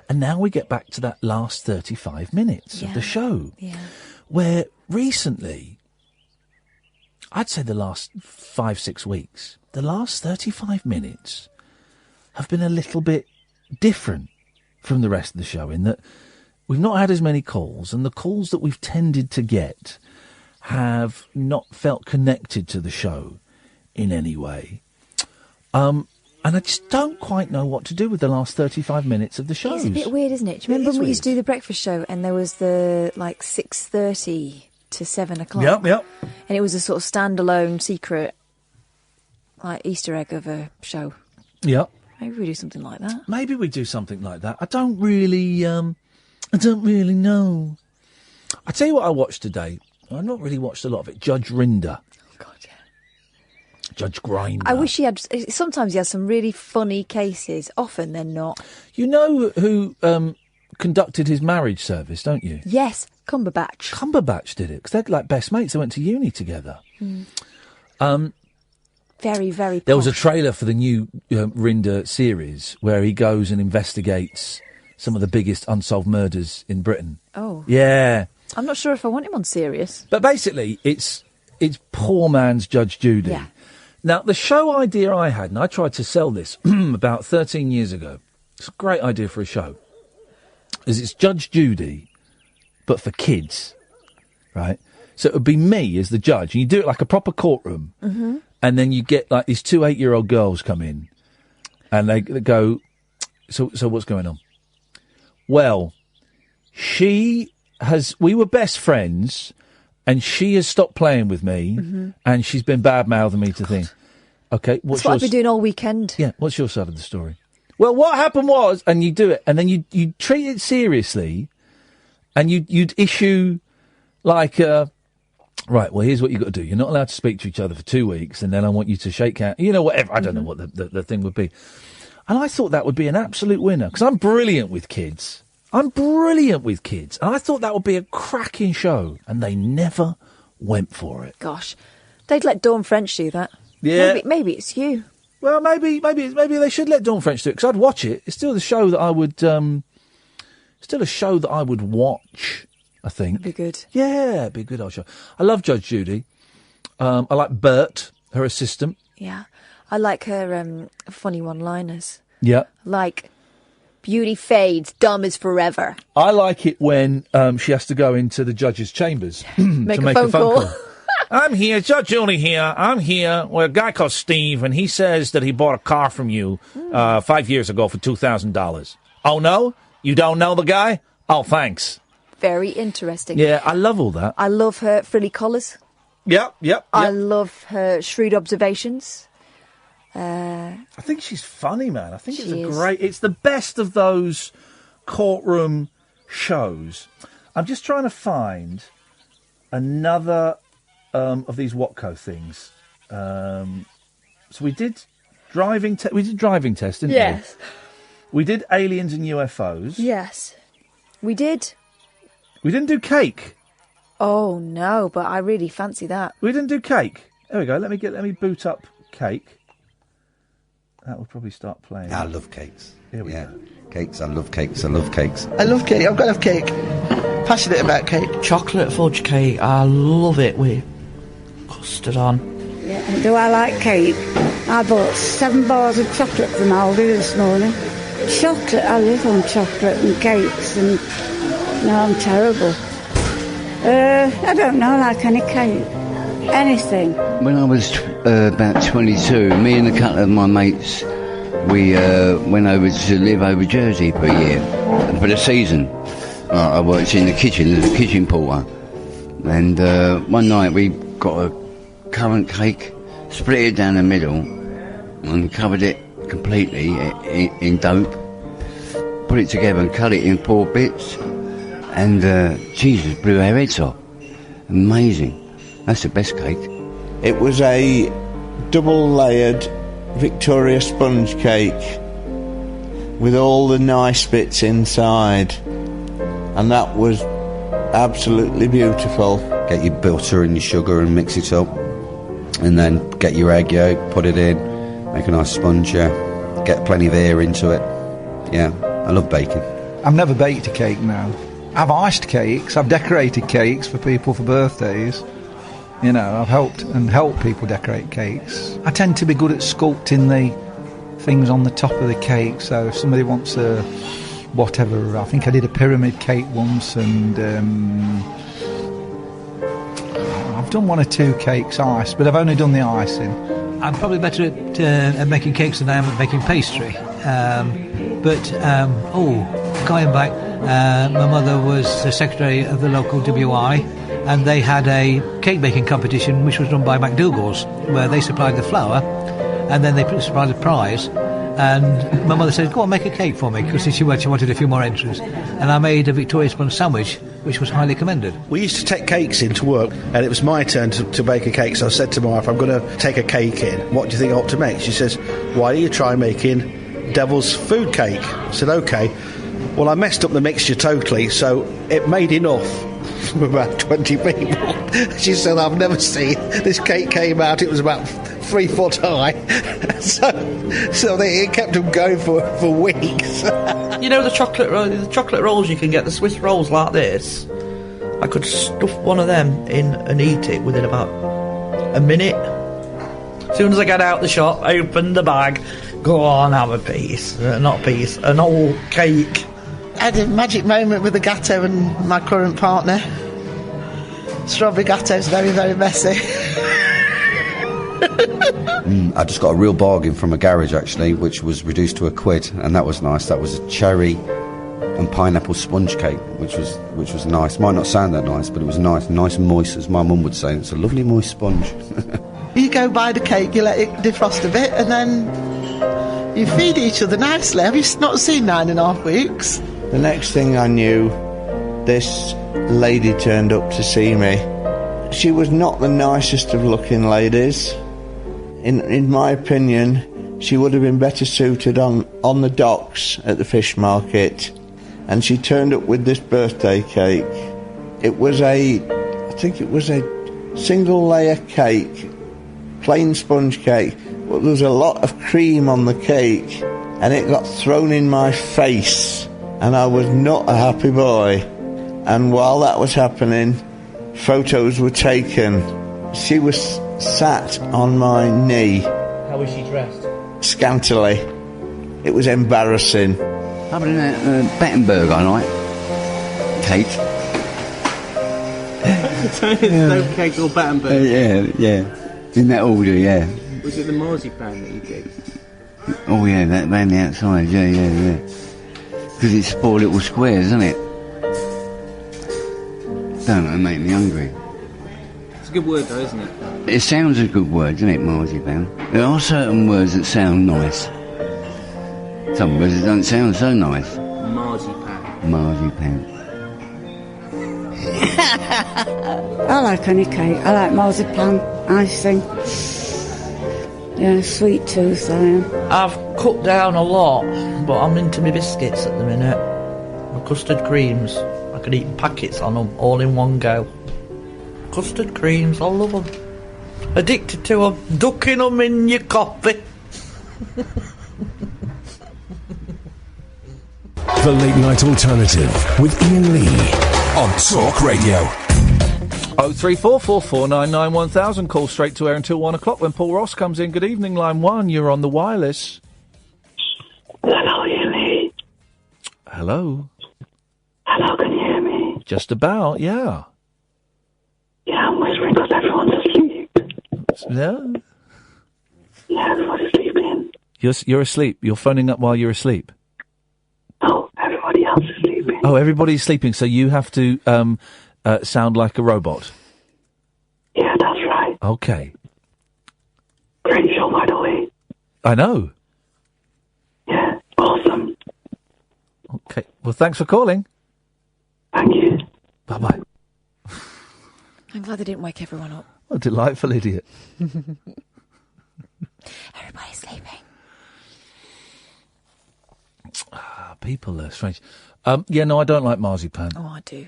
And now we get back to that last 35 minutes of the show. Yeah. Where recently, I'd say the last 5-6 weeks, the last 35 minutes have been a little bit different from the rest of the show in that we've not had as many calls, and the calls that we've tended to get have not felt connected to the show in any way. And I just don't quite know what to do with the last 35 minutes of the show. It's a bit weird, isn't it? Do you remember when we used to do the breakfast show and there was the 6:30 to 7 o'clock? Yep. And it was a sort of standalone secret Easter egg of a show. Yep. Maybe we do something like that. Maybe we do something like that. I don't really know. I tell you what I watched today. I've not really watched a lot of it. Judge Rinder. Oh, God, yeah. Judge Grinder. I wish he had... Sometimes he has some really funny cases. Often they're not. You know who conducted his marriage service, don't you? Yes, Cumberbatch. Cumberbatch did it, because they're like best mates. They went to uni together. Very, very There was a posh. trailer for the new Rinder series where he goes and investigates some of the biggest unsolved murders in Britain. Oh. Yeah. I'm not sure if I want him on Serious. But basically, it's poor man's Judge Judy. Yeah. Now, the show idea I had, and I tried to sell this about 13 years ago. It's a great idea for a show. Is it's Judge Judy, but for kids, right? So it would be me as the judge, and you do it like a proper courtroom, Mm-hmm. and then you get like these 2 8-year-old girls come in, and they go, so what's going on? Well, we were best friends, and she has stopped playing with me, and she's been bad-mouthing me to things. Okay, That's what I've been doing all weekend. Yeah, what's your side of the story? Well, what happened was, and you do it, and then you treat it seriously, and you'd issue, right, well, here's what you've got to do. You're not allowed to speak to each other for 2 weeks, and then I want you to shake hands, whatever. I don't know what the thing would be. And I thought that would be an absolute winner, because I'm brilliant with kids. And I thought that would be a cracking show, and they never went for it. Gosh, they'd let Dawn French do that. Yeah. Maybe it's you. Well, maybe they should let Dawn French do it, because I'd watch it. It's still the show that I would, watch, I think. It'd be good. Yeah, it'd be a good old show. I love Judge Judy. I like Bert, her assistant. Yeah. I like her funny one-liners. Yeah. Like, beauty fades, dumb is forever. I like it when she has to go into the judge's chambers to make a phone call. I'm here, Judge Judy here. I'm here with a guy called Steve, and he says that he bought a car from you 5 years ago for $2,000. Oh, no? You don't know the guy? Oh, thanks. Very interesting. Yeah, I love all that. I love her frilly collars. Yep. I love her shrewd observations. I think she's funny, man. I think it's the best of those courtroom shows. I'm just trying to find another of these Watco things. So we did driving test, didn't we? Yes. We did aliens and UFOs. Yes. We did. We didn't do cake. Oh no, but I really fancy that. We didn't do cake. There we go. Let me boot up cake. That will probably start playing. I love cakes. Here we go. Cakes, I love cakes. I love cake. I've got to have cake. Passionate about cake. Chocolate fudge cake, I love it with custard on. Yeah, and do I like cake? I bought 7 bars of chocolate from Aldi this morning. Chocolate, I live on chocolate and cakes, and no, I'm terrible. I don't know, like any cake. Anything. When I was about 22, me and a couple of my mates, we went over to live over Jersey for a year, for the season. I worked in the kitchen as a kitchen porter. And one night we got a currant cake, split it down the middle, and covered it completely in dope. Put it together and cut it in 4 bits. And Jesus, blew our heads off. Amazing. That's the best cake. It was a double-layered Victoria sponge cake with all the nice bits inside, and that was absolutely beautiful. Get your butter and your sugar and mix it up, and then get your egg yolk, put it in, make a nice sponge, get plenty of air into it. Yeah, I love baking. I've never baked a cake now. I've iced cakes, I've decorated cakes for people for birthdays. You know, I've helped people decorate cakes. I tend to be good at sculpting the things on the top of the cake, so if somebody wants a whatever, I think I did a pyramid cake once, and I've done 1 or 2 cakes iced, but I've only done the icing. I'm probably better at making cakes than I am at making pastry. Going back, my mother was the secretary of the local WI, and they had a cake baking competition which was run by McDougall's, where they supplied the flour and then they supplied the prize. And my mother said, go on, make a cake for me, because she wanted a few more entries. And I made a Victoria sponge sandwich, which was highly commended. We used to take cakes into work, and it was my turn to bake a cake. So I said to my wife, I'm going to take a cake in. What do you think I ought to make? She says, why don't you try making devil's food cake? I said, OK. Well, I messed up the mixture totally, so it made enough for about 20 people. She said, I've never seen this cake came out. It was about 3 foot high. so it kept them going for weeks. You know the chocolate rolls you can get, the Swiss rolls like this? I could stuff one of them in and eat it within about a minute. As soon as I get out the shop, open the bag, go on, have a piece. Not a piece, an whole cake. I had a magic moment with the gatto and my current partner. Strawberry gatto's very, very messy. I just got a real bargain from a garage, actually, which was reduced to £1, and that was nice. That was a cherry and pineapple sponge cake, which was nice. Might not sound that nice, but it was nice and moist, as my mum would say. It's a lovely moist sponge. You go buy the cake, you let it defrost a bit, and then you feed each other nicely. Have you not seen 9.5 weeks? The next thing I knew, this lady turned up to see me. She was not the nicest of looking ladies. In my opinion, she would have been better suited on the docks at the fish market. And she turned up with this birthday cake. It was I think it was a single layer cake, plain sponge cake, but there was a lot of cream on the cake, and it got thrown in my face, and I was not a happy boy. And while that was happening, photos were taken. She was sat on my knee. How was she dressed? Scantily. It was embarrassing. Other than that, Battenberg I like. Cake. So no cake or Battenberg? Yeah. In that order, yeah. Was it the marzipan that you gave? Oh yeah, that round the outside, yeah. Because it's 4 little squares, isn't it? Don't know, make me hungry. It's a good word though, isn't it? It sounds a good word, doesn't it, marzipan? There are certain words that sound nice. Some words that don't sound so nice. Marzipan. I like any cake. I like marzipan, icing. Yeah, sweet tooth I am. I've cut down a lot, but I'm into my biscuits at the minute. My custard creams. I could eat packets on them all in one go. Custard creams, I love them. Addicted to them, ducking them in your coffee. The Late Night Alternative with Iain Lee on Talk Radio. 03444991000. Call straight to air until 1 o'clock when Paul Ross comes in. Good evening, line 1. You're on the wireless. Hello, Iain Lee. Hello. Hello, can you hear me? Just about, yeah. Yeah, I'm whispering because everyone's asleep. Yeah? Yeah, everybody's sleeping. You're asleep. You're phoning up while you're asleep. Oh, everybody else is sleeping. Oh, everybody's sleeping, so you have to sound like a robot. Yeah, that's right. Okay. Great show, by the way. I know. Yeah, awesome. Okay. Well, thanks for calling. Thank you. Bye-bye. I'm glad they didn't wake everyone up. What a delightful idiot. Everybody's sleeping. People are strange. Yeah, no, I don't like marzipan. Oh, I do.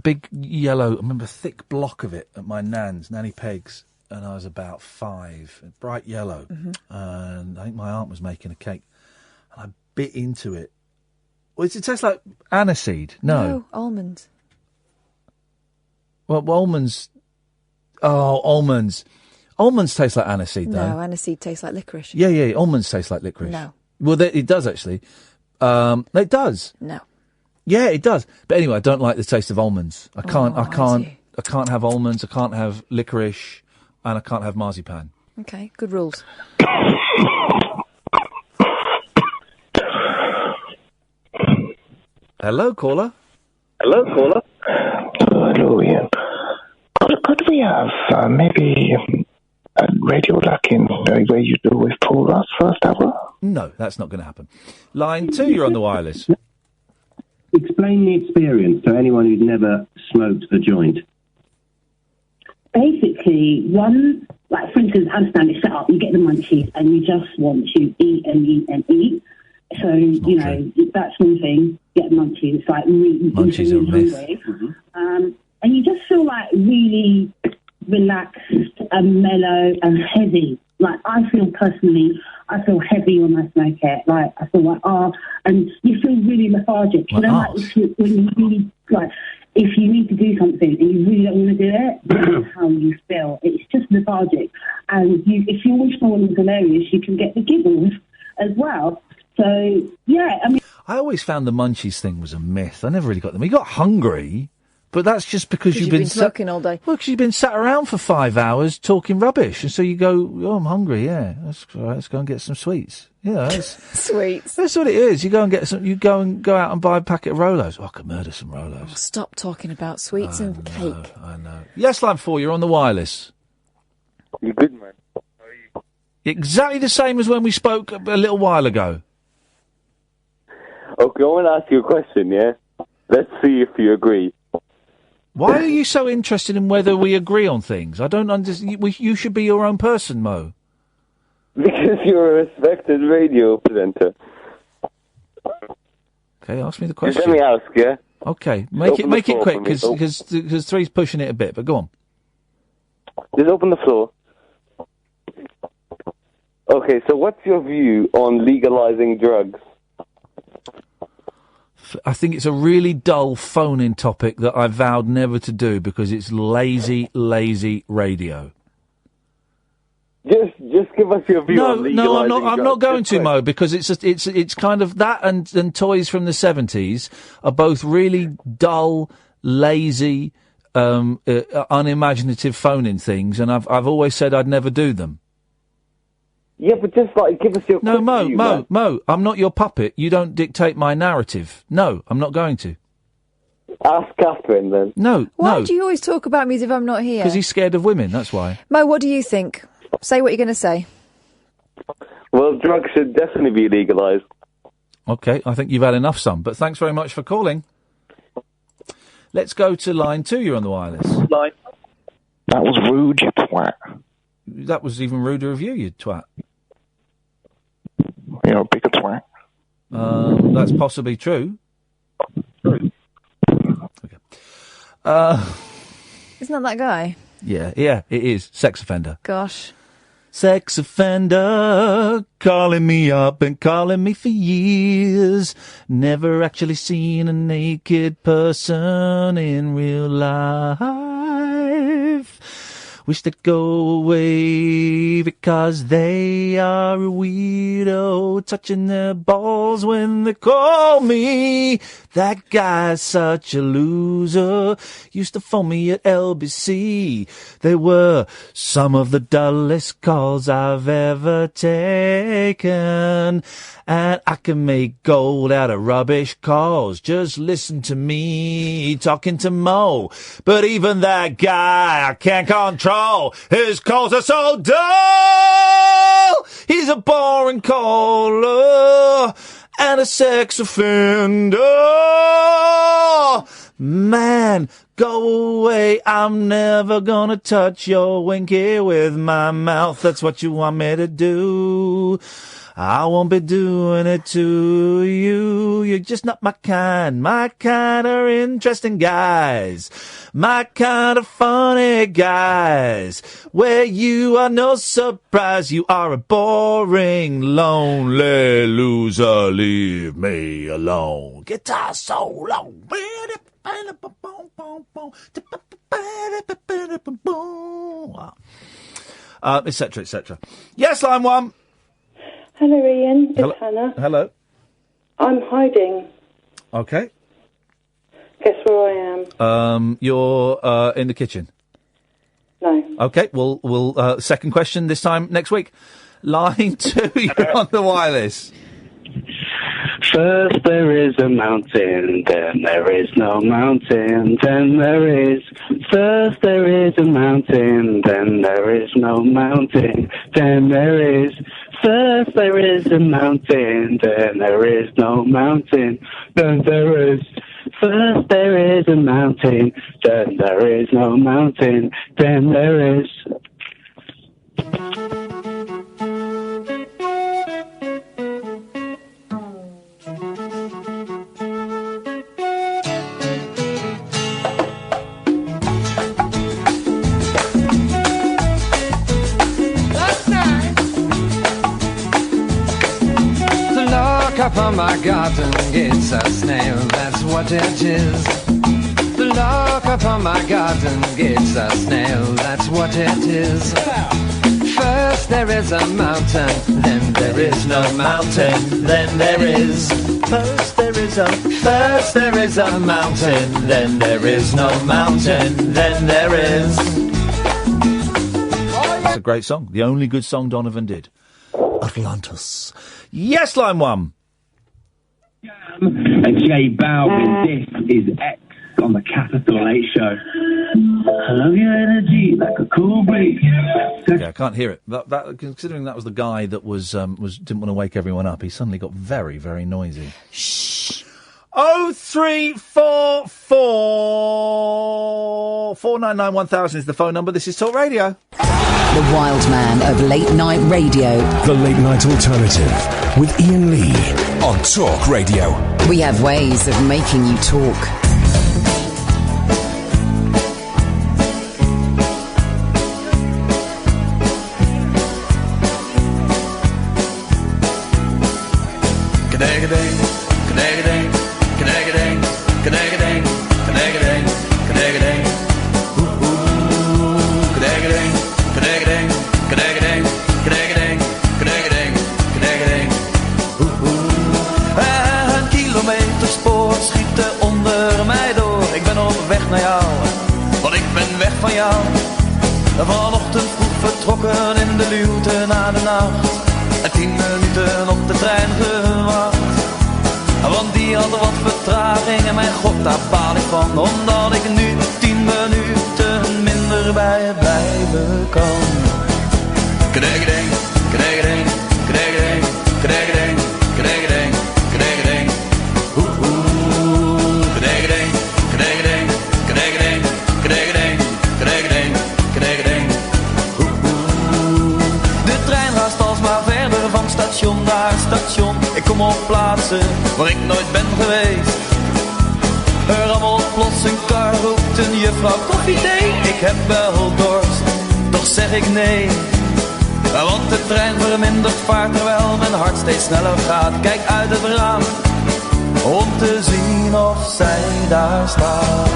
Big yellow, I remember a thick block of it at my nan's, Nanny Peg's, and I was about 5. Bright yellow. Mm-hmm. And I think my aunt was making a cake. And I bit into it. Well, does it taste like aniseed? No. Almonds. Well, almonds... Oh, almonds. Almonds taste like aniseed, though. No, aniseed tastes like licorice. Yeah, almonds taste like licorice. No. Well, it does, actually. It does. No. Yeah, it does. But anyway, I don't like the taste of almonds. I can't have almonds, I can't have licorice, and I can't have marzipan. Okay, good rules. Hello, caller. Hello, caller. Hello, Ian. Could we have maybe a radio like in the way you do with Paul Ross first hour? No, that's not going to happen. Line 2, you're on the wireless. Explain the experience to anyone who's never smoked a joint. Basically, one, like for instance, understand it's set up, you get the munchies and you just want to eat and eat and eat. So, you know, that's one thing, get munchies, it's like really, munchies are hungry. And you just feel like really relaxed and mellow and heavy. Like, I feel heavy when I smoke it. Like, I feel like, and you feel really lethargic. You know, like, when you really, like, if you need to do something and you really don't want to do it, that's how you feel. It's just lethargic. And if you wish someone was hilarious, you can get the giggles as well. So, yeah, I mean... I always found the munchies thing was a myth. I never really got them. You got hungry... But that's just because you've been smoking all day. Well, because you've been sat around for 5 hours talking rubbish, and so you go, "Oh, I'm hungry. Yeah, that's all right. Let's go and get some sweets." Yeah, sweets. That's what it is. You go and get some. You go out and buy a packet of Rolos. Oh, I could murder some Rolos. Oh, stop talking about sweets and cake. I know. Yes, line 4. You're on the wireless. You good, man? How are you? Exactly the same as when we spoke a little while ago. Okay, I want to ask you a question. Yeah, let's see if you agree. Why are you so interested in whether we agree on things? I don't understand. You should be your own person, Mo. Because you're a respected radio presenter. Okay, ask me the question. Let me ask, yeah? Okay, make Open the it floor quick, for me. because three's pushing it a bit, but go on. Just open the floor. Okay, so what's your view on legalizing drugs? I think it's a really dull phone-in topic that I vowed never to do because it's lazy, lazy radio. Just give us your view on legalizing No, I'm not drugs. going to, Mo, because it's kind of that and toys from the 70s are both really dull, lazy, unimaginative phone-in things, and I've always said I'd never do them. Yeah, but just like give us your No, quick view, man. Mo, I'm not your puppet. You don't dictate my narrative. No, I'm not going to. Ask Catherine then. No, Why no, do you always talk about me as if I'm not here? because he's scared of women. That's why. Mo, what do you think? Say what you're going to say. Well, drugs should definitely be legalised. Okay, I think you've had enough, son. But thanks very much for calling. Let's go to line 2. You're on the wireless. That was rude, you twat. That was even ruder of you, you twat. You're a bigger twat. That's possibly true. Okay. Isn't that guy? Yeah, it is. Sex offender. Gosh. Sex offender, calling me up and calling me for years. Never actually seen a naked person in real life. Wish they'd go away because they are a weirdo, touching their balls when they call me. That guy's such a loser. Used to phone me at LBC. They were some of the dullest calls I've ever taken. And I can make gold out of rubbish calls. Just listen to me talking to Mo. But even that guy I can't control. His calls are so dull. He's a boring caller and a sex offender. Man, go away. I'm never gonna touch your winky with my mouth. That's what you want me to do. I won't be doing it to you. You're just not my kind of interesting guys. My kind of funny guys. Where you are no surprise. You are a boring, lonely loser. Leave me alone. Guitar solo. Etc., etc. Yes, line 1. Hello, Ian. It's Hello. Hannah. Hello. I'm hiding. Okay. Guess where I am? You're in the kitchen. No. Okay. We'll second question this time next week. Line 2. You're on the wireless. First there is a mountain, then there is no mountain, then there is. First there is a mountain, then there is no mountain, then there is. First there is a mountain, then there is no mountain, then there is. First there is a mountain, then there is no mountain, then there is. Up on my garden gates a snail, that's what it is. The lock up on my garden gates a snail, that's what it is. First there is a mountain, then there is no mountain, then there is. First there is a mountain, then there is no mountain, then there is. It's a great song. The only good song Donovan did. Atlantis. Yes, line 1. And J Balvin, this is X on the Capital 8 show. I love your energy like a cool breeze. Yeah, I can't hear it. That considering that was the guy that was didn't want to wake everyone up, he suddenly got very, very noisy. Shh. 0344 499 1000 is the phone number. This is Talk Radio. The wild man of late night radio. The Late Night Alternative with Iain Lee on Talk Radio. We have ways of making you talk. Knegading, knegading, knegading, knegading, knegading, knegading. Ooh, ooh, knegading, knegading, knegading, knegading, knegading, knegading. Ooh, ooh. Een kilometerspoor schiet onder mij door. Ik ben op weg naar jou, want ik ben weg van jou. Vanochtend vroeg vertrokken in de luwte na de nacht. En 10 minuten op de trein gewacht. Want die had wat vertraging en mijn god, daar baal ik van. Omdat ik nu 10 minuten minder bij je blijven kan. Knegading, knegading, knegading, knegading, knegading, knegading. Oeh, oeh, knegading, knegading, knegading, knegading, knegading, knegading. Oeh, oeh. De trein raast alsmaar verder van station naar station. Ik kom op plaatsen waar ik nooit ben geweest. Er rammelt plots een kar, roept een juffrouw koffie thee. Ik heb wel dorst, toch zeg ik nee. Want de trein vermindert vaart terwijl mijn hart steeds sneller gaat. Kijk uit het raam, om te zien of zij daar staat.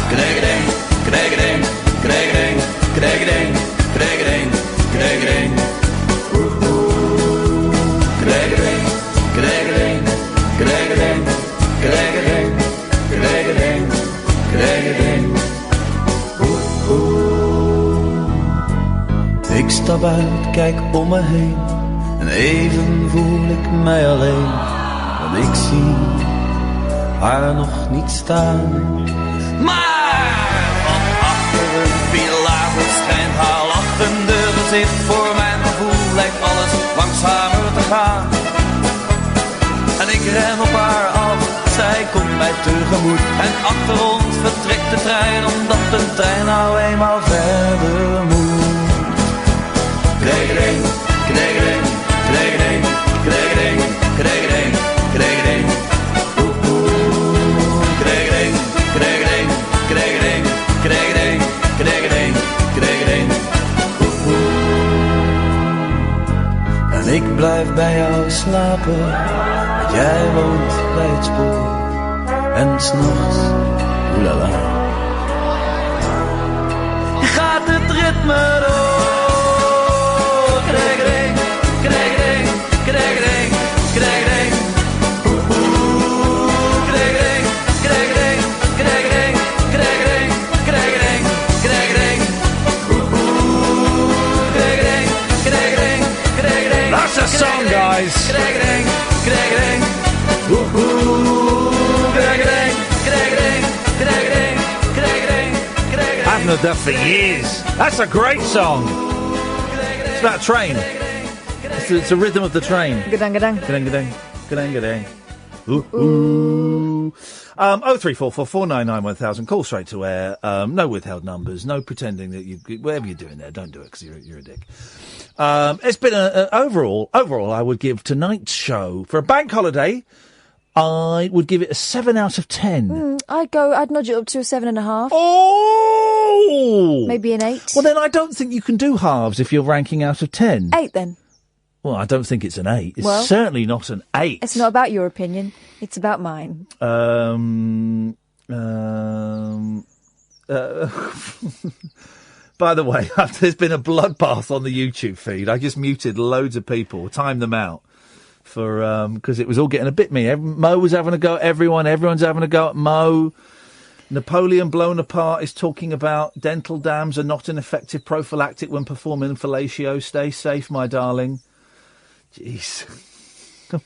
Knegading, knegading, knegading, knegading, knegading, knegading. Oeh, oeh, knegading, knegading, knegading, knegading, knegading, knegading. Oeh, oeh. Ik stap uit, kijk om me heen en even voel ik mij alleen. Want ik zie haar nog niet staan. Maar van achter een pilaar verschijnt haar lachende gezicht. Voor mijn gevoel lijkt alles langzamer te gaan. En ik ren op haar af, zij komt mij tegemoet. En achter ons vertrekt de trein, omdat de trein nou eenmaal verder moet. Knegading, knegading, knegading, knegading, knegading, knegading. Oeh, oeh, knegading, knegading, knegading, knegading, knegading, knegading. Oeh, oeh. En ik blijf bij jou slapen, want jij woont bij het spoor. En 's nachts, oelala, gaat het ritme door. Knegading, knegading, knegading, knegading. Oeh, oeh, knegading, knegading, knegading, knegading, knegading, knegading. Oeh, oeh, knegading, knegading, knegading. That's a song, guys. Knegading, knegading. Oeh, oeh, knegading, knegading, knegading, knegading, knegading. I haven't heard that for years. That's a great song. It's about a train. It's the rhythm of the train. Gadang, gadang. Gadang, gadang. Gadang, gadang. Ooh, ooh. 03444991000. Call straight to air. No withheld numbers. No pretending that you, whatever you're doing there, don't do it because you're a dick. It's been overall, I would give tonight's show for a bank holiday. I would give it a 7 out of 10. I'd nudge it up to a 7.5. Oh! Maybe an 8. Well, then I don't think you can do halves if you're ranking out of 10. 8 then. Well, I don't think it's an 8. It's Well, certainly not an 8. It's not about your opinion. It's about mine. By the way, there's been a bloodbath on the YouTube feed. I just muted loads of people, timed them out. For because it was all getting a bit me. Mo was having a go at everyone. Everyone's having a go at Mo. Napoleon Blown Apart is talking about dental dams are not an effective prophylactic when performing fellatio. Stay safe, my darling. Jeez.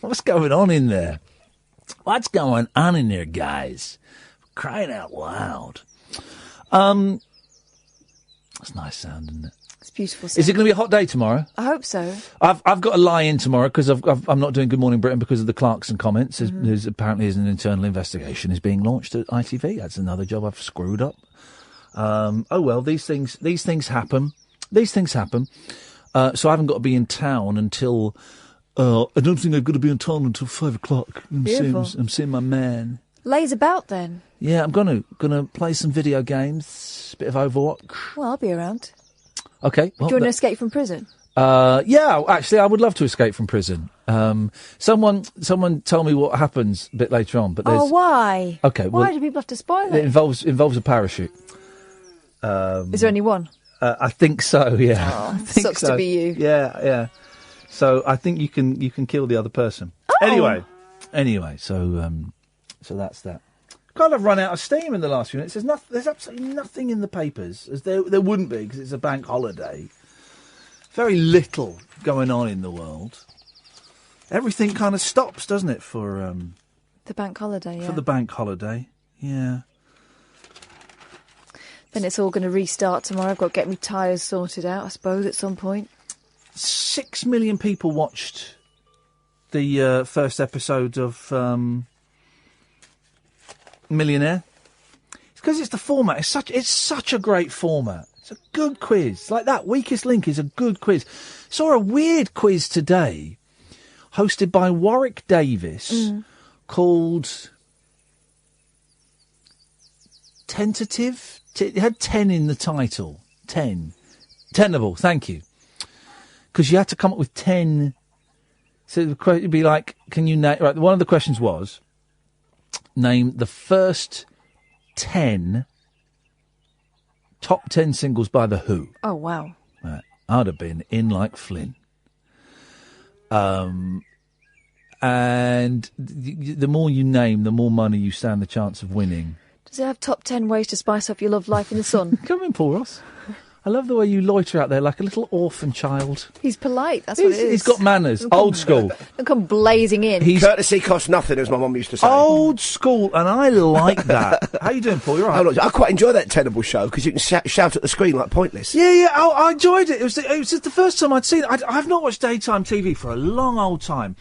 What's going on in there? What's going on in there, guys? Crying out loud. That's nice sound, isn't it? It's beautiful sound. Is it going to be a hot day tomorrow? I hope so. I've got to lie in tomorrow because I'm not doing Good Morning Britain because of the Clarkson comments. There's apparently an internal investigation is being launched at ITV. That's another job I've screwed up. Oh well, these things happen. these things happen. So I haven't got to be in town until. I don't think I've got to be in town until 5 o'clock. I'm seeing my man. Lays about then. Yeah, I'm gonna play some video games, a bit of Overwatch. Well, I'll be around. Okay. Well, Do you want to escape from prison? Yeah, actually, I would love to escape from prison. Someone tell me what happens a bit later on. But there's... why? Okay. Why do people have to spoil it? it? Involves a parachute. Is there only one? I think so. Yeah. Oh, I think sucks so. to be you. Yeah. So I think you can kill the other person. Oh. Anyway. So that's that. Kind of run out of steam in the last few minutes. There's absolutely nothing in the papers, as there wouldn't be because it's a bank holiday. Very little going on in the world. Everything kind of stops, doesn't it, for the bank holiday? Yeah. For the bank holiday, yeah. Then it's all going to restart tomorrow. I've got to get my tyres sorted out, I suppose, at some point. 6 million people watched the first episode of Millionaire. It's because it's the format. It's such a great format. It's a good quiz. Like that Weakest Link is a good quiz. Saw a weird quiz today, hosted by Warwick Davis, called Tentative. It had 10 in the title. 10. Tenable. Thank you. Because you had to come up with 10. So it'd be like, can you name... Right, one of the questions was, name the first 10 top 10 singles by The Who. Oh, wow. Right. I'd have been in like Flynn. And the more you name, the more money you stand the chance of winning. Does it have top 10 ways to spice up your love life in the sun? Come in, Paul Ross. I love the way you loiter out there like a little orphan child. He's polite, that's what it is. He's got manners, old school. Don't come blazing in. Courtesy costs nothing, as my mum used to say. Old school, and I like that. How you doing, Paul? You all right? I quite enjoy that Tenable show, because you can shout at the screen like Pointless. Yeah, I enjoyed it. It was just the first time I'd seen it. I've not watched daytime TV for a long old time.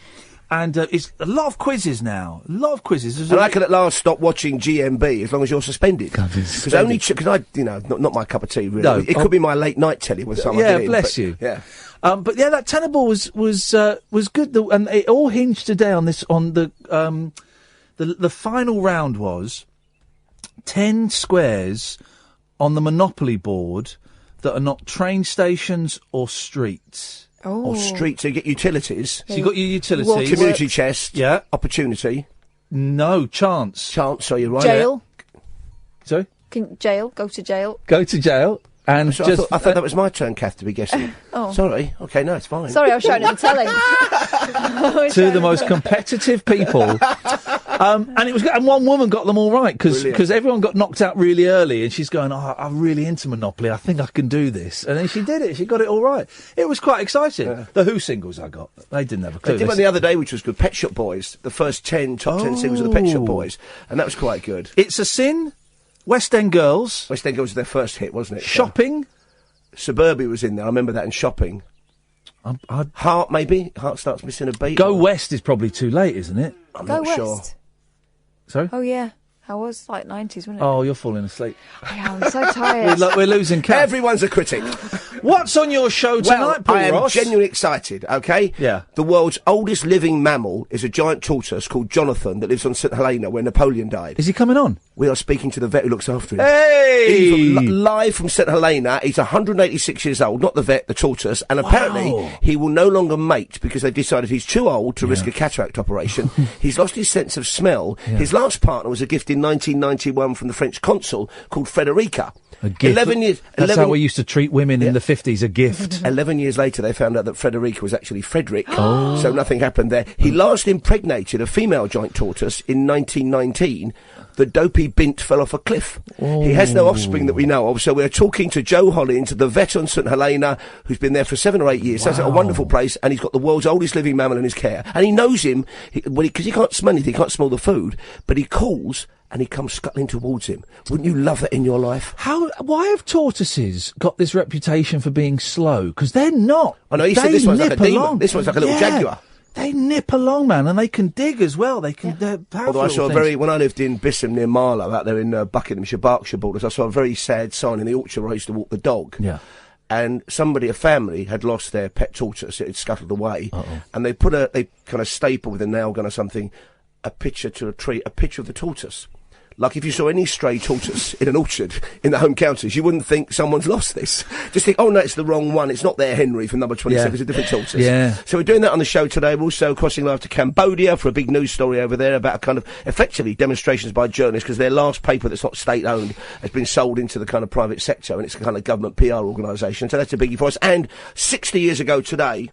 And it's a lot of quizzes now. A lot of quizzes. And I can at last stop watching GMB as long as you're suspended. Because I, not my cup of tea, really. No, it could be my late night telly when someone yeah, get in, bless but, you. Yeah. But yeah, that Tenable was good. And it all hinged today on this. On the final round was 10 squares on the Monopoly board that are not train stations or streets. Or streets, so you get utilities. So you got your utilities. Community chest. Yeah. Opportunity. No, chance. Chance, so you're right. Jail. Sorry? Jail. Go to jail. Go to jail. And so I thought that was my turn, Kath, to be guessing. Oh. Sorry. Okay, no, it's fine. Sorry, I was shouting at the telly. Two of the most competitive people. And it was good. And one woman got them all right, because everyone got knocked out really early, and she's going, I'm really into Monopoly, I think I can do this. And then she did it, she got it all right. It was quite exciting. Yeah. The Who singles I got, they didn't have a clue. They did one the other day, which was good, Pet Shop Boys, the first top 10 singles of the Pet Shop Boys, and that was quite good. It's a Sin, West End Girls. West End Girls was their first hit, wasn't it? Shopping. Suburbia was in there, I remember that in Shopping. Heart, maybe? Heart Starts Missing a Beat. Go West is probably too late, isn't it? I'm Go not West. sure. Sorry? Oh, yeah. I was like 90s, wasn't it? Oh, you're falling asleep. Yeah, I'm so tired. We're losing count. Everyone's a critic. What's on your show tonight, Paul I am Ross? genuinely excited, okay? Yeah. The world's oldest living mammal is a giant tortoise called Jonathan that lives on St Helena where Napoleon died. Is he coming on? We are speaking to the vet who looks after him. Hey! Live from St Helena. He's 186 years old, not the vet, the tortoise, and apparently he will no longer mate because they've decided he's too old to risk a cataract operation. He's lost his sense of smell. Yeah. His last partner was a gift in 1991 from the French consul called Frederica. A gift. 11 years. That's how we used to treat women in the 50s, a gift. 11 years later, they found out that Frederica was actually Frederick, so nothing happened there. He last impregnated a female giant tortoise in 1919. The dopey bint fell off a cliff. He has no offspring that we know of, so we're talking to Joe Hollins, the vet on St Helena, who's been there for 7 or 8 years. Sounds like a wonderful place, and he's got the world's oldest living mammal in his care. And he knows him, because he can't smell anything, he can't smell the food, but he calls, and he comes scuttling towards him. Wouldn't you love that in your life? Why have tortoises got this reputation for being slow? Because they're not. I know, he said this one's like a demon. This one's like a little jaguar. They nip along, man, and they can dig as well. They're powerful. Although I saw when I lived in Bisham near Marlow, out there in Buckinghamshire, Berkshire borders, I saw a very sad sign in the orchard where I used to walk the dog. Yeah. and a family had lost their pet tortoise. It had scuttled away, and they kind of staple with a nail gun or something, a picture to a tree, a picture of the tortoise. Like if you saw any stray tortoise in an orchard in the home counties, you wouldn't think someone's lost this. Just think, oh no, it's the wrong one. It's not there, Henry, from number 27. It's a different tortoise. Yeah. So we're doing that on the show today. We're also crossing live to Cambodia for a big news story over there about a kind of, effectively, demonstrations by journalists, because their last paper that's not state-owned has been sold into the kind of private sector, and it's a kind of government PR organisation. So that's a biggie for us. And 60 years ago today,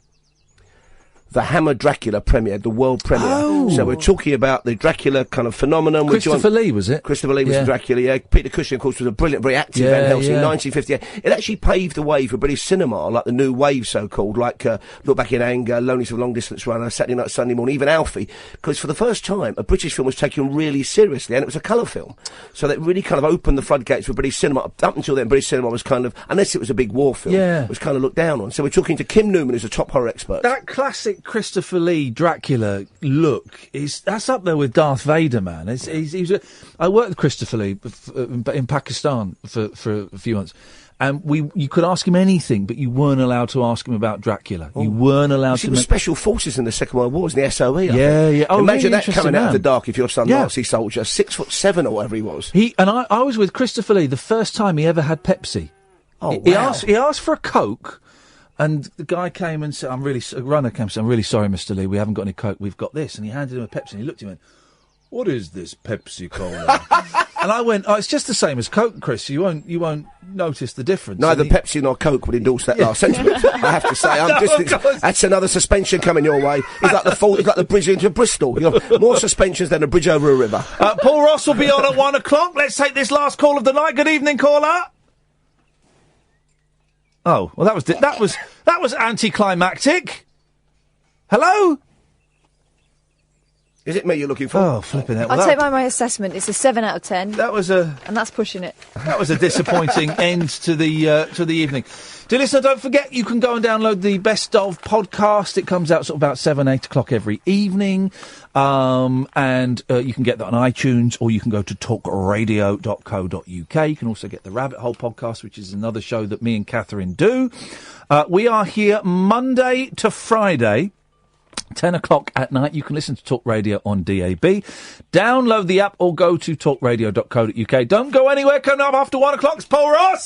the Hammer Dracula premiered, the world premiere. Oh. So we're talking about the Dracula kind of phenomenon. Christopher Lee, was it? Christopher Lee was in Dracula, yeah. Peter Cushing, of course, was a brilliant, very active Van Helsing, 1958. It actually paved the way for British cinema, like the new wave, so-called, like Look Back in Anger, Lonely's a Long Distance Runner, Saturday Night, Sunday Morning, even Alfie, because for the first time, a British film was taken really seriously, and it was a colour film. So that really kind of opened the floodgates for British cinema. Up until then, British cinema was kind of, unless it was a big war film, was kind of looked down on. So we're talking to Kim Newman, who's a top horror expert. That classic Christopher Lee Dracula look that's up there with Darth Vader, man. I worked with Christopher Lee in Pakistan for a few months, and you could ask him anything, but you weren't allowed to ask him about Dracula. You weren't allowed to. He was Special Forces in the Second World War, in the SOE. I think. Yeah. Oh, imagine really that coming out of the dark if you're some Yeah. Nazi soldier, 6'7" or whatever he was. I was with Christopher Lee the first time he ever had Pepsi. Oh, He wow. asked for a Coke. And the guy came and said, a runner came and said, I'm really sorry, Mr. Lee, we haven't got any Coke, we've got this. And he handed him a Pepsi, and he looked at him and went, what is this Pepsi Cola? And I went, it's just the same as Coke, Chris, you won't notice the difference. Neither Pepsi nor Coke would endorse that last sentiment, I have to say. That's another suspension coming your way. It's like the bridge into Bristol. You know, more suspensions than a bridge over a river. Paul Ross will be on at 1 o'clock. Let's take this last call of the night. Good evening, caller. Oh, well, that was anticlimactic. Hello? Is it me you're looking for? Oh, flipping it. I'll take my assessment. It's a 7 out of 10. And that's pushing it. That was a disappointing end to the evening. Dear listener, don't forget you can go and download the Best of podcast. It comes out sort of about 7, 8 o'clock every evening. And you can get that on iTunes, or you can go to talkradio.co.uk. You can also get the Rabbit Hole podcast, which is another show that me and Catherine do. We are here Monday to Friday, 10 o'clock at night. You can listen to Talk Radio on DAB. Download the app or go to talkradio.co.uk. Don't go anywhere. Coming up after 1 o'clock, it's Paul Ross.